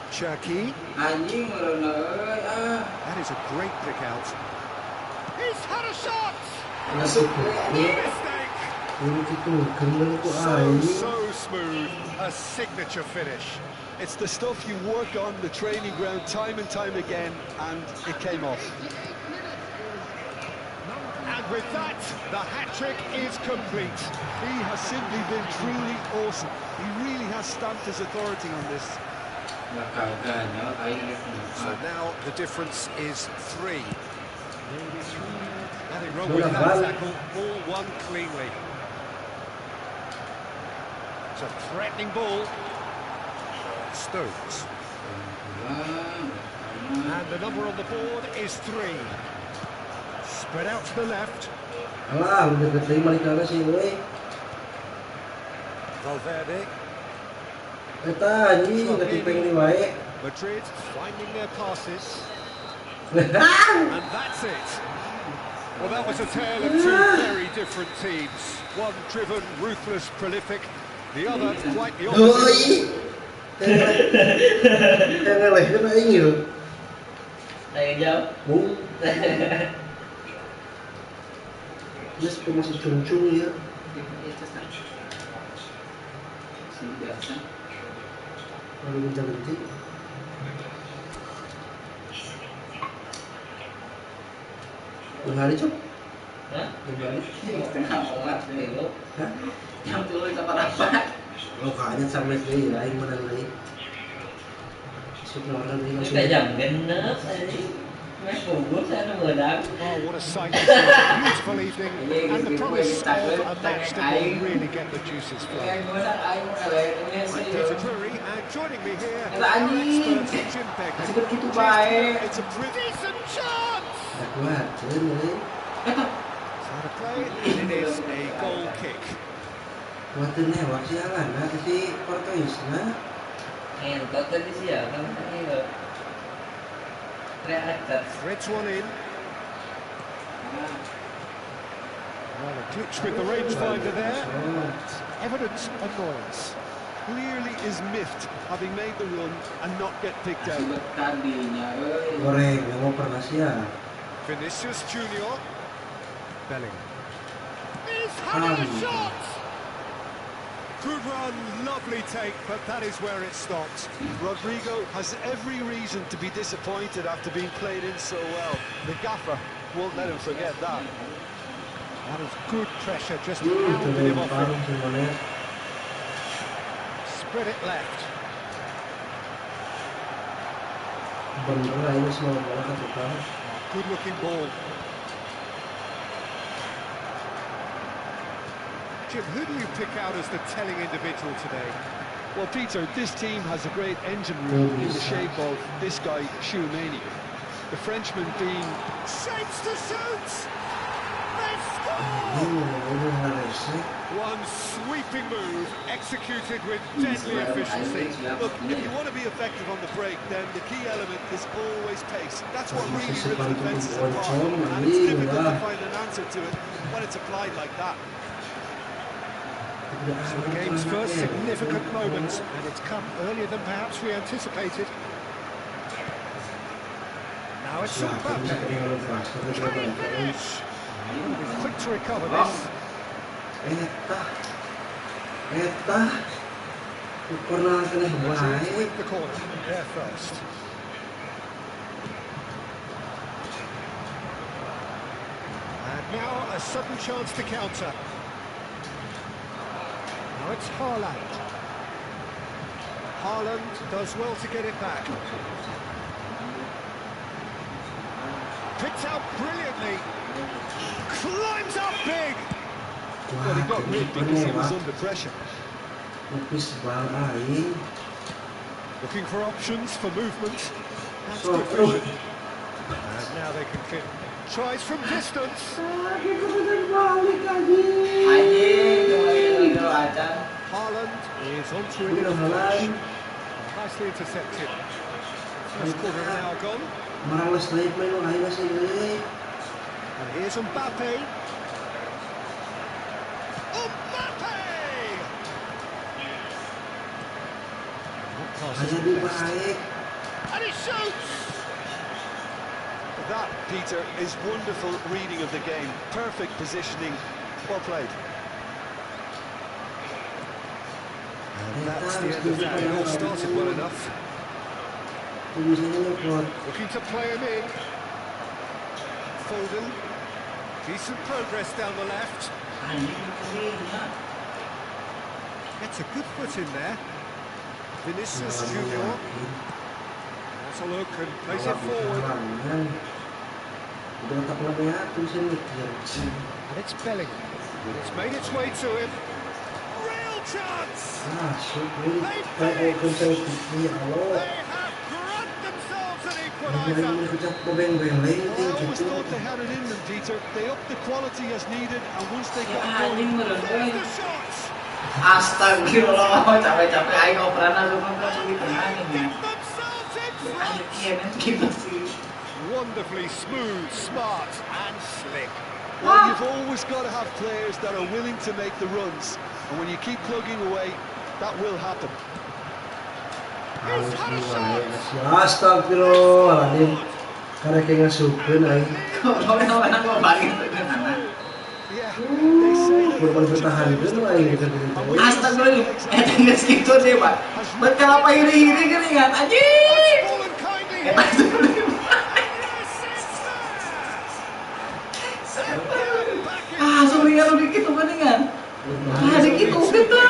Cherki. Anjing merona euy. That is a great pick out. He's had a shot! Masuk. Mistake! Itu kendel ku So smooth. A signature finish. It's the stuff you work on the training ground time and time again, and it came off. And with that, the hat-trick is complete. He has simply been truly awesome. He really has stamped his authority on this. Enggak kagaknya kayak So now the difference is 3. Nothing wrong Bola with that balik. tackle, all won cleanly. It's a threatening ball. Stones. And the number on the board is 3. Spread out to the left. Alah, udah keterima di kanan sih, weh. Valverde. Eta anjing, ketipeng ini wae. Madrid finding their passes. And that's it. Well, that was a tale of two very different teams. One driven, ruthless, prolific. The other quite the opposite. Yang lain aing gitu. Lagi jauh. Bung. Yes, masih cung-cung ya. Si biasa. Lalu benci. Hari cok. Hah? Kembali. Setengah omat Minggu. Hah? yang tulis apa-apa. Lo kayaknya sampai sih, lain mana lagi. Sudah orang ini Kita jam genep tadi. Mas bubur sana menang. Oh, what a sight this is. A beautiful evening. And the promise of a match that will really get the juices flowing. I'm Peter Drury, and joining me here, Kata our anjing. expert Jim Begley. Masih begitu baik. It's a decent chance! tak kuat, ini. So to play, and it is a goal kick. Kuatinnya waksi alam, nah kasi Portugis, nah. Entot tadi siapa tadi lo? Reaktor. Threads one in. Well, a glitch with the rangefinder there. Evidence annoyance. Clearly is miffed, having made the run and not get picked out. Sibet tadinya euy. Goreng, yang mau pernah siap. Vinicius Junior. Bellingham. He's having a shot! Good run, lovely take, but that is where it stopped. Rodrigo has every reason to be disappointed after being played in so well. The gaffer won't let him forget that. That is good pressure, just hounded him off it. semuanya. Spread it left. Bener lah ini semua bola kan tukang. Good looking ball. Jim, who do you pick out as the telling individual today? Well, Peter, this team has a great engine room in the shape of this guy, Tchouaméni. The Frenchman being... Shapes to shoot! They score! Ini harusnya. One sweeping move, executed with deadly efficiency. Look, if you want to be effective on the break, then the key element is always pace. That's what really rips defenses apart. And it's difficult to find an answer to it when it's applied like that. So the game's first significant moment, and it's come earlier than perhaps we anticipated. Now it's Mbappe. Can he finish? He's quick to recover this. Eta. Pernah kena Madrid baik. with the corner, there first. And now a sudden chance to counter. Now it's Haaland. Haaland does well to get it back. picked out brilliantly. Climbs up big. Well, he got rid because he was under pressure. Lapis bal aing. Looking for options for movement. That's So, good vision. And now they can fit. Tries from distance. Haaland is onto it in a flash. Nicely intercepted. First quarter of an hour gone. Maralas na ito yung ayun na sila. And here's Mbappe. Mbappe! That pass is Ayan the di best. baik. And he shoots! That, Peter, is wonderful reading of the game. Perfect positioning. Well played. And that's the end of that. It all started well enough. Looking to play him in. Foden. Decent progress down the left. Gets a good foot in there. Vinicius Junior. Has a look and plays it forward. And it's Bellingham. It's made its way to him. Real chance! They have grabbed themselves an equaliser. I always thought they had it in them, Peter. They upped the quality as needed, and once they got going, There's the shots. Astagfirullah, capek-capek aing operan langsung langsung di tengah nih. Get themselves in front. Iya gitu sih. Wonderfully smooth, smart and slick. well, you've always got to have players that are willing to make the runs, and when you keep plugging away, that will happen. He's had a shot. Astagfirullahaladzim. Karena kayak ngasupin aing. Kalau orang mau balik dengan anak. Yeah, they say that Kurban bertahan itu aing gitu. Astagfirullah, geus kitu deh, Pak. Bet kenapa iri-iri geuningan anjing. fallen kindly. Eta itu. Suringan udah gitu geuningan. Di kitu kita.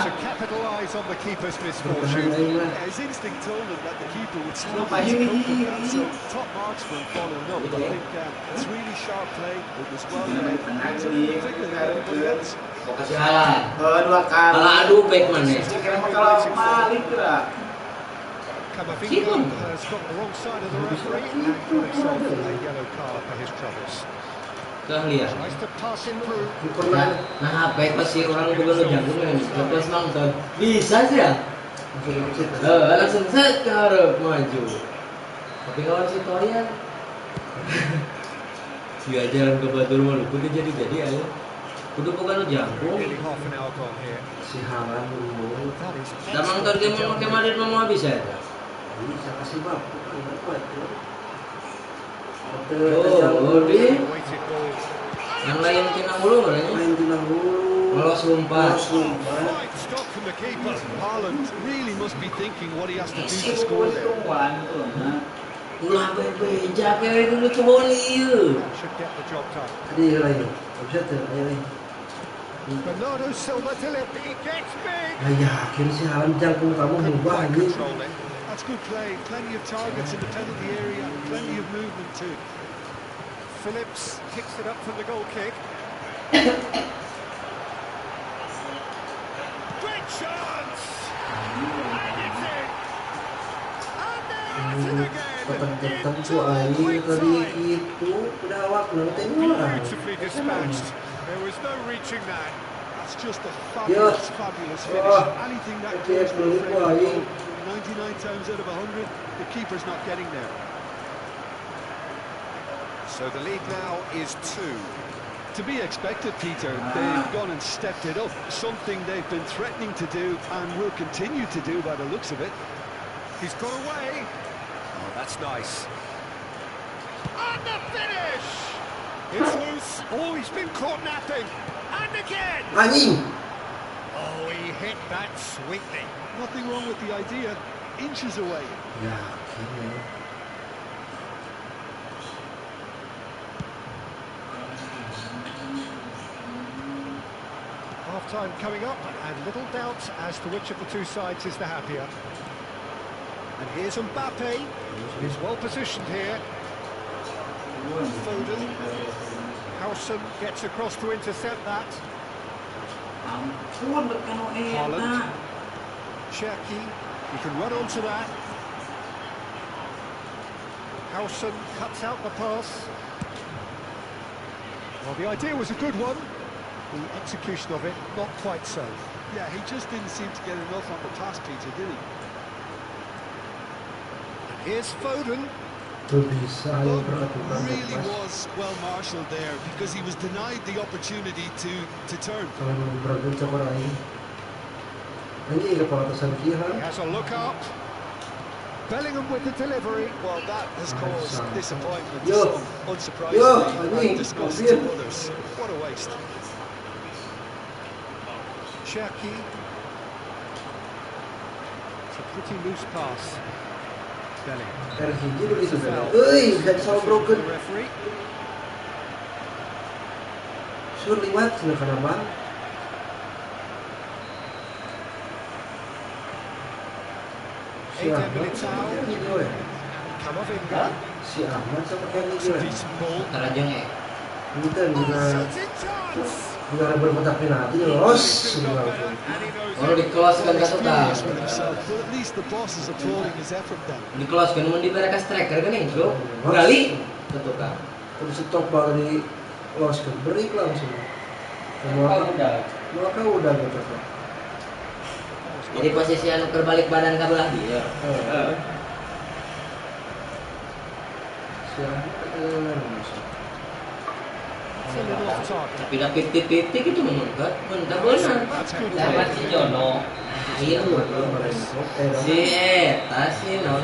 To capitalise on the keeper's misfortune. His instinct told him that the keeper would struggle Kenapa to cope with iri-iri? that, so top marks for him following up. I think it's really sharp play. It was well made. Particularly everybody else. Jalan. Dua kali. Kalau adu back mana? Kalau balik gerak. Camavinga has got the wrong side of the referee and got himself a yellow card for his troubles. Keahlian. Tries to pass him through. Nah, baik pasti orang juga jago kan. Terus nonton. Bisa sih ya? Langsung set ke harap maju. Tapi kawan si Toyan. Dia jalan ke Batur malu. Kudu jadi ayo. Kudu bukan jago. Nearly half an hour gone here. Si Halan dulu. That is Damang target mau pakai Madrid mau habis ya? Bisa kasih bab. Di weighted ball. yang lain kena mulu orangnya. Main tinang dulu. Lolos umpat. Right stop from the keeper. Haaland really must be thinking what he has to do to score there. Ulah bebeja kayak dulu coba ieu. Should get the job done. Tadi lagi. Bisa tuh, ayo. Bernardo Silva to left. He gets big. Nah, yakin si Halan jangkung kamu mubah Quite anjing. controlling. That's good play. Plenty of targets in the penalty area, and plenty of movement too. Phillips kicks it up from the goal kick. Great chance! And it's in! And they're at it again! Petang-petang In tuh aing quick tadi time! itu udah awak nang tengok. Beautifully dispatched. There was no reaching that. That's just a fabulous, fabulous finish. Anything that goes with a frame of goal, 99 times out of 100, the keeper's not getting there. So the lead now is 2. To be expected, Peter. They've gone and stepped it up, something they've been threatening to do and will continue to do by the looks of it. He's got away. Oh, that's nice. And the finish! It's loose. Oh, he's been caught napping. And again! Anjing. Oh, he hit that sweetly. Nothing wrong with the idea. Inches away. Ya, ini. Half-time coming up, and little doubt as to which of the two sides is the happier. And here's Mbappe. He's well positioned here. Foden. Howson gets across to intercept that. Haaland. Cherki. He can run onto that. Howson cuts out the pass. Well, the idea was a good one. The execution of it, not quite so. Yeah, he just didn't seem to get enough on the pass, Peter, did he? Here's Foden. Really was well marshalled there because he was denied the opportunity to turn. He has a look up. Bellingham with the delivery. Well, that has caused disappointment to some, unsurprisingly, and disgust to others. What a waste. Cherki. It's a pretty loose pass. Bellingham. The referee. Eden Militao. Camavinga. Decent ball. Shooting chance. Kalau dikeloskan kan tuh But at least the boss is applauding his effort then. dikeloskan mau diberikan striker kan yang bro kali tuh kan terus stop di los ke break langsung udah gitu. Jadi posisi anu terbalik badan kabelah dia. Tapi dah titik-titik itu menurut mentah benar. Dapat si Jono. Iya lu. Si Eta si no.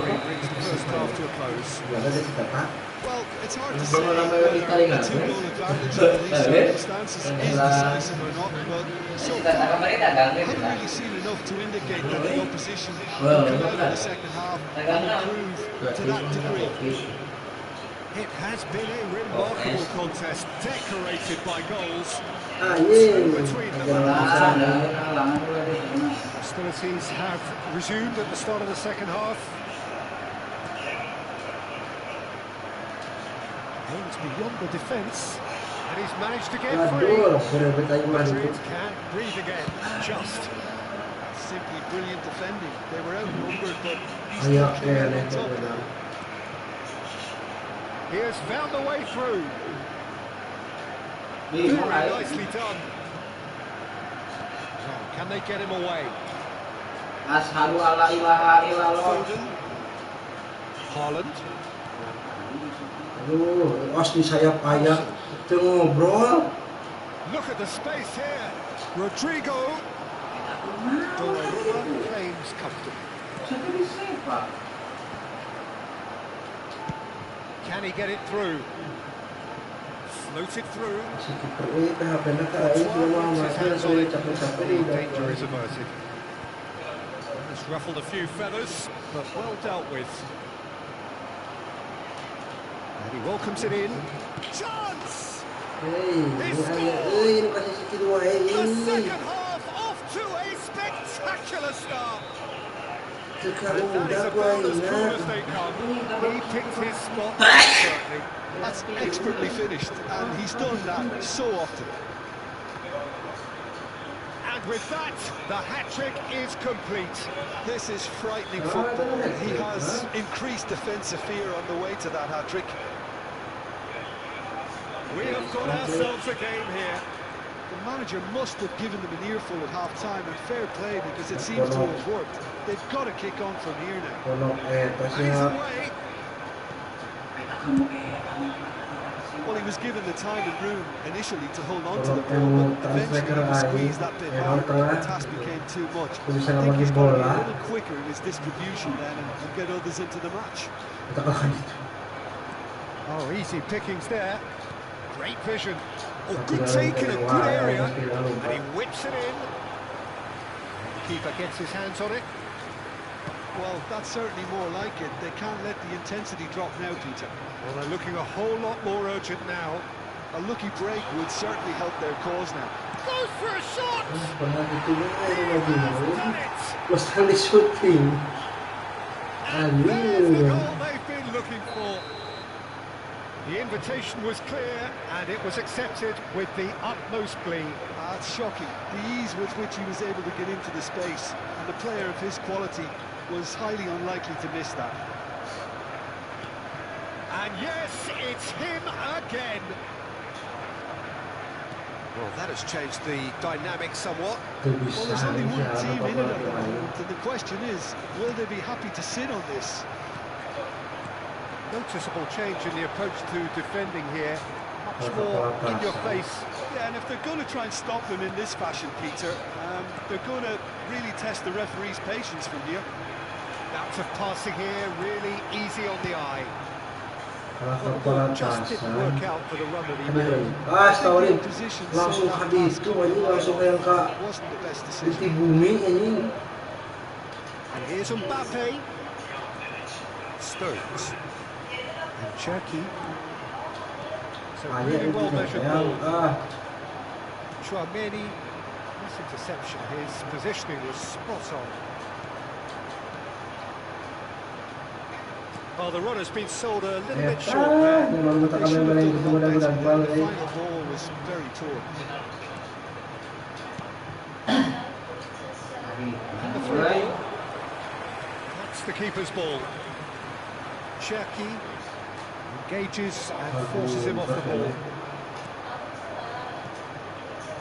Well, it's hard to say whether a 2-goal advantage in these circumstances is decisive or not, but so far, I haven't really seen enough to indicate that the opposition will come out in the second half and improve to that degree. It has been a remarkable contest, decorated by goals. Between them. Hostilities have resumed at the start of the second half. Aims beyond the defence, and he's managed to get free. Madrid can breathe again, just. Simply brilliant defending. They were outnumbered, but he still came out on top. He has found the way through. Very nicely done. Can they get him away? Ashhadu alla ilaha illallah. Foden. Haaland. Aduh, os di sayap ayah itu ngobrol. Look at the space here. Rodrigo. Donnarumma claims comfortably. Can he get it through? Floated through. Danger is averted. It's ruffled a few feathers, but well dealt with. And he welcomes it in. Chance! He scored! The second half off to a spectacular start. That is about as cool as they come. He picked his spot perfectly. That's expertly finished, and he's done that so often. And with that, the hat-trick is complete. This is frightening football. He has increased defensive fear on the way to that hat-trick. We have got ourselves a game here. The manager must have given them an earful at half-time, and fair play because it seems to have worked. They've got to kick on from here now. He's away. Well, he was given the time and room initially to hold on to the ball, but eventually he was squeezed that bit harder and the task became too much. I think he's got to be a little quicker in his distribution then and get others into the match. Oh, easy pickings there. Great vision. Oh, good take in a good area. And he whips it in. The keeper gets his hands on it. Well, that's certainly more like it. They can't let the intensity drop now, Peter. Well, they're looking a whole lot more urgent now. A lucky break would certainly help their cause now. Goes for a shot! And there's the goal they've been looking for. The invitation was clear and it was accepted with the utmost glee. It's shocking, the ease with which he was able to get into the space, and a player of his quality was highly unlikely to miss that. And yes, it's him again. Well, that has changed the dynamic somewhat. Well, there's only one team in it at the moment, and the question is, will they be happy to sit on this? Noticeable change in the approach to defending here. Much more in your face. Yeah, and if they're going to try and stop them in this fashion, Peter, they're going to really test the referee's patience from here. Bouts of passing here, really easy on the eye. Just didn't work out for the run that he made. Tawarin. Langsung habis itu anjing, langsung kayak di bumi anjing. And here's Mbappe. Stones. And Cherki. So really well measured ball. Chouameni. This interception, his positioning was spot on. Well, the run has been sold a little bit short there. They should have done a lot better. The final ball was very poor. And the through ball. That's the keeper's ball. Cherki engages and forces him off the ball.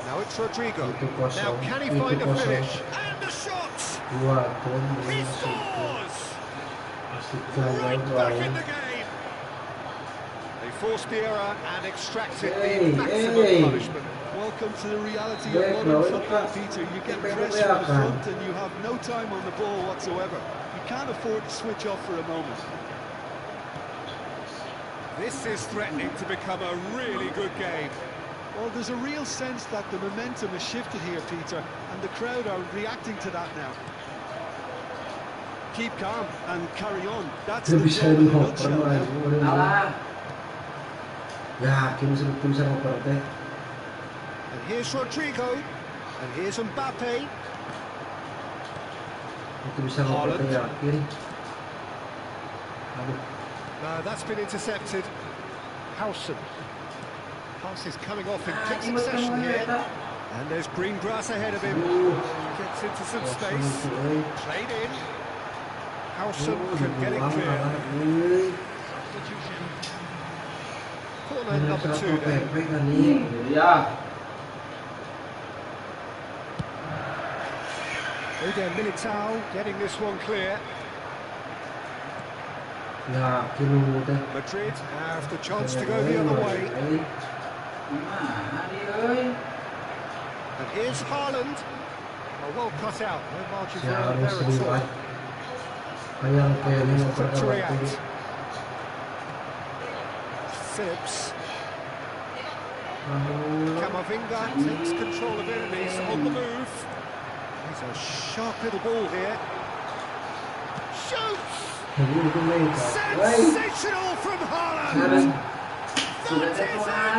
Now it's Rodrigo. Now can he find a finish? And the shot! He scores! Right back in the game. They forced the error and extracted the maximum punishment. Welcome to the reality of modern football, Peter. You get pressed from the front and you have no time on the ball whatsoever. You can't afford to switch off for a moment. This is threatening to become a really good game. Well, there's a real sense that the momentum has shifted here, Peter, and the crowd are reacting to that now. Keep calm and carry on. That's the job in a nutshell now. And here's Rodrigo. And here's Mbappe. Haaland. That's been intercepted. Howson. Pass is coming off in quick succession here. And there's green grass ahead of him. Gets into some space. Played in. Howson can get it clear. Corner number 2 then. Eder Militao getting this one clear. Madrid have the chance to go the other way. And here's Haaland. Oh, well cut out. No margin for error there at all. He's quick to react. Phillips. Camavinga takes control of it and he's on the move. He's a sharp little ball here. Shoots! Sensational from Haaland! That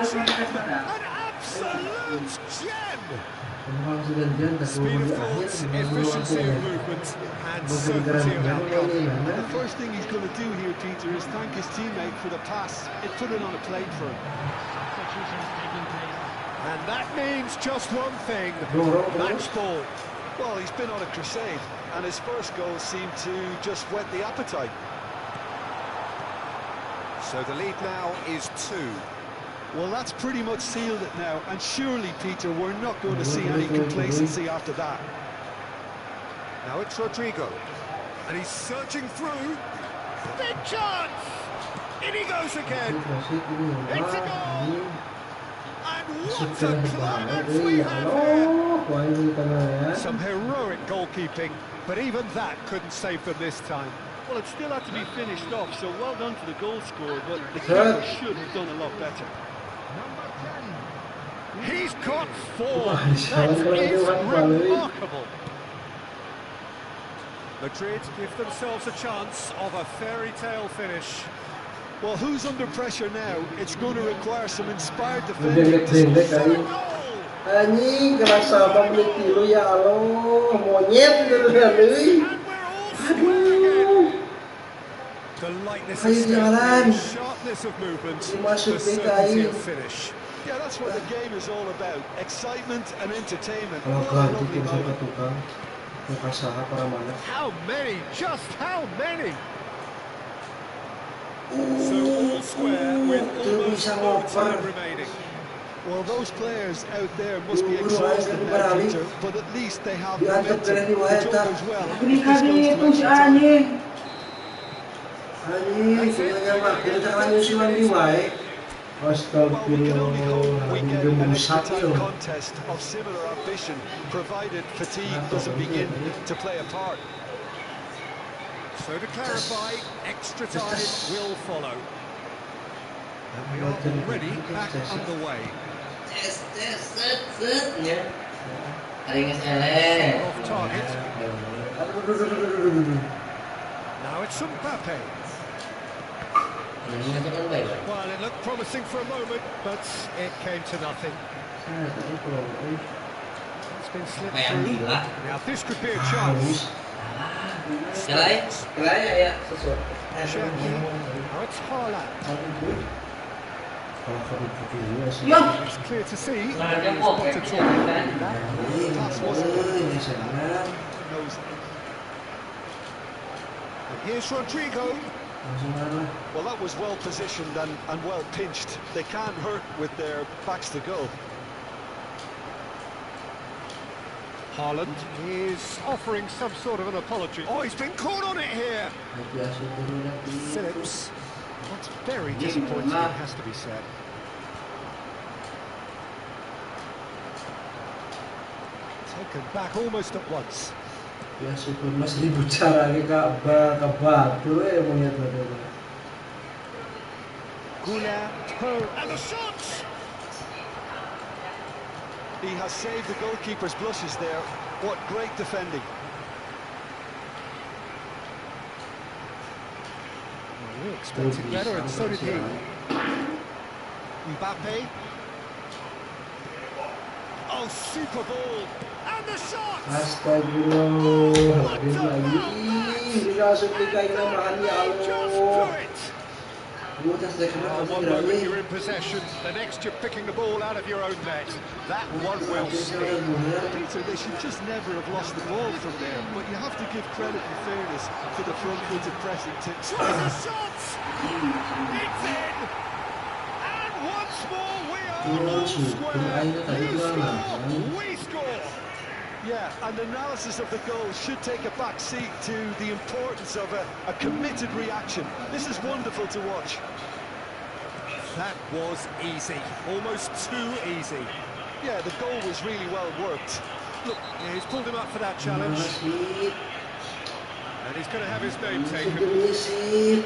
is an absolute gem! Speed of thought, efficiency of movement, and certainty of outcome. The first thing he's going to do here, Peter, is thank his teammate for the pass. It put it on a plate for him. And that means just one thing, match ball. Well, he's been on a crusade, and his first goal seemed to just whet the appetite. So the lead now is 2. Well, that's pretty much sealed it now, and surely, Peter, we're not going to see any complacency after that. Now it's Rodrigo, and he's surging through. Big chance! In he goes again. It's a goal! And what a climax we have here! Some heroic goalkeeping, but even that couldn't save them this time. Well, it still had to be finished off, so well done to the goal scorer, but the keeper should have done a lot better. He's got 4. That is remarkable. Madrid give themselves a chance of a fairy tale finish. Well, who's under pressure now? It's going to require some inspired defending to score a goal. Anjing, kerasa banget lu ya Allah, monyet gitu ya, And we're all square again. The lightness of Ayo step, jalan. the sharpness of movement, Masuk the PKI. certainty of finish. Yeah, that's what the game is all about. Excitement and entertainment. Kalau What a ganti lovely tim moment. tukang muka saha para mana. How many? Just how many? So all square with almost bisa no ngoper. time remaining. Well, those players out there must be Buru-buru exhausted aja, now, beralih. Peter, but at least they have Diantar momentum. keren di The job Waheta. goes well. Ini If this kali goes to itu si extra time. anjing. Anjing, punya makin jangan nyusulan di wae. Well, we can only hope we Astagfirullah, get dia an extra merusak time yo. contest of similar ambition, provided fatigue doesn't begin to play a part. So to clarify, extra time will follow. And we are already back underway. Ya. Ada yang nge-ele. Off target. Now it's Mbappe. Ini aja kan baik. Well, it looked promising for a moment, but it came to nothing. It's been slipped Kayak through. gila. Now this could be a chance. Kelai ya sesuatu. Now it's Haaland. Kalau kamu putih juga sih. Ya. It's clear to see. Sebenarnya he's kok spotted ya kan. Ini sana. And here's Rodrigo. Langsung arah. Well, that was well positioned and well pinched. They can't hurt with their backs to goal. Haaland is offering some sort of an apology. Oh, he's been caught on it here. Biasa dulu lagi. Phillips. That's very disappointing, it has to be said. Taken back almost at once. Biasa pun mas ribut cara ke batu monyet tadi. And the shot! He has saved the goalkeeper's blushes there. What great defending. Well, we expected better, and so did he. Mbappe. Oh, super ball! And the shot! Astagfirullah, habis lagi. Langsung dikain namahan ya Just Allah. do it! Gua tas dah kena Well, kamu one moment lagi. you're in possession, the next you're picking the ball out of your own net. That one will sting. Peter, they should just never have lost the ball from there, but you have to give credit and fairness for the front-footed pressing to Tries a shot! It's in! And once more we are all square. You score, we score! Yeah, and analysis of the goal should take a back seat to the importance of a committed reaction. This is wonderful to watch. That was easy, almost too easy. Yeah, the goal was really well worked. Look, yeah, he's pulled him up for that challenge, Masih, and he's going to have his name taken. sedikit.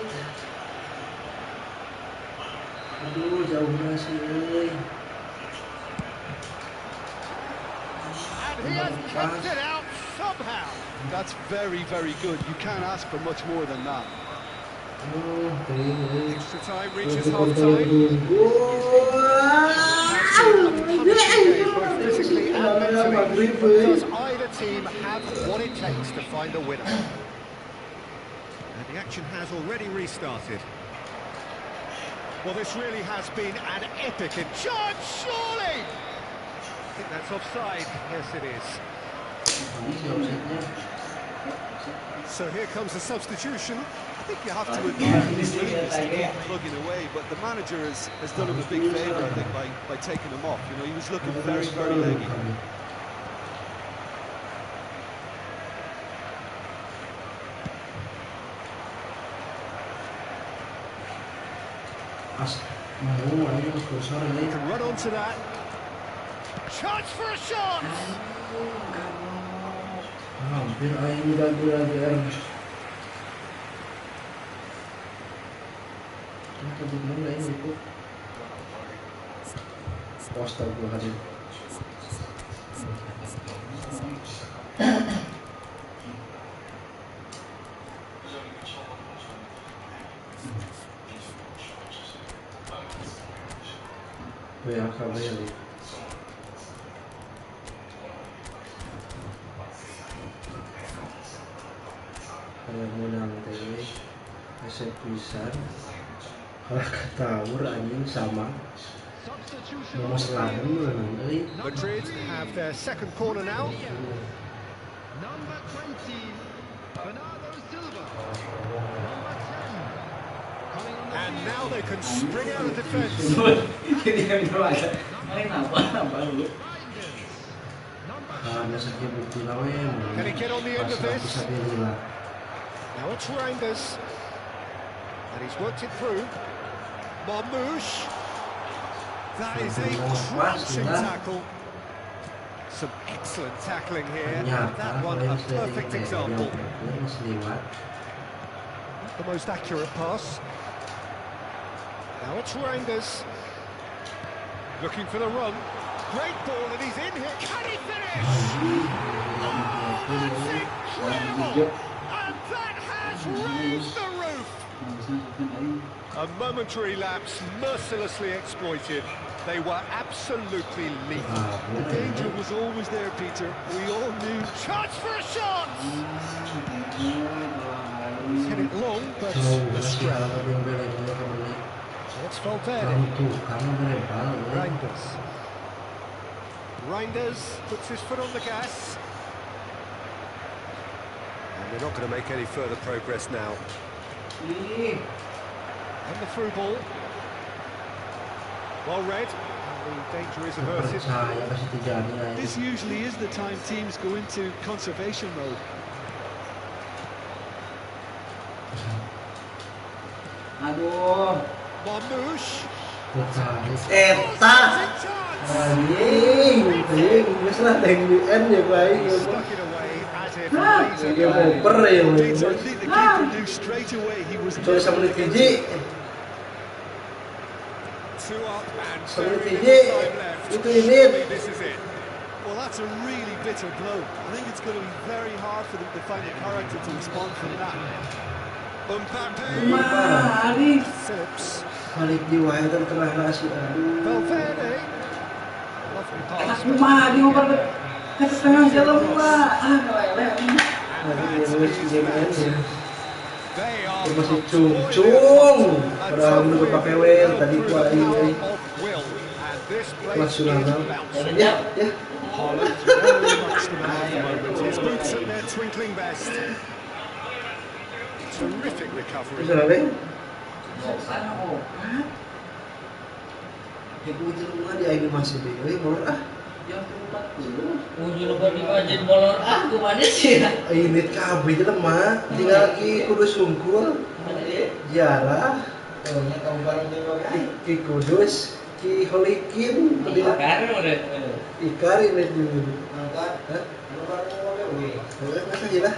Aduh, jauh masih. And he has kept it out somehow. That's very, very good. You can't ask for much more than that. Extra time reaches half-time. Both physically and mentally. Does either team have what it takes to find a winner? And the action has already restarted. Well, this really has been an epic charge, surely! I think that's offside. Yes, it is. So here comes the substitution. I think you have to admire his willingness to keep plugging away, but the manager has done him a big favour, I think, by taking him off. You know, he was looking very, very leggy. Can run onto that. Chance for a shot! Hampir aing lagi. Kita bingung lain itu. Astagfirullahaladzim. Ya, kabarnya. Kayak menang tadi. Keset pisan. Kalah ketawur anjing sama. Mau seladem euy. Madrid have their second corner now. Number 20, Bernardo Silva. Number 10, coming on the And field. now they can spring out of defence. Jadi yang berwajah. Main apa lu? Hanya sakit bukti lawan. Can he get on the end of this? Now it's Rangers. And he's worked it through. Marmouche. That is a crunching tackle. Some excellent tackling here. That one a perfect example. Not the most accurate pass. Now it's Rangers. Looking for the run. Great ball and he's in here. Can he finish? Oh, that's incredible! And that has raised the roof. A momentary lapse mercilessly exploited. They were absolutely lethal. The danger was always there, Peter. We all knew. Chance for a shot! He's hit it long, but astray. So it's Valverde. Reinders. Reinders puts his foot on the gas. And they're not going to make any further progress now. And the through ball. Well read. And the danger is averted. This usually is the time teams go into conservation mode. Aduh. Marmouche. Eta anjing, geus lah teh di end ya baik. Stuck it away as if Ya mau per ya. Peter, I think the keeper knew straight away he was Coba sama menit hiji. two up and Sama menit very hiji. little time left. Itu ini. This is it. Well, that's a really bitter blow. I think it's going to be very hard for them to find the character to respond from that. Mbappe. Mari. Phillips. Balik di wae tengah nasi. Valverde. Lovely pass. Mari ngoper ke tengah jalan pula. They are Masih cung-cung. Padahal udah pakai wear tadi gua ini. of will, and this Kelas place sudah. is bouncing. Ya, ya. Haaland very much the man at the moment. His boots at their twinkling best. Terrific recovery. Bisa deh. Ujung rumah di animasi deh, molor ah. Ujung lebar di wajah molor kemana sih? Ini kabeh lemah, tinggal ki kudu sungkul. Jarah. Tahunnya kamu bareng Ki Kudus, Ki Holikin, Ikar udah. Ikar ini dulu. Angkat. Hah? Lu bareng ngomongnya weh. Masa gila?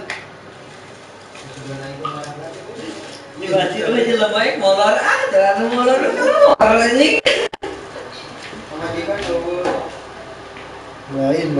Di wajah lu aja lebay molor jalan molor anjing. Lain